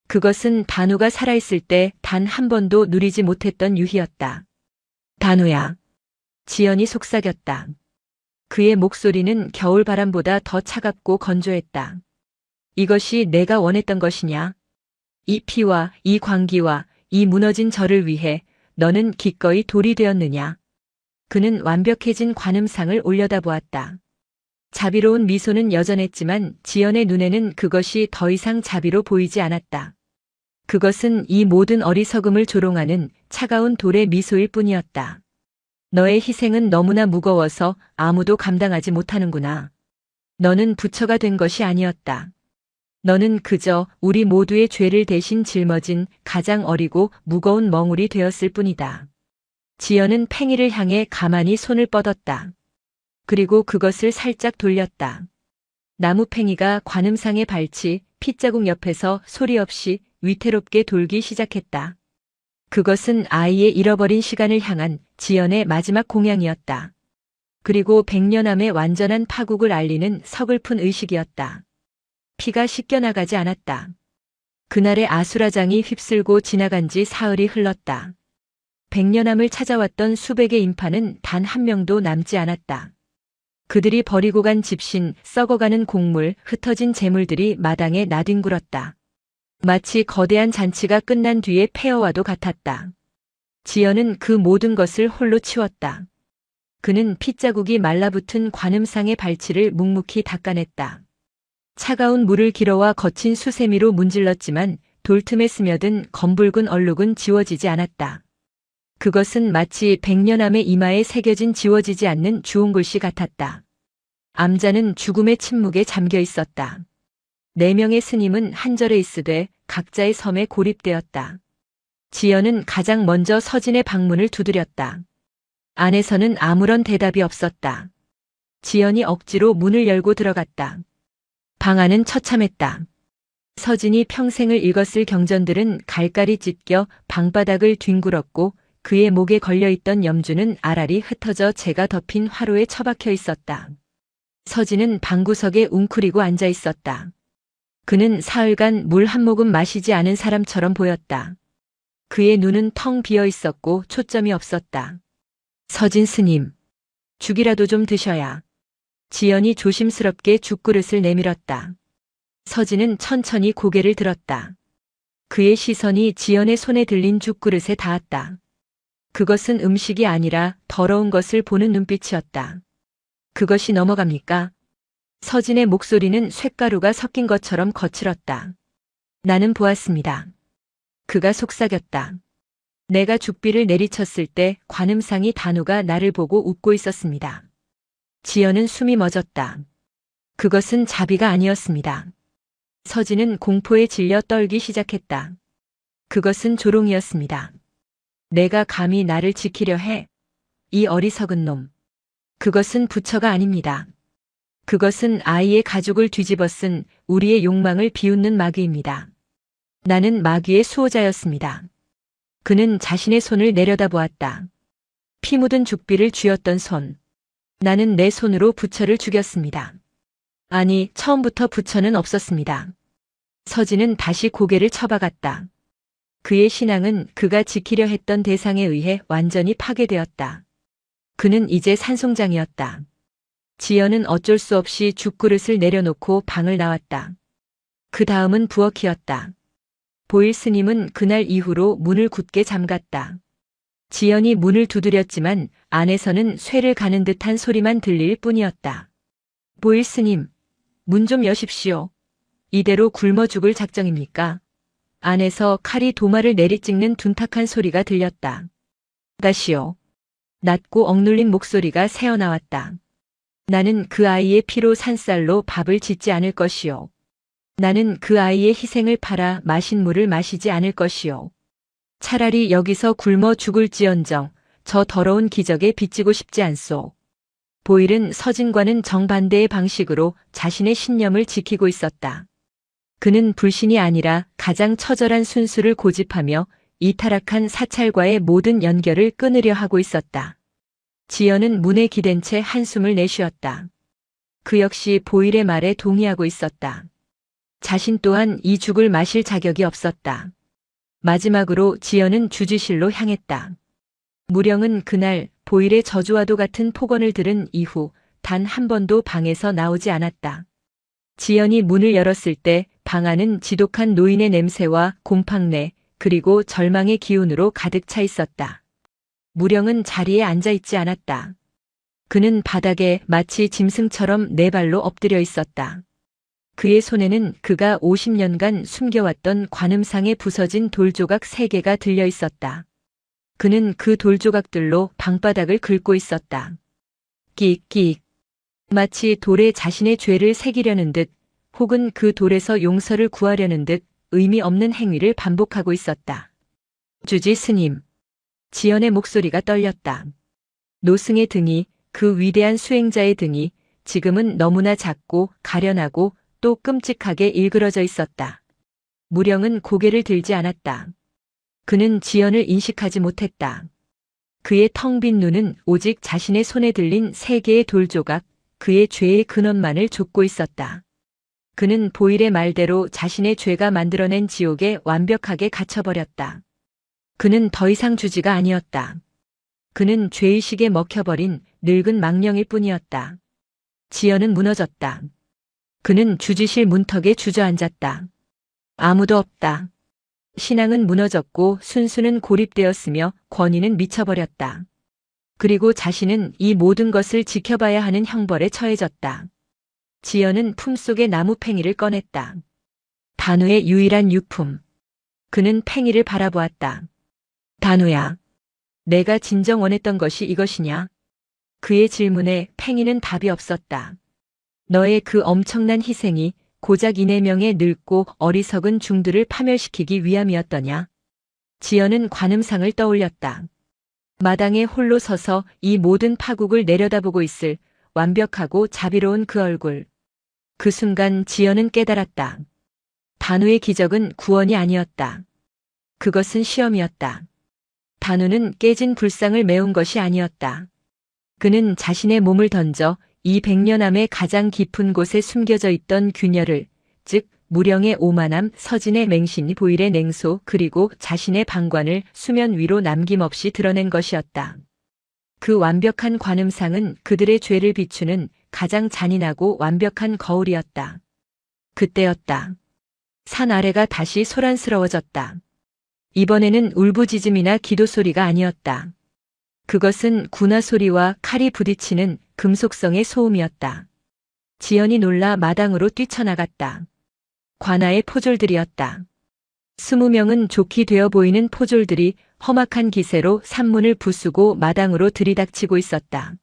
A: 그것은 단우가 살아있을 때 단 한 번도 누리지 못했던 유희였다. 단우야. 지연이 속삭였다. 그의 목소리는 겨울바람보다 더 차갑고 건조했다. 이것이 내가 원했던 것이냐? 이 피와 이 광기와 이 무너진 절을 위해 너는 기꺼이 돌이 되었느냐? 그는 완벽해진 관음상을 올려다보았다. 자비로운 미소는 여전했지만 지연의 눈에는 그것이 더 이상 자비로 보이지 않았다. 그것은 이 모든 어리석음을 조롱하는 차가운 돌의 미소일 뿐이었다. 너의 희생은 너무나 무거워서 아무도 감당하지 못하는구나. 너는 부처가 된 것이 아니었다. 너는 그저 우리 모두의 죄를 대신 짊어진 가장 어리고 무거운 멍울이 되었을 뿐이다. 지연은 팽이를 향해 가만히 손을 뻗었다. 그리고 그것을 살짝 돌렸다. 나무 팽이가 관음상의 발치, 핏자국 옆에서 소리 없이 위태롭게 돌기 시작했다. 그것은 아이의 잃어버린 시간을 향한 지연의 마지막 공양이었다. 그리고 백년암의 완전한 파국을 알리는 서글픈 의식이었다. 피가 씻겨나가지 않았다. 그날의 아수라장이 휩쓸고 지나간 지 사흘이 흘렀다. 백년암을 찾아왔던 수백의 인파는 단 한 명도 남지 않았다. 그들이 버리고 간 집신, 썩어가는 곡물, 흩어진 재물들이 마당에 나뒹굴었다. 마치 거대한 잔치가 끝난 뒤의 폐허와도 같았다. 지연은 그 모든 것을 홀로 치웠다. 그는 핏자국이 말라붙은 관음상의 발치를 묵묵히 닦아냈다. 차가운 물을 길어와 거친 수세미로 문질렀지만 돌틈에 스며든 검붉은 얼룩은 지워지지 않았다. 그것은 마치 백년암의 이마에 새겨진 지워지지 않는 주홍글씨 같았다. 암자는 죽음의 침묵에 잠겨 있었다. 4명의 스님은 한 절에 있으되 각자의 섬에 고립되었다. 지연은 가장 먼저 서진의 방문을 두드렸다. 안에서는 아무런 대답이 없었다. 지연이 억지로 문을 열고 들어갔다. 방 안은 처참했다. 서진이 평생을 읽었을 경전들은 갈갈이 찢겨 방바닥을 뒹굴었고 그의 목에 걸려있던 염주는 알알이 흩어져 재가 덮인 화로에 처박혀 있었다. 서진은 방구석에 웅크리고 앉아 있었다. 그는 사흘간 물 한 모금 마시지 않은 사람처럼 보였다. 그의 눈은 텅 비어 있었고 초점이 없었다. 서진 스님, 죽이라도 좀 드셔야. 지연이 조심스럽게 죽그릇을 내밀었다. 서진은 천천히 고개를 들었다. 그의 시선이 지연의 손에 들린 죽그릇에 닿았다. 그것은 음식이 아니라 더러운 것을 보는 눈빛이었다. 그것이 넘어갑니까? 서진의 목소리는 쇳가루가 섞인 것처럼 거칠었다. 나는 보았습니다. 그가 속삭였다. 내가 죽비를 내리쳤을 때 관음상이 단우가 나를 보고 웃고 있었습니다. 지연은 숨이 멎었다. 그것은 자비가 아니었습니다. 서진은 공포에 질려 떨기 시작했다. 그것은 조롱이었습니다. 내가 감히 나를 지키려 해? 이 어리석은 놈. 그것은 부처가 아닙니다. 그것은 아이의 가죽을 뒤집어 쓴 우리의 욕망을 비웃는 마귀입니다. 나는 마귀의 수호자였습니다. 그는 자신의 손을 내려다보았다. 피 묻은 죽비를 쥐었던 손. 나는 내 손으로 부처를 죽였습니다. 아니, 처음부터 부처는 없었습니다. 서진은 다시 고개를 쳐박았다. 그의 신앙은 그가 지키려 했던 대상에 의해 완전히 파괴되었다. 그는 이제 산송장이었다. 지연은 어쩔 수 없이 죽그릇을 내려놓고 방을 나왔다. 그 다음은 부엌이었다. 보일 스님은 그날 이후로 문을 굳게 잠갔다. 지연이 문을 두드렸지만 안에서는 쇠를 가는 듯한 소리만 들릴 뿐이었다. 보일 스님, 문 좀 여십시오. 이대로 굶어 죽을 작정입니까? 안에서 칼이 도마를 내리찍는 둔탁한 소리가 들렸다. 다시요. 낮고 억눌린 목소리가 새어나왔다. 나는 그 아이의 피로 산 쌀로 밥을 짓지 않을 것이요. 나는 그 아이의 희생을 팔아 마신 물을 마시지 않을 것이요. 차라리 여기서 굶어 죽을지언정 저 더러운 기적에 빚지고 싶지 않소. 보일은 서진과는 정반대의 방식으로 자신의 신념을 지키고 있었다. 그는 불신이 아니라 가장 처절한 순수를 고집하며 이 타락한 사찰과의 모든 연결을 끊으려 하고 있었다. 지연은 문에 기댄 채 한숨을 내쉬었다. 그 역시 보일의 말에 동의하고 있었다. 자신 또한 이 죽을 마실 자격이 없었다. 마지막으로 지연은 주지실로 향했다. 무령은 그날 보일의 저주와도 같은 폭언을 들은 이후 단 한 번도 방에서 나오지 않았다. 지연이 문을 열었을 때 방 안은 지독한 노인의 냄새와 곰팡내 그리고 절망의 기운으로 가득 차 있었다. 무령은 자리에 앉아 있지 않았다. 그는 바닥에 마치 짐승처럼 네 발로 엎드려 있었다. 그의 손에는 그가 50년간 숨겨왔던 관음상에 부서진 돌조각 3개가 들려 있었다. 그는 그 돌조각들로 방바닥을 긁고 있었다. 끽끽. 마치 돌에 자신의 죄를 새기려는 듯 혹은 그 돌에서 용서를 구하려는 듯 의미 없는 행위를 반복하고 있었다. 주지 스님. 지연의 목소리가 떨렸다. 노승의 등이, 그 위대한 수행자의 등이 지금은 너무나 작고 가련하고 또 끔찍하게 일그러져 있었다. 무령은 고개를 들지 않았다. 그는 지연을 인식하지 못했다. 그의 텅 빈 눈은 오직 자신의 손에 들린 3개의 돌조각, 그의 죄의 근원만을 좇고 있었다. 그는 보일의 말대로 자신의 죄가 만들어낸 지옥에 완벽하게 갇혀버렸다. 그는 더 이상 주지가 아니었다. 그는 죄의식에 먹혀버린 늙은 망령일 뿐이었다. 지연은 무너졌다. 그는 주지실 문턱에 주저앉았다. 아무도 없다. 신앙은 무너졌고 순수는 고립되었으며 권위는 미쳐버렸다. 그리고 자신은 이 모든 것을 지켜봐야 하는 형벌에 처해졌다. 지연은 품속의 나무 팽이를 꺼냈다. 단우의 유일한 유품. 그는 팽이를 바라보았다. 단우야, 내가 진정 원했던 것이 이것이냐? 그의 질문에 팽이는 답이 없었다. 너의 그 엄청난 희생이 고작 이네 명의 늙고 어리석은 중들을 파멸시키기 위함이었더냐? 지연은 관음상을 떠올렸다. 마당에 홀로 서서 이 모든 파국을 내려다보고 있을 완벽하고 자비로운 그 얼굴. 그 순간 지연은 깨달았다. 단우의 기적은 구원이 아니었다. 그것은 시험이었다. 단우는 깨진 불상을 메운 것이 아니었다. 그는 자신의 몸을 던져 이 백년암의 가장 깊은 곳에 숨겨져 있던 균열을, 즉 무령의 오만함, 서진의 맹신이, 보일의 냉소, 그리고 자신의 방관을 수면 위로 남김없이 드러낸 것이었다. 그 완벽한 관음상은 그들의 죄를 비추는 가장 잔인하고 완벽한 거울이었다. 그때였다. 산 아래가 다시 소란스러워졌다. 이번에는 울부짖음이나 기도 소리가 아니었다. 그것은 군화 소리와 칼이 부딪히는 금속성의 소음이었다. 지연이 놀라 마당으로 뛰쳐나갔다. 관아의 포졸들이었다. 20명은 좋게 되어 보이는 포졸들이 험악한 기세로 산문을 부수고 마당으로 들이닥치고 있었다.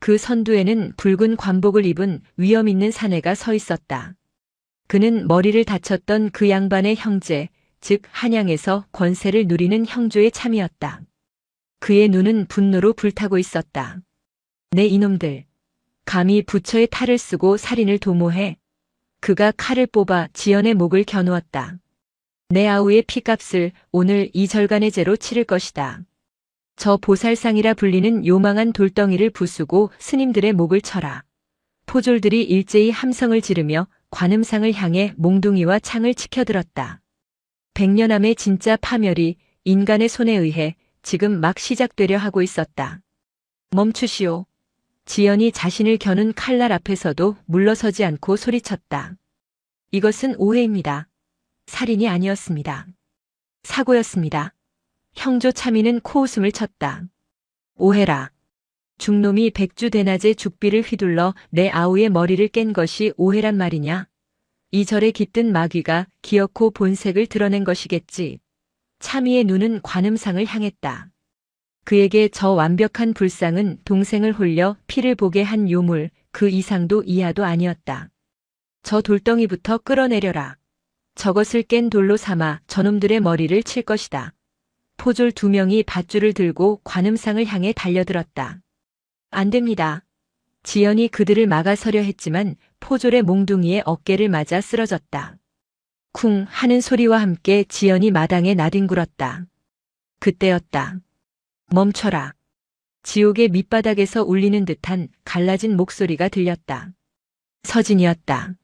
A: 그 선두에는 붉은 관복을 입은 위엄 있는 사내가 서 있었다. 그는 머리를 다쳤던 그 양반의 형제, 즉 한양에서 권세를 누리는 형조의 참이었다. 그의 눈은 분노로 불타고 있었다. 내 이놈들, 감히 부처의 탈을 쓰고 살인을 도모해. 그가 칼을 뽑아 지연의 목을 겨누었다. 내 아우의 피값을 오늘 이 절간의 죄로 치를 것이다. 저 보살상이라 불리는 요망한 돌덩이를 부수고 스님들의 목을 쳐라. 포졸들이 일제히 함성을 지르며 관음상을 향해 몽둥이와 창을 치켜들었다. 백년암의 진짜 파멸이 인간의 손에 의해 지금 막 시작되려 하고 있었다. 멈추시오. 지연이 자신을 겨눈 칼날 앞에서도 물러서지 않고 소리쳤다. 이것은 오해입니다. 살인이 아니었습니다. 사고였습니다. 형조 참이는 코웃음을 쳤다. 오해라. 중놈이 백주대낮에 죽비를 휘둘러 내 아우의 머리를 깬 것이 오해란 말이냐? 이 절에 깃든 마귀가 기어코 본색을 드러낸 것이겠지. 참이의 눈은 관음상을 향했다. 그에게 저 완벽한 불상은 동생을 홀려 피를 보게 한 요물, 그 이상도 이하도 아니었다. 저 돌덩이부터 끌어내려라. 저것을 깬 돌로 삼아 저놈들의 머리를 칠 것이다. 포졸 2명이 밧줄을 들고 관음상을 향해 달려들었다. 안 됩니다. 지연이 그들을 막아서려 했지만 포졸의 몽둥이에 어깨를 맞아 쓰러졌다. 쿵 하는 소리와 함께 지연이 마당에 나뒹굴었다. 그때였다. 멈춰라. 지옥의 밑바닥에서 울리는 듯한 갈라진 목소리가 들렸다. 서진이었다.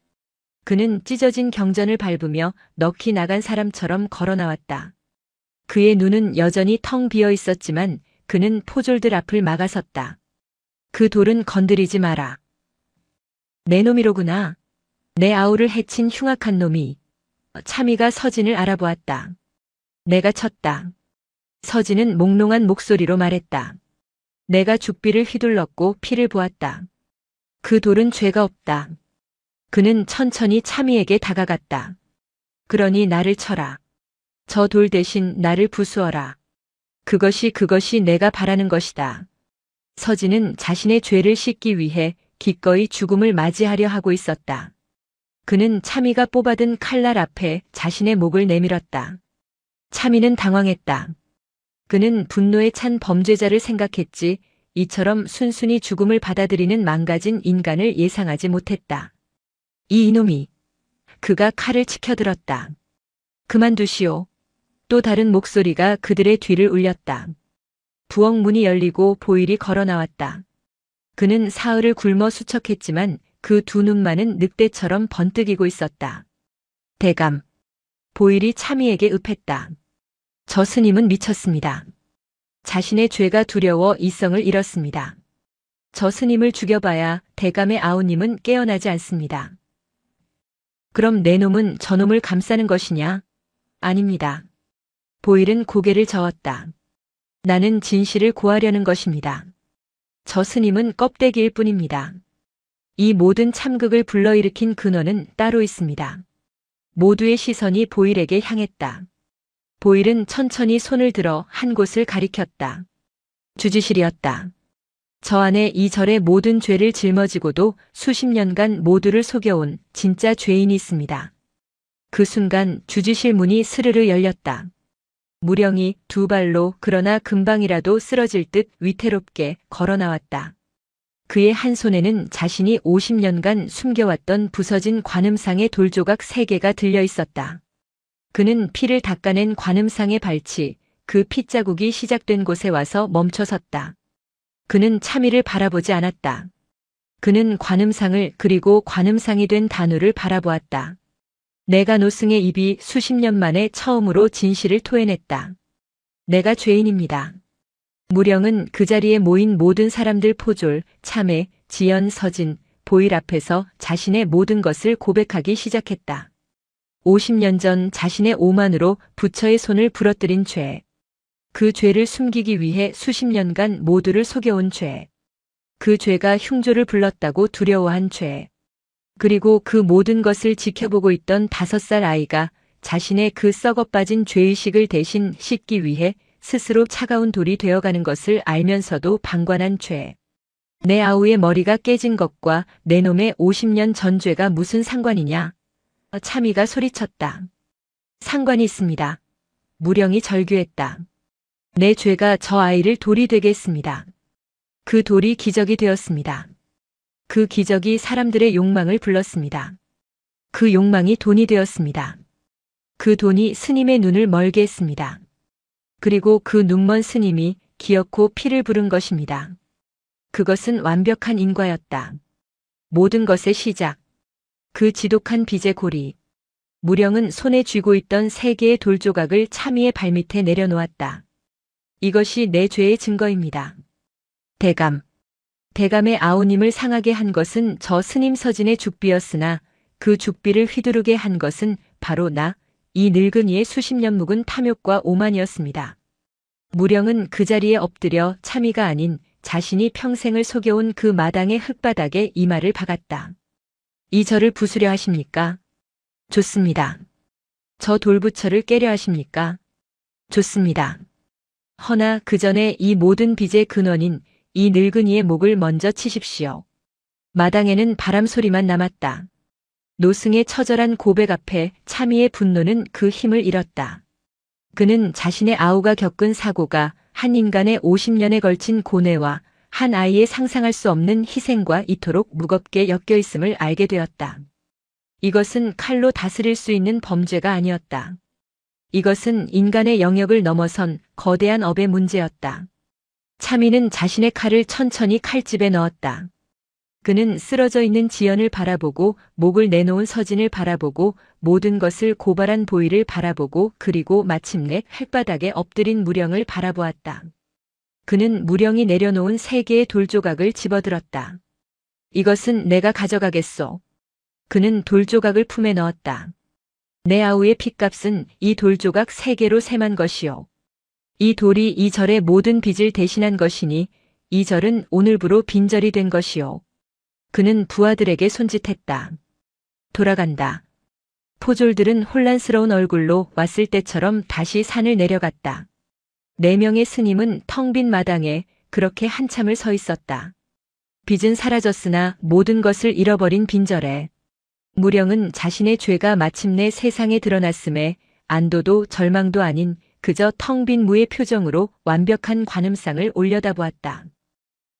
A: 그는 찢어진 경전을 밟으며 넋이 나간 사람처럼 걸어 나왔다. 그의 눈은 여전히 텅 비어 있었지만 그는 포졸들 앞을 막아섰다. 그 돌은 건드리지 마라. 내 놈이로구나. 내 아우를 해친 흉악한 놈이. 참이가 서진을 알아보았다. 내가 쳤다. 서진은 몽롱한 목소리로 말했다. 내가 죽비를 휘둘렀고 피를 보았다. 그 돌은 죄가 없다. 그는 천천히 참이에게 다가갔다. 그러니 나를 쳐라. 저 돌 대신 나를 부수어라. 그것이 내가 바라는 것이다. 서진은 자신의 죄를 씻기 위해 기꺼이 죽음을 맞이하려 하고 있었다. 그는 참이가 뽑아든 칼날 앞에 자신의 목을 내밀었다. 참이는 당황했다. 그는 분노에 찬 범죄자를 생각했지 이처럼 순순히 죽음을 받아들이는 망가진 인간을 예상하지 못했다. 이 이놈이. 그가 칼을 치켜들었다. 그만두시오. 또 다른 목소리가 그들의 뒤를 울렸다. 부엌 문이 열리고 보일이 걸어 나왔다. 그는 사흘을 굶어 수척했지만 그 두 눈만은 늑대처럼 번뜩이고 있었다. 대감. 보일이 차미에게 읍했다. 저 스님은 미쳤습니다. 자신의 죄가 두려워 이성을 잃었습니다. 저 스님을 죽여봐야 대감의 아우님은 깨어나지 않습니다. 그럼 내 놈은 저놈을 감싸는 것이냐? 아닙니다. 보일은 고개를 저었다. 나는 진실을 고하려는 것입니다. 저 스님은 껍데기일 뿐입니다. 이 모든 참극을 불러일으킨 근원은 따로 있습니다. 모두의 시선이 보일에게 향했다. 보일은 천천히 손을 들어 한 곳을 가리켰다. 주지실이었다. 저 안에 이 절의 모든 죄를 짊어지고도 수십 년간 모두를 속여온 진짜 죄인이 있습니다. 그 순간 주지실 문이 스르르 열렸다. 무령이 두 발로 그러나 금방이라도 쓰러질 듯 위태롭게 걸어 나왔다. 그의 한 손에는 자신이 50년간 숨겨왔던 부서진 관음상의 돌조각 3개가 들려 있었다. 그는 피를 닦아낸 관음상의 발치, 그 핏자국이 시작된 곳에 와서 멈춰섰다. 그는 차미를 바라보지 않았다. 그는 관음상을 그리고 관음상이 된 단우를 바라보았다. 내가 노승의 입이 수십 년 만에 처음으로 진실을 토해냈다. 내가 죄인입니다. 무령은 그 자리에 모인 모든 사람들 포졸, 참회, 지연, 서진, 보일 앞에서 자신의 모든 것을 고백하기 시작했다. 50년 전 자신의 오만으로 부처의 손을 부러뜨린 죄. 그 죄를 숨기기 위해 수십 년간 모두를 속여온 죄. 그 죄가 흉조를 불렀다고 두려워한 죄. 그리고 그 모든 것을 지켜보고 있던 5살 아이가 자신의 그 썩어빠진 죄의식을 대신 씻기 위해 스스로 차가운 돌이 되어가는 것을 알면서도 방관한 죄. 내 아우의 머리가 깨진 것과 내 놈의 50년 전 죄가 무슨 상관이냐? 차미가 소리쳤다. 상관이 있습니다. 무령이 절규했다. 내 죄가 저 아이를 돌이 되게 했습니다. 그 돌이 기적이 되었습니다. 그 기적이 사람들의 욕망을 불렀습니다. 그 욕망이 돈이 되었습니다. 그 돈이 스님의 눈을 멀게 했습니다. 그리고 그 눈먼 스님이 기어코 피를 부른 것입니다. 그것은 완벽한 인과였다. 모든 것의 시작. 그 지독한 빚의 고리. 무령은 손에 쥐고 있던 3개의 돌조각을 차미의 발밑에 내려놓았다. 이것이 내 죄의 증거입니다. 대감. 대감의 아우님을 상하게 한 것은 저 스님 서진의 죽비였으나 그 죽비를 휘두르게 한 것은 바로 나, 이 늙은이의 수십 년 묵은 탐욕과 오만이었습니다. 무령은 그 자리에 엎드려 차미가 아닌 자신이 평생을 속여온 그 마당의 흙바닥에 이마를 박았다. 이 절을 부수려 하십니까? 좋습니다. 저 돌부처를 깨려 하십니까? 좋습니다. 허나 그 전에 이 모든 빚의 근원인 이 늙은이의 목을 먼저 치십시오. 마당에는 바람 소리만 남았다. 노승의 처절한 고백 앞에 차미의 분노는 그 힘을 잃었다. 그는 자신의 아우가 겪은 사고가 한 인간의 50년에 걸친 고뇌와 한 아이의 상상할 수 없는 희생과 이토록 무겁게 엮여 있음을 알게 되었다. 이것은 칼로 다스릴 수 있는 범죄가 아니었다. 이것은 인간의 영역을 넘어선 거대한 업의 문제였다. 차미는 자신의 칼을 천천히 칼집에 넣었다. 그는 쓰러져 있는 지연을 바라보고 목을 내놓은 서진을 바라보고 모든 것을 고발한 보일을 바라보고 그리고 마침내 흙바닥에 엎드린 무령을 바라보았다. 그는 무령이 내려놓은 3개의 돌조각을 집어들었다. 이것은 내가 가져가겠소. 그는 돌조각을 품에 넣었다. 내 아우의 핏값은 이 돌조각 3개로 셈한 것이요. 이 돌이 이 절의 모든 빚을 대신한 것이니 이 절은 오늘부로 빈절이 된 것이요. 그는 부하들에게 손짓했다. 돌아간다. 포졸들은 혼란스러운 얼굴로 왔을 때처럼 다시 산을 내려갔다. 4명의 스님은 텅 빈 마당에 그렇게 한참을 서 있었다. 빚은 사라졌으나 모든 것을 잃어버린 빈절에 무령은 자신의 죄가 마침내 세상에 드러났음에 안도도 절망도 아닌 그저 텅 빈 무의 표정으로 완벽한 관음상을 올려다보았다.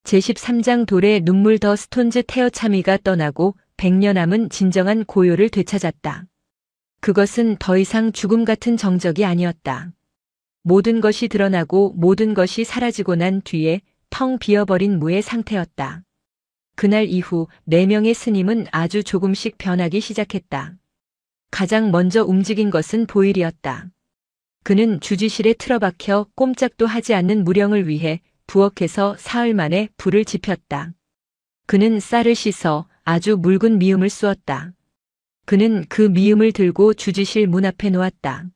A: 제13장 돌의 눈물 더 스톤즈 테어 차미가 떠나고 100년 남은 진정한 고요를 되찾았다. 그것은 더 이상 죽음 같은 정적이 아니었다. 모든 것이 드러나고 모든 것이 사라지고 난 뒤에 텅 비어버린 무의 상태였다. 그날 이후 4명의 스님은 아주 조금씩 변하기 시작했다. 가장 먼저 움직인 것은 보일이었다. 그는 주지실에 틀어박혀 꼼짝도 하지 않는 무령을 위해 부엌에서 사흘 만에 불을 지폈다. 그는 쌀을 씻어 아주 묽은 미음을 쑤었다. 그는 그 미음을 들고 주지실 문 앞에 놓았다.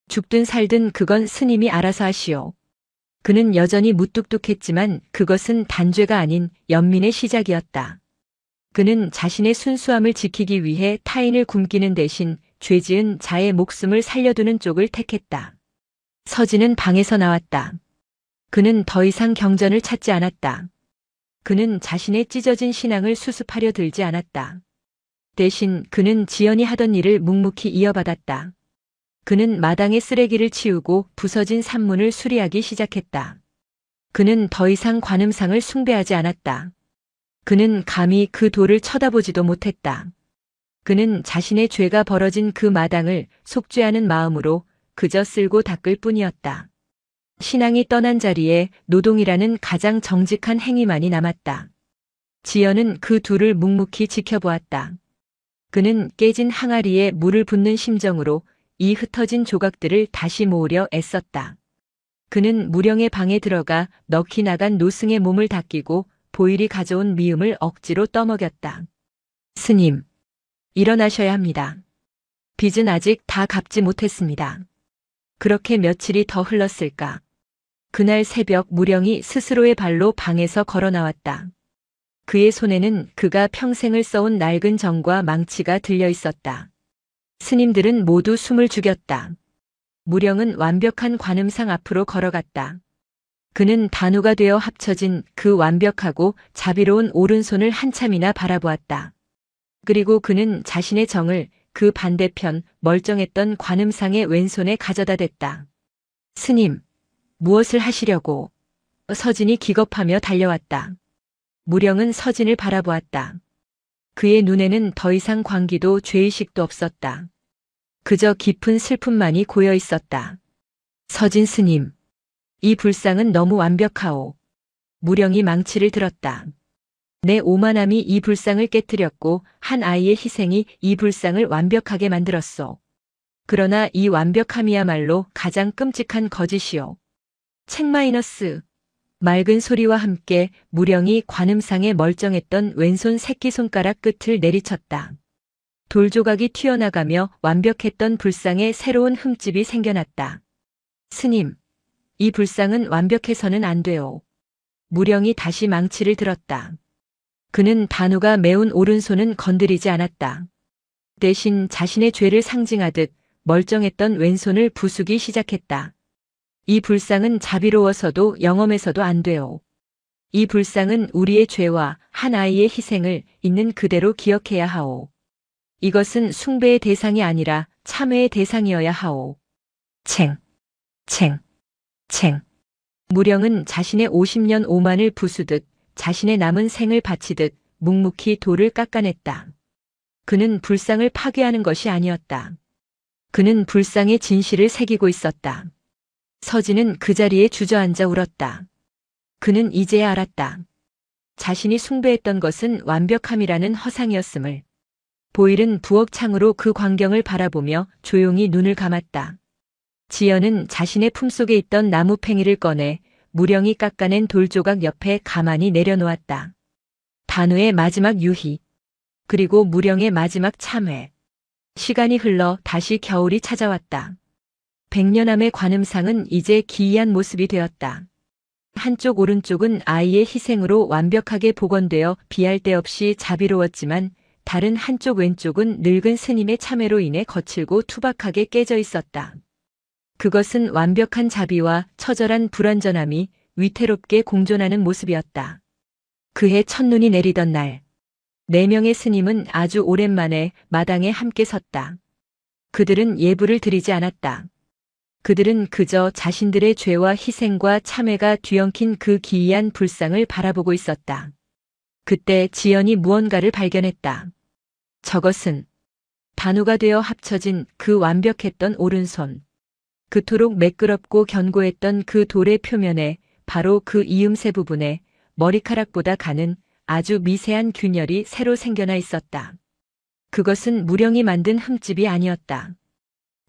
A: 죽든 살든 그건 스님이 알아서 하시오. 그는 여전히 무뚝뚝했지만 그것은 단죄가 아닌 연민의 시작이었다. 그는 자신의 순수함을 지키기 위해 타인을 굶기는 대신 죄지은 자의 목숨을 살려두는 쪽을 택했다. 서진은 방에서 나왔다. 그는 더 이상 경전을 찾지 않았다. 그는 자신의 찢어진 신앙을 수습하려 들지 않았다. 대신 그는 지연이 하던 일을 묵묵히 이어받았다. 그는 마당의 쓰레기를 치우고 부서진 산문을 수리하기 시작했다. 그는 더 이상 관음상을 숭배하지 않았다. 그는 감히 그 돌을 쳐다보지도 못했다. 그는 자신의 죄가 벌어진 그 마당을 속죄하는 마음으로 그저 쓸고 닦을 뿐이었다. 신앙이 떠난 자리에 노동이라는 가장 정직한 행위만이 남았다. 지연은 그 둘을 묵묵히 지켜보았다. 그는 깨진 항아리에 물을 붓는 심정으로 이 흩어진 조각들을 다시 모으려 애썼다. 그는 무령의 방에 들어가 넋이 나간 노승의 몸을 닦이고 보일이 가져온 미음을 억지로 떠먹였다. 스님, 일어나셔야 합니다. 빚은 아직 다 갚지 못했습니다. 그렇게 며칠이 더 흘렀을까. 그날 새벽 무령이 스스로의 발로 방에서 걸어 나왔다. 그의 손에는 그가 평생을 써온 낡은 정과 망치가 들려 있었다. 스님들은 모두 숨을 죽였다. 무령은 완벽한 관음상 앞으로 걸어갔다. 그는 단우가 되어 합쳐진 그 완벽하고 자비로운 오른손을 한참이나 바라보았다. 그리고 그는 자신의 정을 그 반대편 멀쩡했던 관음상의 왼손에 가져다 댔다. 스님, 무엇을 하시려고? 서진이 기겁하며 달려왔다. 무령은 서진을 바라보았다. 그의 눈에는 더 이상 광기도 죄의식도 없었다. 그저 깊은 슬픔만이 고여 있었다. 서진 스님, 이 불상은 너무 완벽하오. 무령이 망치를 들었다. 내 오만함이 이 불상을 깨뜨렸고 한 아이의 희생이 이 불상을 완벽하게 만들었소. 그러나 이 완벽함이야말로 가장 끔찍한 거짓이오. 책 마이너스. 맑은 소리와 함께 무령이 관음상에 멀쩡했던 왼손 새끼손가락 끝을 내리쳤다. 돌조각이 튀어나가며 완벽했던 불상에 새로운 흠집이 생겨났다. 스님, 이 불상은 완벽해서는 안 돼요. 무령이 다시 망치를 들었다. 그는 단우가 메운 오른손은 건드리지 않았다. 대신 자신의 죄를 상징하듯 멀쩡했던 왼손을 부수기 시작했다. 이 불상은 자비로워서도 영험해서도 안 돼요. 이 불상은 우리의 죄와 한 아이의 희생을 있는 그대로 기억해야 하오. 이것은 숭배의 대상이 아니라 참회의 대상이어야 하오. 챙, 챙, 챙. 무령은 자신의 50년 오만을 부수듯 자신의 남은 생을 바치듯 묵묵히 돌을 깎아냈다. 그는 불상을 파괴하는 것이 아니었다. 그는 불상의 진실을 새기고 있었다. 서진은 그 자리에 주저앉아 울었다. 그는 이제야 알았다. 자신이 숭배했던 것은 완벽함이라는 허상이었음을. 보일은 부엌 창으로 그 광경을 바라보며 조용히 눈을 감았다. 지연은 자신의 품속에 있던 나무팽이를 꺼내 무령이 깎아낸 돌조각 옆에 가만히 내려놓았다. 단우의 마지막 유희, 그리고 무령의 마지막 참회. 시간이 흘러 다시 겨울이 찾아왔다. 백년암의 관음상은 이제 기이한 모습이 되었다. 한쪽 오른쪽은 아이의 희생으로 완벽하게 복원되어 비할 데 없이 자비로웠지만 다른 한쪽 왼쪽은 늙은 스님의 참회로 인해 거칠고 투박하게 깨져 있었다. 그것은 완벽한 자비와 처절한 불완전함이 위태롭게 공존하는 모습이었다. 그해 첫눈이 내리던 날, 4명의 스님은 아주 오랜만에 마당에 함께 섰다. 그들은 예불을 드리지 않았다. 그들은 그저 자신들의 죄와 희생과 참회가 뒤엉킨 그 기이한 불상을 바라보고 있었다. 그때 지연이 무언가를 발견했다. 저것은 단우가 되어 합쳐진 그 완벽했던 오른손. 그토록 매끄럽고 견고했던 그 돌의 표면에 바로 그 이음새 부분에 머리카락보다 가는 아주 미세한 균열이 새로 생겨나 있었다. 그것은 무령이 만든 흠집이 아니었다.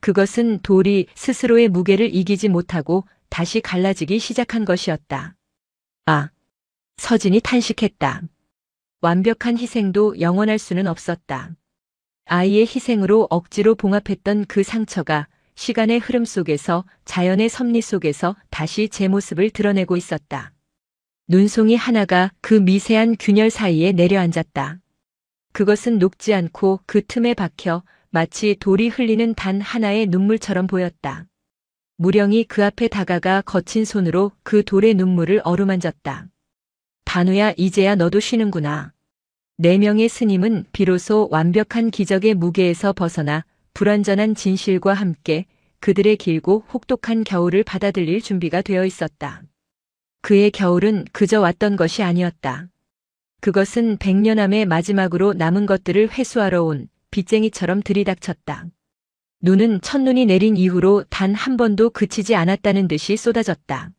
A: 그것은 돌이 스스로의 무게를 이기지 못하고 다시 갈라지기 시작한 것이었다. 아! 서진이 탄식했다. 완벽한 희생도 영원할 수는 없었다. 아이의 희생으로 억지로 봉합했던 그 상처가 시간의 흐름 속에서 자연의 섭리 속에서 다시 제 모습을 드러내고 있었다. 눈송이 하나가 그 미세한 균열 사이에 내려앉았다. 그것은 녹지 않고 그 틈에 박혀 마치 돌이 흘리는 단 하나의 눈물처럼 보였다. 무령이 그 앞에 다가가 거친 손으로 그 돌의 눈물을 어루만졌다. 단우야, 이제야 너도 쉬는구나. 4명의 스님은 비로소 완벽한 기적의 무게에서 벗어나 불완전한 진실과 함께 그들의 길고 혹독한 겨울을 받아들일 준비가 되어 있었다. 그의 겨울은 그저 왔던 것이 아니었다. 그것은 100년함의 마지막으로 남은 것들을 회수하러 온 빚쟁이처럼 들이닥쳤다. 눈은 첫눈이 내린 이후로 단 한 번도 그치지 않았다는 듯이 쏟아졌다.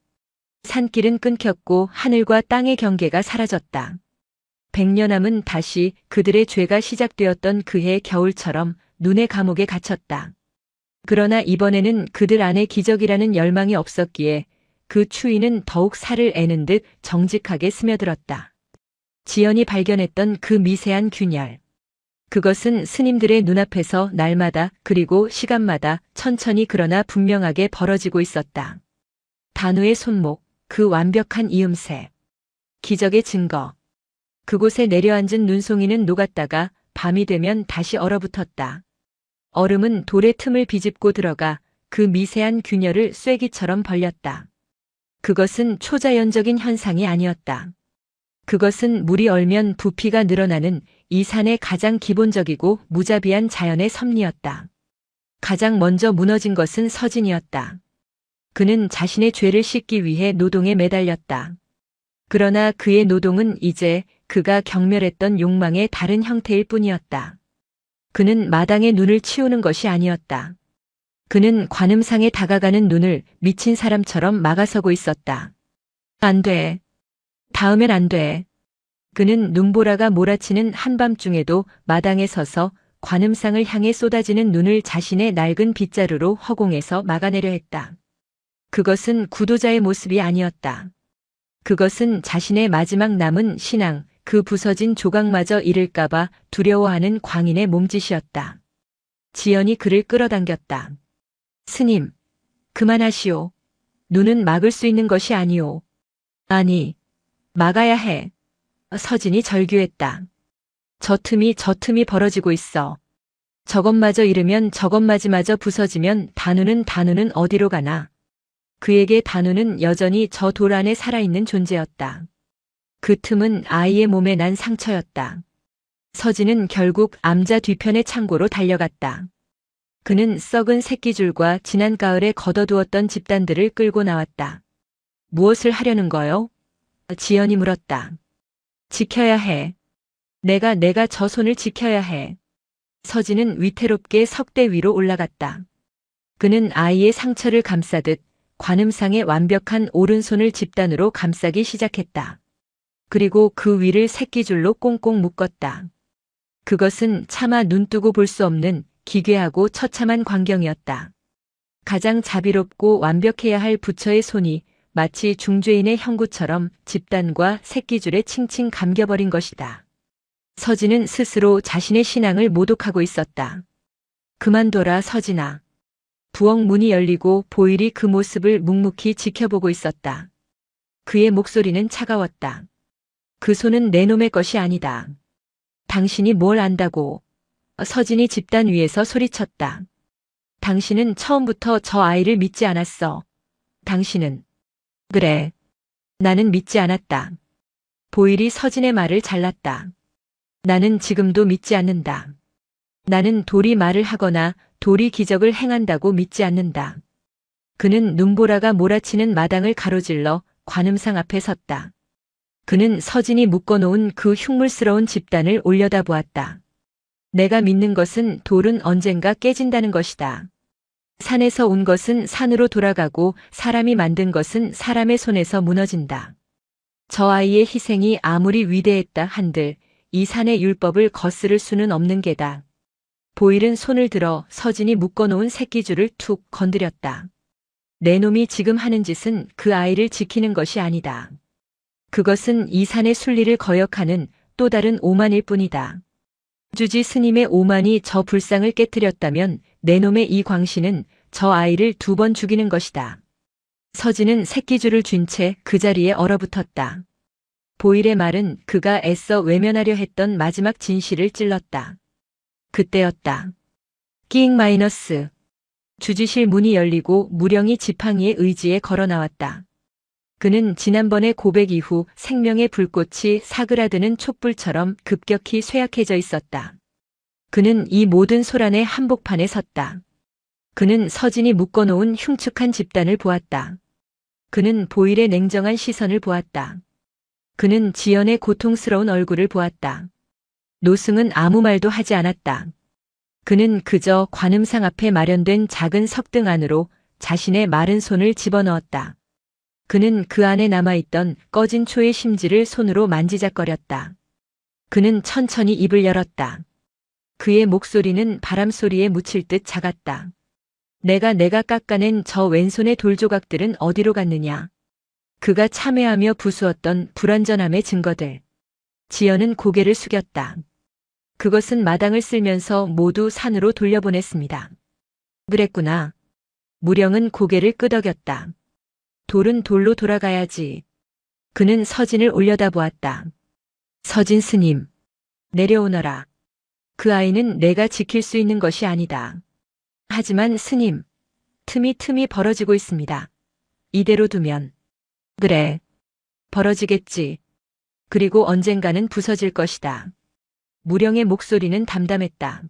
A: 산길은 끊겼고 하늘과 땅의 경계가 사라졌다. 100년함은 다시 그들의 죄가 시작되었던 그해 겨울처럼 눈의 감옥에 갇혔다. 그러나 이번에는 그들 안에 기적이라는 열망이 없었기에 그 추위는 더욱 살을 애는 듯 정직하게 스며들었다. 지연이 발견했던 그 미세한 균열. 그것은 스님들의 눈앞에서 날마다 그리고 시간마다 천천히 그러나 분명하게 벌어지고 있었다. 단우의 손목, 그 완벽한 이음새. 기적의 증거. 그곳에 내려앉은 눈송이는 녹았다가 밤이 되면 다시 얼어붙었다. 얼음은 돌의 틈을 비집고 들어가 그 미세한 균열을 쐐기처럼 벌렸다. 그것은 초자연적인 현상이 아니었다. 그것은 물이 얼면 부피가 늘어나는 이 산의 가장 기본적이고 무자비한 자연의 섭리였다. 가장 먼저 무너진 것은 서진이었다. 그는 자신의 죄를 씻기 위해 노동에 매달렸다. 그러나 그의 노동은 이제 그가 경멸했던 욕망의 다른 형태일 뿐이었다. 그는 마당에 눈을 치우는 것이 아니었다. 그는 관음상에 다가가는 눈을 미친 사람처럼 막아서고 있었다. 안 돼. 닿으면 안 돼. 그는 눈보라가 몰아치는 한밤중에도 마당에 서서 관음상을 향해 쏟아지는 눈을 자신의 낡은 빗자루로 허공에서 막아내려 했다. 그것은 구도자의 모습이 아니었다. 그것은 자신의 마지막 남은 신앙, 그 부서진 조각마저 잃을까봐 두려워하는 광인의 몸짓이었다. 지연이 그를 끌어당겼다. 스님, 그만하시오. 눈은 막을 수 있는 것이 아니오. 아니, 막아야 해. 서진이 절규했다. 저 틈이 벌어지고 있어. 저것마저 잃으면 저것마저 부서지면 단우는 어디로 가나. 그에게 단우는 여전히 저 돌 안에 살아있는 존재였다. 그 틈은 아이의 몸에 난 상처였다. 서진은 결국 암자 뒤편의 창고로 달려갔다. 그는 썩은 새끼줄과 지난 가을에 걷어두었던 집단들을 끌고 나왔다. 무엇을 하려는 거요? 지연이 물었다. 지켜야 해. 내가 저 손을 지켜야 해. 서진은 위태롭게 석대 위로 올라갔다. 그는 아이의 상처를 감싸듯 관음상의 완벽한 오른손을 집단으로 감싸기 시작했다. 그리고 그 위를 새끼줄로 꽁꽁 묶었다. 그것은 차마 눈뜨고 볼 수 없는 기괴하고 처참한 광경이었다. 가장 자비롭고 완벽해야 할 부처의 손이 마치 중죄인의 형구처럼 집단과 새끼줄에 칭칭 감겨버린 것이다. 서진은 스스로 자신의 신앙을 모독하고 있었다. 그만둬라, 서진아. 부엌 문이 열리고 보일이 그 모습을 묵묵히 지켜보고 있었다. 그의 목소리는 차가웠다. 그 손은 내 놈의 것이 아니다. 당신이 뭘 안다고. 서진이 집단 위에서 소리쳤다. 당신은 처음부터 저 아이를 믿지 않았어. 당신은. 그래. 나는 믿지 않았다. 보일이 서진의 말을 잘랐다. 나는 지금도 믿지 않는다. 나는 돌이 말을 하거나 돌이 기적을 행한다고 믿지 않는다. 그는 눈보라가 몰아치는 마당을 가로질러 관음상 앞에 섰다. 그는 서진이 묶어놓은 그 흉물스러운 집단을 올려다보았다. 내가 믿는 것은 돌은 언젠가 깨진다는 것이다. 산에서 온 것은 산으로 돌아가고 사람이 만든 것은 사람의 손에서 무너진다. 저 아이의 희생이 아무리 위대했다 한들 이 산의 율법을 거스를 수는 없는 게다. 보일은 손을 들어 서진이 묶어놓은 새끼줄을 툭 건드렸다. 내 놈이 지금 하는 짓은 그 아이를 지키는 것이 아니다. 그것은 이 산의 순리를 거역하는 또 다른 오만일 뿐이다. 주지 스님의 오만이 저 불상을 깨뜨렸다면 내 놈의 이 광신은 저 아이를 2번 죽이는 것이다. 서진은 새끼줄을 쥔 채 그 자리에 얼어붙었다. 보일의 말은 그가 애써 외면하려 했던 마지막 진실을 찔렀다. 그때였다. 끼잉 마이너스. 주지실 문이 열리고 무령이 지팡이의 의지에 걸어 나왔다. 그는 지난번의 고백 이후 생명의 불꽃이 사그라드는 촛불처럼 급격히 쇠약해져 있었다. 그는 이 모든 소란의 한복판에 섰다. 그는 서진이 묶어놓은 흉측한 집단을 보았다. 그는 보일의 냉정한 시선을 보았다. 그는 지연의 고통스러운 얼굴을 보았다. 노승은 아무 말도 하지 않았다. 그는 그저 관음상 앞에 마련된 작은 석등 안으로 자신의 마른 손을 집어넣었다. 그는 그 안에 남아있던 꺼진 초의 심지를 손으로 만지작거렸다. 그는 천천히 입을 열었다. 그의 목소리는 바람소리에 묻힐 듯 작았다. 내가 깎아낸 저 왼손의 돌조각들은 어디로 갔느냐. 그가 참회하며 부수었던 불완전함의 증거들. 지연은 고개를 숙였다. 그것은 마당을 쓸면서 모두 산으로 돌려보냈습니다. 그랬구나. 무령은 고개를 끄덕였다. 돌은 돌로 돌아가야지. 그는 서진을 올려다보았다. 서진 스님, 내려오너라. 그 아이는 내가 지킬 수 있는 것이 아니다. 하지만 스님, 틈이 벌어지고 있습니다. 이대로 두면. 그래, 벌어지겠지. 그리고 언젠가는 부서질 것이다. 무령의 목소리는 담담했다.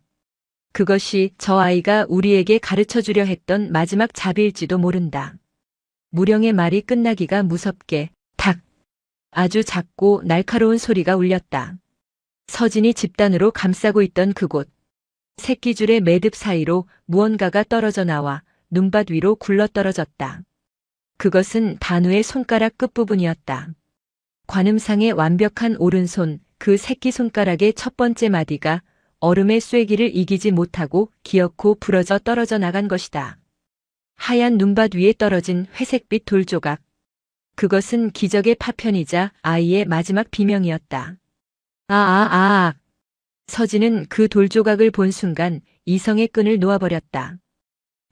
A: 그것이 저 아이가 우리에게 가르쳐 주려 했던 마지막 자비일지도 모른다. 무령의 말이 끝나기가 무섭게 탁 아주 작고 날카로운 소리가 울렸다. 서진이 집단으로 감싸고 있던 그곳. 새끼줄의 매듭 사이로 무언가가 떨어져 나와 눈밭 위로 굴러떨어졌다. 그것은 단우의 손가락 끝부분이었다. 관음상의 완벽한 오른손, 그 새끼손가락의 첫 번째 마디가 얼음의 쐐기를 이기지 못하고 기어코 부러져 떨어져 나간 것이다. 하얀 눈밭 위에 떨어진 회색빛 돌조각. 그것은 기적의 파편이자 아이의 마지막 비명이었다. 서진은 그 돌조각을 본 순간 이성의 끈을 놓아버렸다.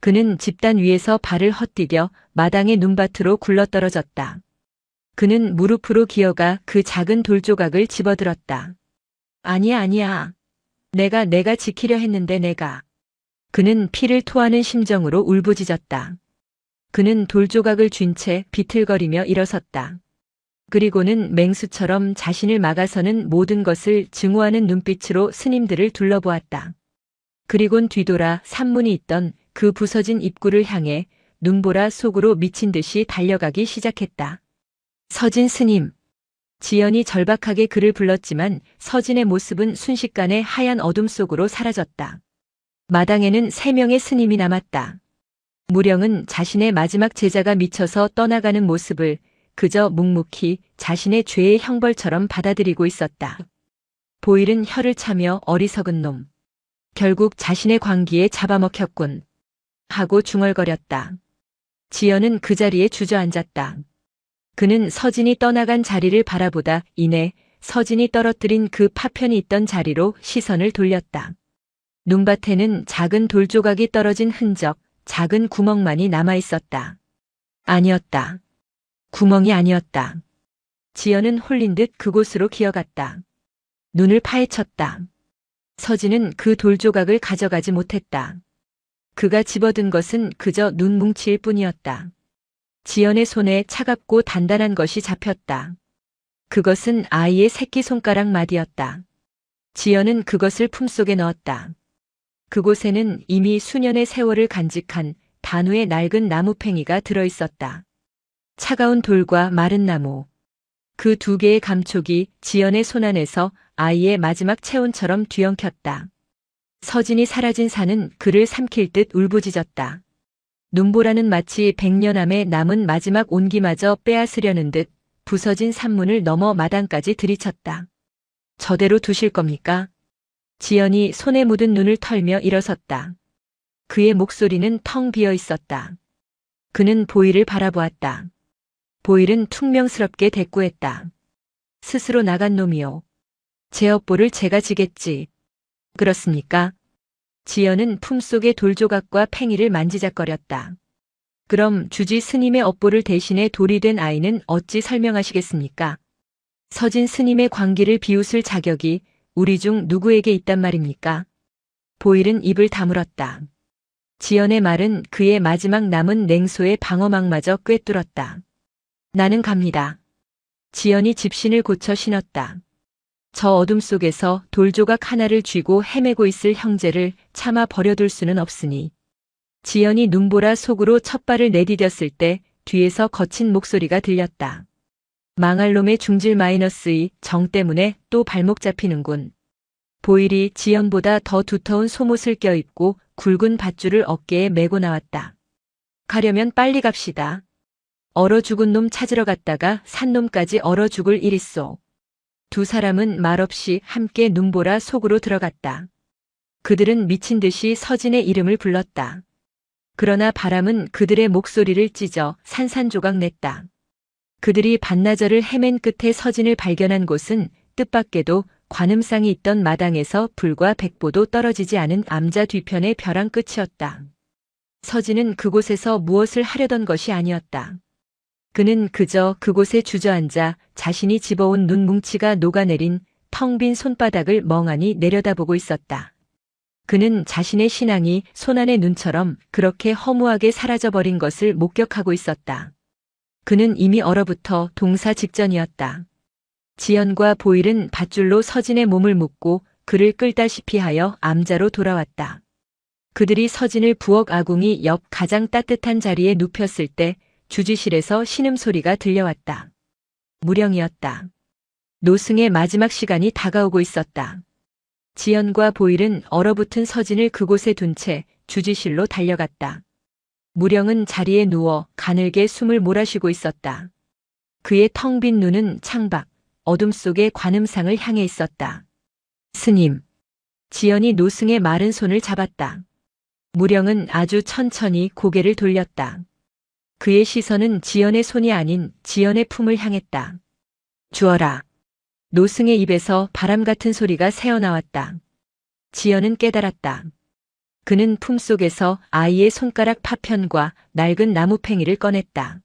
A: 그는 집단 위에서 발을 헛디뎌 마당의 눈밭으로 굴러떨어졌다. 그는 무릎으로 기어가 그 작은 돌조각을 집어들었다. 아니야. 내가 지키려 했는데 내가. 그는 피를 토하는 심정으로 울부짖었다. 그는 돌조각을 쥔 채 비틀거리며 일어섰다. 그리고는 맹수처럼 자신을 막아서는 모든 것을 증오하는 눈빛으로 스님들을 둘러보았다. 그리곤 뒤돌아 산문이 있던 그 부서진 입구를 향해 눈보라 속으로 미친 듯이 달려가기 시작했다. 서진 스님. 지연이 절박하게 그를 불렀지만 서진의 모습은 순식간에 하얀 어둠 속으로 사라졌다. 마당에는 3명의 스님이 남았다. 무령은 자신의 마지막 제자가 미쳐서 떠나가는 모습을 그저 묵묵히 자신의 죄의 형벌처럼 받아들이고 있었다. 보일은 혀를 차며 어리석은 놈. 결국 자신의 광기에 잡아먹혔군. 하고 중얼거렸다. 지연은 그 자리에 주저앉았다. 그는 서진이 떠나간 자리를 바라보다 이내 서진이 떨어뜨린 그 파편이 있던 자리로 시선을 돌렸다. 눈밭에는 작은 돌조각이 떨어진 흔적, 작은 구멍만이 남아있었다. 아니었다. 구멍이 아니었다. 지연은 홀린 듯 그곳으로 기어갔다. 눈을 파헤쳤다. 서진은 그 돌조각을 가져가지 못했다. 그가 집어든 것은 그저 눈뭉치일 뿐이었다. 지연의 손에 차갑고 단단한 것이 잡혔다. 그것은 아이의 새끼손가락 마디였다. 지연은 그것을 품속에 넣었다. 그곳에는 이미 수년의 세월을 간직한 단우의 낡은 나무팽이가 들어있었다. 차가운 돌과 마른 나무. 그 2개의 감촉이 지연의 손안에서 아이의 마지막 체온처럼 뒤엉켰다. 서진이 사라진 산은 그를 삼킬 듯 울부짖었다. 눈보라는 마치 100년암에 남은 마지막 온기마저 빼앗으려는 듯 부서진 산문을 넘어 마당까지 들이쳤다. 저대로 두실 겁니까? 지연이 손에 묻은 눈을 털며 일어섰다. 그의 목소리는 텅 비어 있었다. 그는 보일을 바라보았다. 보일은 퉁명스럽게 대꾸했다. 스스로 나간 놈이요. 제 업보를 제가 지겠지. 그렇습니까? 지연은 품속의 돌조각과 팽이를 만지작거렸다. 그럼 주지 스님의 업보를 대신해 돌이 된 아이는 어찌 설명하시겠습니까? 서진 스님의 광기를 비웃을 자격이 우리 중 누구에게 있단 말입니까? 보일은 입을 다물었다. 지연의 말은 그의 마지막 남은 냉소의 방어막마저 꿰뚫었다. 나는 갑니다. 지연이 집신을 고쳐 신었다. 저 어둠 속에서 돌조각 하나를 쥐고 헤매고 있을 형제를 차마 버려둘 수는 없으니. 지연이 눈보라 속으로 첫 발을 내디뎠을 때 뒤에서 거친 목소리가 들렸다. 망할 놈의 중질 마이너스의 정 때문에 또 발목 잡히는군. 보일이 지연보다 더 두터운 속옷을 껴입고 굵은 밧줄을 어깨에 메고 나왔다. 가려면 빨리 갑시다. 얼어 죽은 놈 찾으러 갔다가 산 놈까지 얼어 죽을 일이소. 두 사람은 말없이 함께 눈보라 속으로 들어갔다. 그들은 미친 듯이 서진의 이름을 불렀다. 그러나 바람은 그들의 목소리를 찢어 산산조각 냈다. 그들이 반나절을 헤맨 끝에 서진을 발견한 곳은 뜻밖에도 관음상이 있던 마당에서 불과 100보도 떨어지지 않은 암자 뒤편의 벼랑 끝이었다. 서진은 그곳에서 무엇을 하려던 것이 아니었다. 그는 그저 그곳에 주저앉아 자신이 집어온 눈뭉치가 녹아내린 텅 빈 손바닥을 멍하니 내려다보고 있었다. 그는 자신의 신앙이 손안의 눈처럼 그렇게 허무하게 사라져버린 것을 목격하고 있었다. 그는 이미 얼어붙어 동사 직전이었다. 지연과 보일은 밧줄로 서진의 몸을 묶고 그를 끌다시피 하여 암자로 돌아왔다. 그들이 서진을 부엌 아궁이 옆 가장 따뜻한 자리에 눕혔을 때 주지실에서 신음소리가 들려왔다. 무령이었다. 노승의 마지막 시간이 다가오고 있었다. 지연과 보일은 얼어붙은 서진을 그곳에 둔 채 주지실로 달려갔다. 무령은 자리에 누워 가늘게 숨을 몰아쉬고 있었다. 그의 텅 빈 눈은 창밖, 어둠 속의 관음상을 향해 있었다. 스님. 지연이 노승의 마른 손을 잡았다. 무령은 아주 천천히 고개를 돌렸다. 그의 시선은 지연의 손이 아닌 지연의 품을 향했다. 주어라. 노승의 입에서 바람 같은 소리가 새어나왔다. 지연은 깨달았다. 그는 품속에서 아이의 손가락 파편과 낡은 나무팽이를 꺼냈다.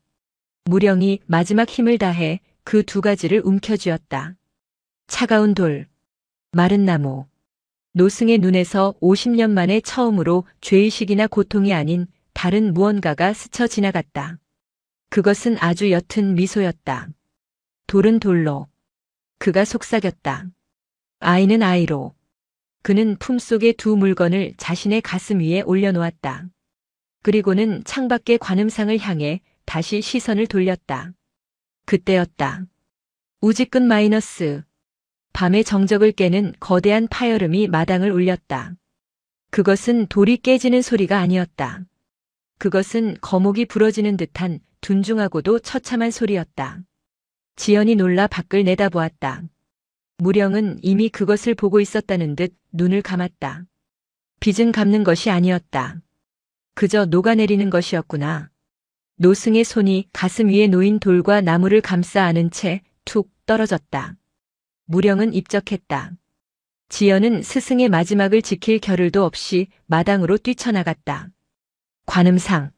A: 무령이 마지막 힘을 다해 그 두 가지를 움켜쥐었다. 차가운 돌, 마른 나무. 노승의 눈에서 50년 만에 처음으로 죄의식이나 고통이 아닌 다른 무언가가 스쳐 지나갔다. 그것은 아주 옅은 미소였다. 돌은 돌로. 그가 속삭였다. 아이는 아이로. 그는 품속의 두 물건을 자신의 가슴 위에 올려놓았다. 그리고는 창밖의 관음상을 향해 다시 시선을 돌렸다. 그때였다. 우지끈 마이너스. 밤의 정적을 깨는 거대한 파열음이 마당을 울렸다. 그것은 돌이 깨지는 소리가 아니었다. 그것은 거목이 부러지는 듯한 둔중하고도 처참한 소리였다. 지연이 놀라 밖을 내다보았다. 무령은 이미 그것을 보고 있었다는 듯 눈을 감았다. 빚은 갚는 것이 아니었다. 그저 녹아내리는 것이었구나. 노승의 손이 가슴 위에 놓인 돌과 나무를 감싸 안은 채 툭 떨어졌다. 무령은 입적했다. 지연은 스승의 마지막을 지킬 겨를도 없이 마당으로 뛰쳐나갔다. 관음상.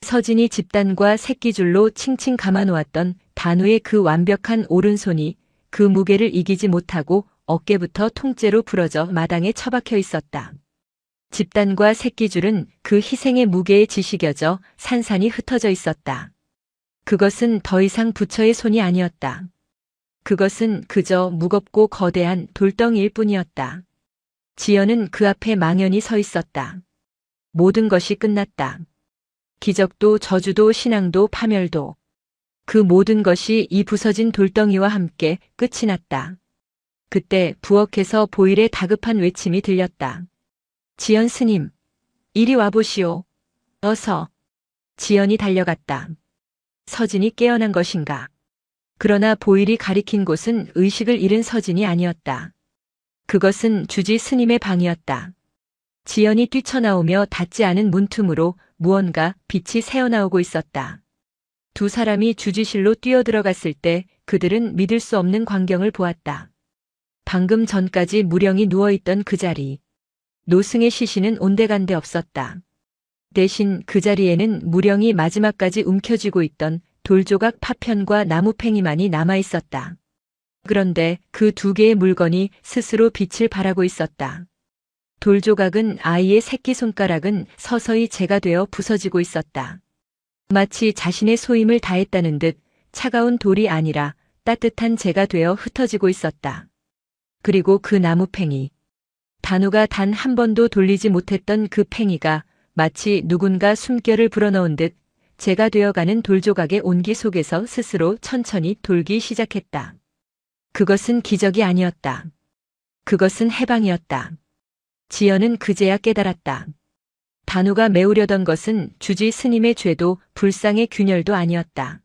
A: 서진이 집단과 새끼줄로 칭칭 감아놓았던 단우의 그 완벽한 오른손이 그 무게를 이기지 못하고 어깨부터 통째로 부러져 마당에 처박혀 있었다. 집단과 새끼줄은 그 희생의 무게에 지시겨져 산산이 흩어져 있었다. 그것은 더 이상 부처의 손이 아니었다. 그것은 그저 무겁고 거대한 돌덩이일 뿐이었다. 지연은 그 앞에 망연히 서 있었다. 모든 것이 끝났다. 기적도 저주도 신앙도 파멸도. 그 모든 것이 이 부서진 돌덩이와 함께 끝이 났다. 그때 부엌에서 보일의 다급한 외침이 들렸다. 지연 스님, 이리 와보시오. 어서. 지연이 달려갔다. 서진이 깨어난 것인가? 그러나 보일이 가리킨 곳은 의식을 잃은 서진이 아니었다. 그것은 주지 스님의 방이었다. 지연이 뛰쳐나오며 닿지 않은 문틈으로 무언가 빛이 새어나오고 있었다. 두 사람이 주지실로 뛰어들어갔을 때 그들은 믿을 수 없는 광경을 보았다. 방금 전까지 무령이 누워있던 그 자리. 노승의 시신은 온데간데 없었다. 대신 그 자리에는 무령이 마지막까지 움켜쥐고 있던 돌조각 파편과 나무팽이만이 남아있었다. 그런데 그 두 개의 물건이 스스로 빛을 발하고 있었다. 돌조각은 아이의 새끼손가락은 서서히 재가 되어 부서지고 있었다. 마치 자신의 소임을 다했다는 듯 차가운 돌이 아니라 따뜻한 재가 되어 흩어지고 있었다. 그리고 그 나무팽이. 단우가 단 한 번도 돌리지 못했던 그 팽이가 마치 누군가 숨결을 불어넣은 듯 재가 되어가는 돌조각의 온기 속에서 스스로 천천히 돌기 시작했다. 그것은 기적이 아니었다. 그것은 해방이었다. 지연은 그제야 깨달았다. 단우가 메우려던 것은 주지 스님의 죄도 불상의 균열도 아니었다.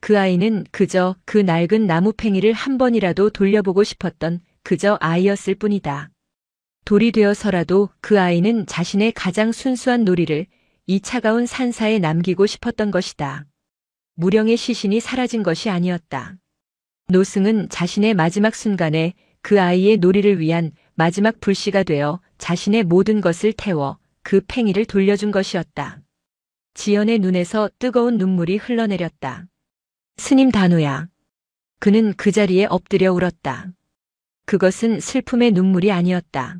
A: 그 아이는 그저 그 낡은 나무팽이를 한 번이라도 돌려보고 싶었던 그저 아이였을 뿐이다. 돌이 되어서라도 그 아이는 자신의 가장 순수한 놀이를 이 차가운 산사에 남기고 싶었던 것이다. 무령의 시신이 사라진 것이 아니었다. 노승은 자신의 마지막 순간에 그 아이의 놀이를 위한 마지막 불씨가 되어 자신의 모든 것을 태워 그 팽이를 돌려준 것이었다. 지연의 눈에서 뜨거운 눈물이 흘러내렸다. 스님 단우야. 그는 그 자리에 엎드려 울었다. 그것은 슬픔의 눈물이 아니었다.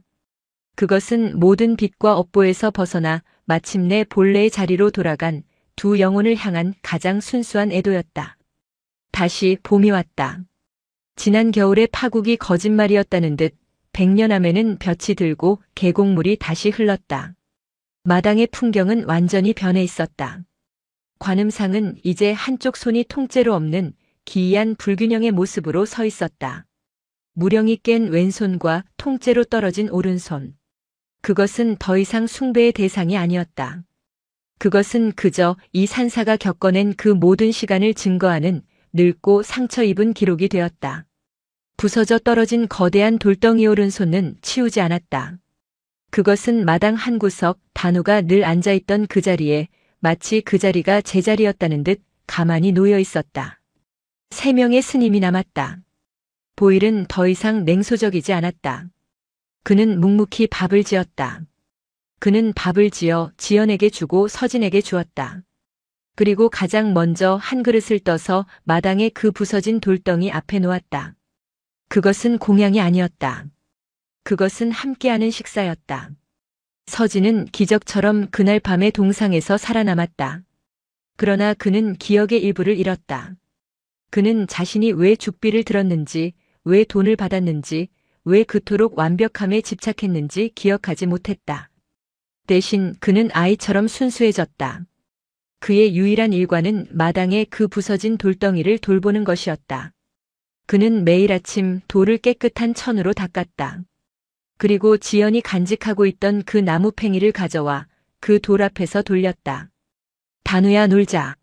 A: 그것은 모든 빛과 업보에서 벗어나 마침내 본래의 자리로 돌아간 두 영혼을 향한 가장 순수한 애도였다. 다시 봄이 왔다. 지난 겨울의 파국이 거짓말이었다는 듯 100년 함에는 볕이 들고 계곡물이 다시 흘렀다. 마당의 풍경은 완전히 변해 있었다. 관음상은 이제 한쪽 손이 통째로 없는 기이한 불균형의 모습으로 서 있었다. 무령이 깬 왼손과 통째로 떨어진 오른손. 그것은 더 이상 숭배의 대상이 아니었다. 그것은 그저 이 산사가 겪어낸 그 모든 시간을 증거하는 늙고 상처 입은 기록이 되었다. 부서져 떨어진 거대한 돌덩이 오른손은 치우지 않았다. 그것은 마당 한 구석 단우가 늘 앉아있던 그 자리에 마치 그 자리가 제자리였다는 듯 가만히 놓여 있었다. 3명의 스님이 남았다. 보일은 더 이상 냉소적이지 않았다. 그는 묵묵히 밥을 지었다. 그는 밥을 지어 지연에게 주고 서진에게 주었다. 그리고 가장 먼저 한 그릇을 떠서 마당에 그 부서진 돌덩이 앞에 놓았다. 그것은 공양이 아니었다. 그것은 함께하는 식사였다. 서진은 기적처럼 그날 밤의 동상에서 살아남았다. 그러나 그는 기억의 일부를 잃었다. 그는 자신이 왜 죽비를 들었는지, 왜 돈을 받았는지, 왜 그토록 완벽함에 집착했는지 기억하지 못했다. 대신 그는 아이처럼 순수해졌다. 그의 유일한 일과는 마당의 그 부서진 돌덩이를 돌보는 것이었다. 그는 매일 아침 돌을 깨끗한 천으로 닦았다. 그리고 지연이 간직하고 있던 그 나무팽이를 가져와 그 돌 앞에서 돌렸다. 단우야 놀자.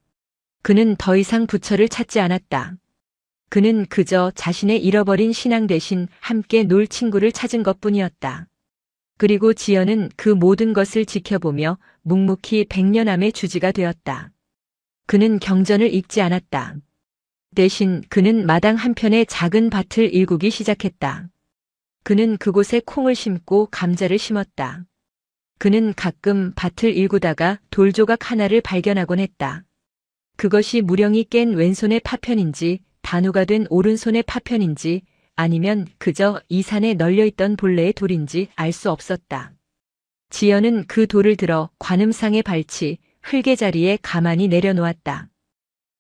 A: 그는 더 이상 부처를 찾지 않았다. 그는 그저 자신의 잃어버린 신앙 대신 함께 놀 친구를 찾은 것뿐이었다. 그리고 지연은 그 모든 것을 지켜보며 묵묵히 100년암의 주지가 되었다. 그는 경전을 읽지 않았다. 대신 그는 마당 한편의 작은 밭을 일구기 시작했다. 그는 그곳에 콩을 심고 감자를 심었다. 그는 가끔 밭을 일구다가 돌조각 하나를 발견하곤 했다. 그것이 무령이 깬 왼손의 파편인지 단우가 된 오른손의 파편인지 아니면 그저 이 산에 널려있던 본래의 돌인지 알 수 없었다. 지연은 그 돌을 들어 관음상에 발치 흙의 자리에 가만히 내려놓았다.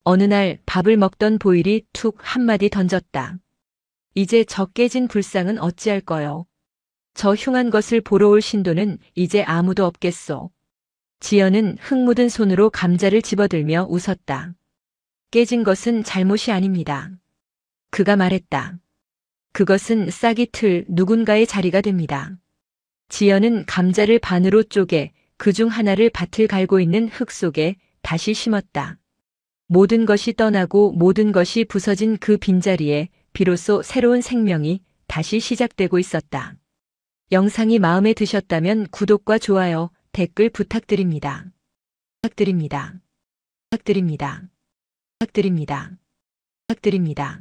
A: 어느 날 밥을 먹던 보일이 툭 한마디 던졌다. 이제 저 깨진 불상은 어찌할 거요. 저 흉한 것을 보러 올 신도는 이제 아무도 없겠소. 지연은 흙 묻은 손으로 감자를 집어들며 웃었다. 깨진 것은 잘못이 아닙니다. 그가 말했다. 그것은 싹이 틀 누군가의 자리가 됩니다. 지연은 감자를 반으로 쪼개 그중 하나를 밭을 갈고 있는 흙 속에 다시 심었다. 모든 것이 떠나고 모든 것이 부서진 그 빈자리에 비로소 새로운 생명이 다시 시작되고 있었다. 영상이 마음에 드셨다면 구독과 좋아요, 댓글 부탁드립니다. 부탁드립니다. 부탁드립니다. 부탁드립니다. 부탁드립니다.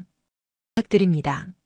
A: 부탁드립니다.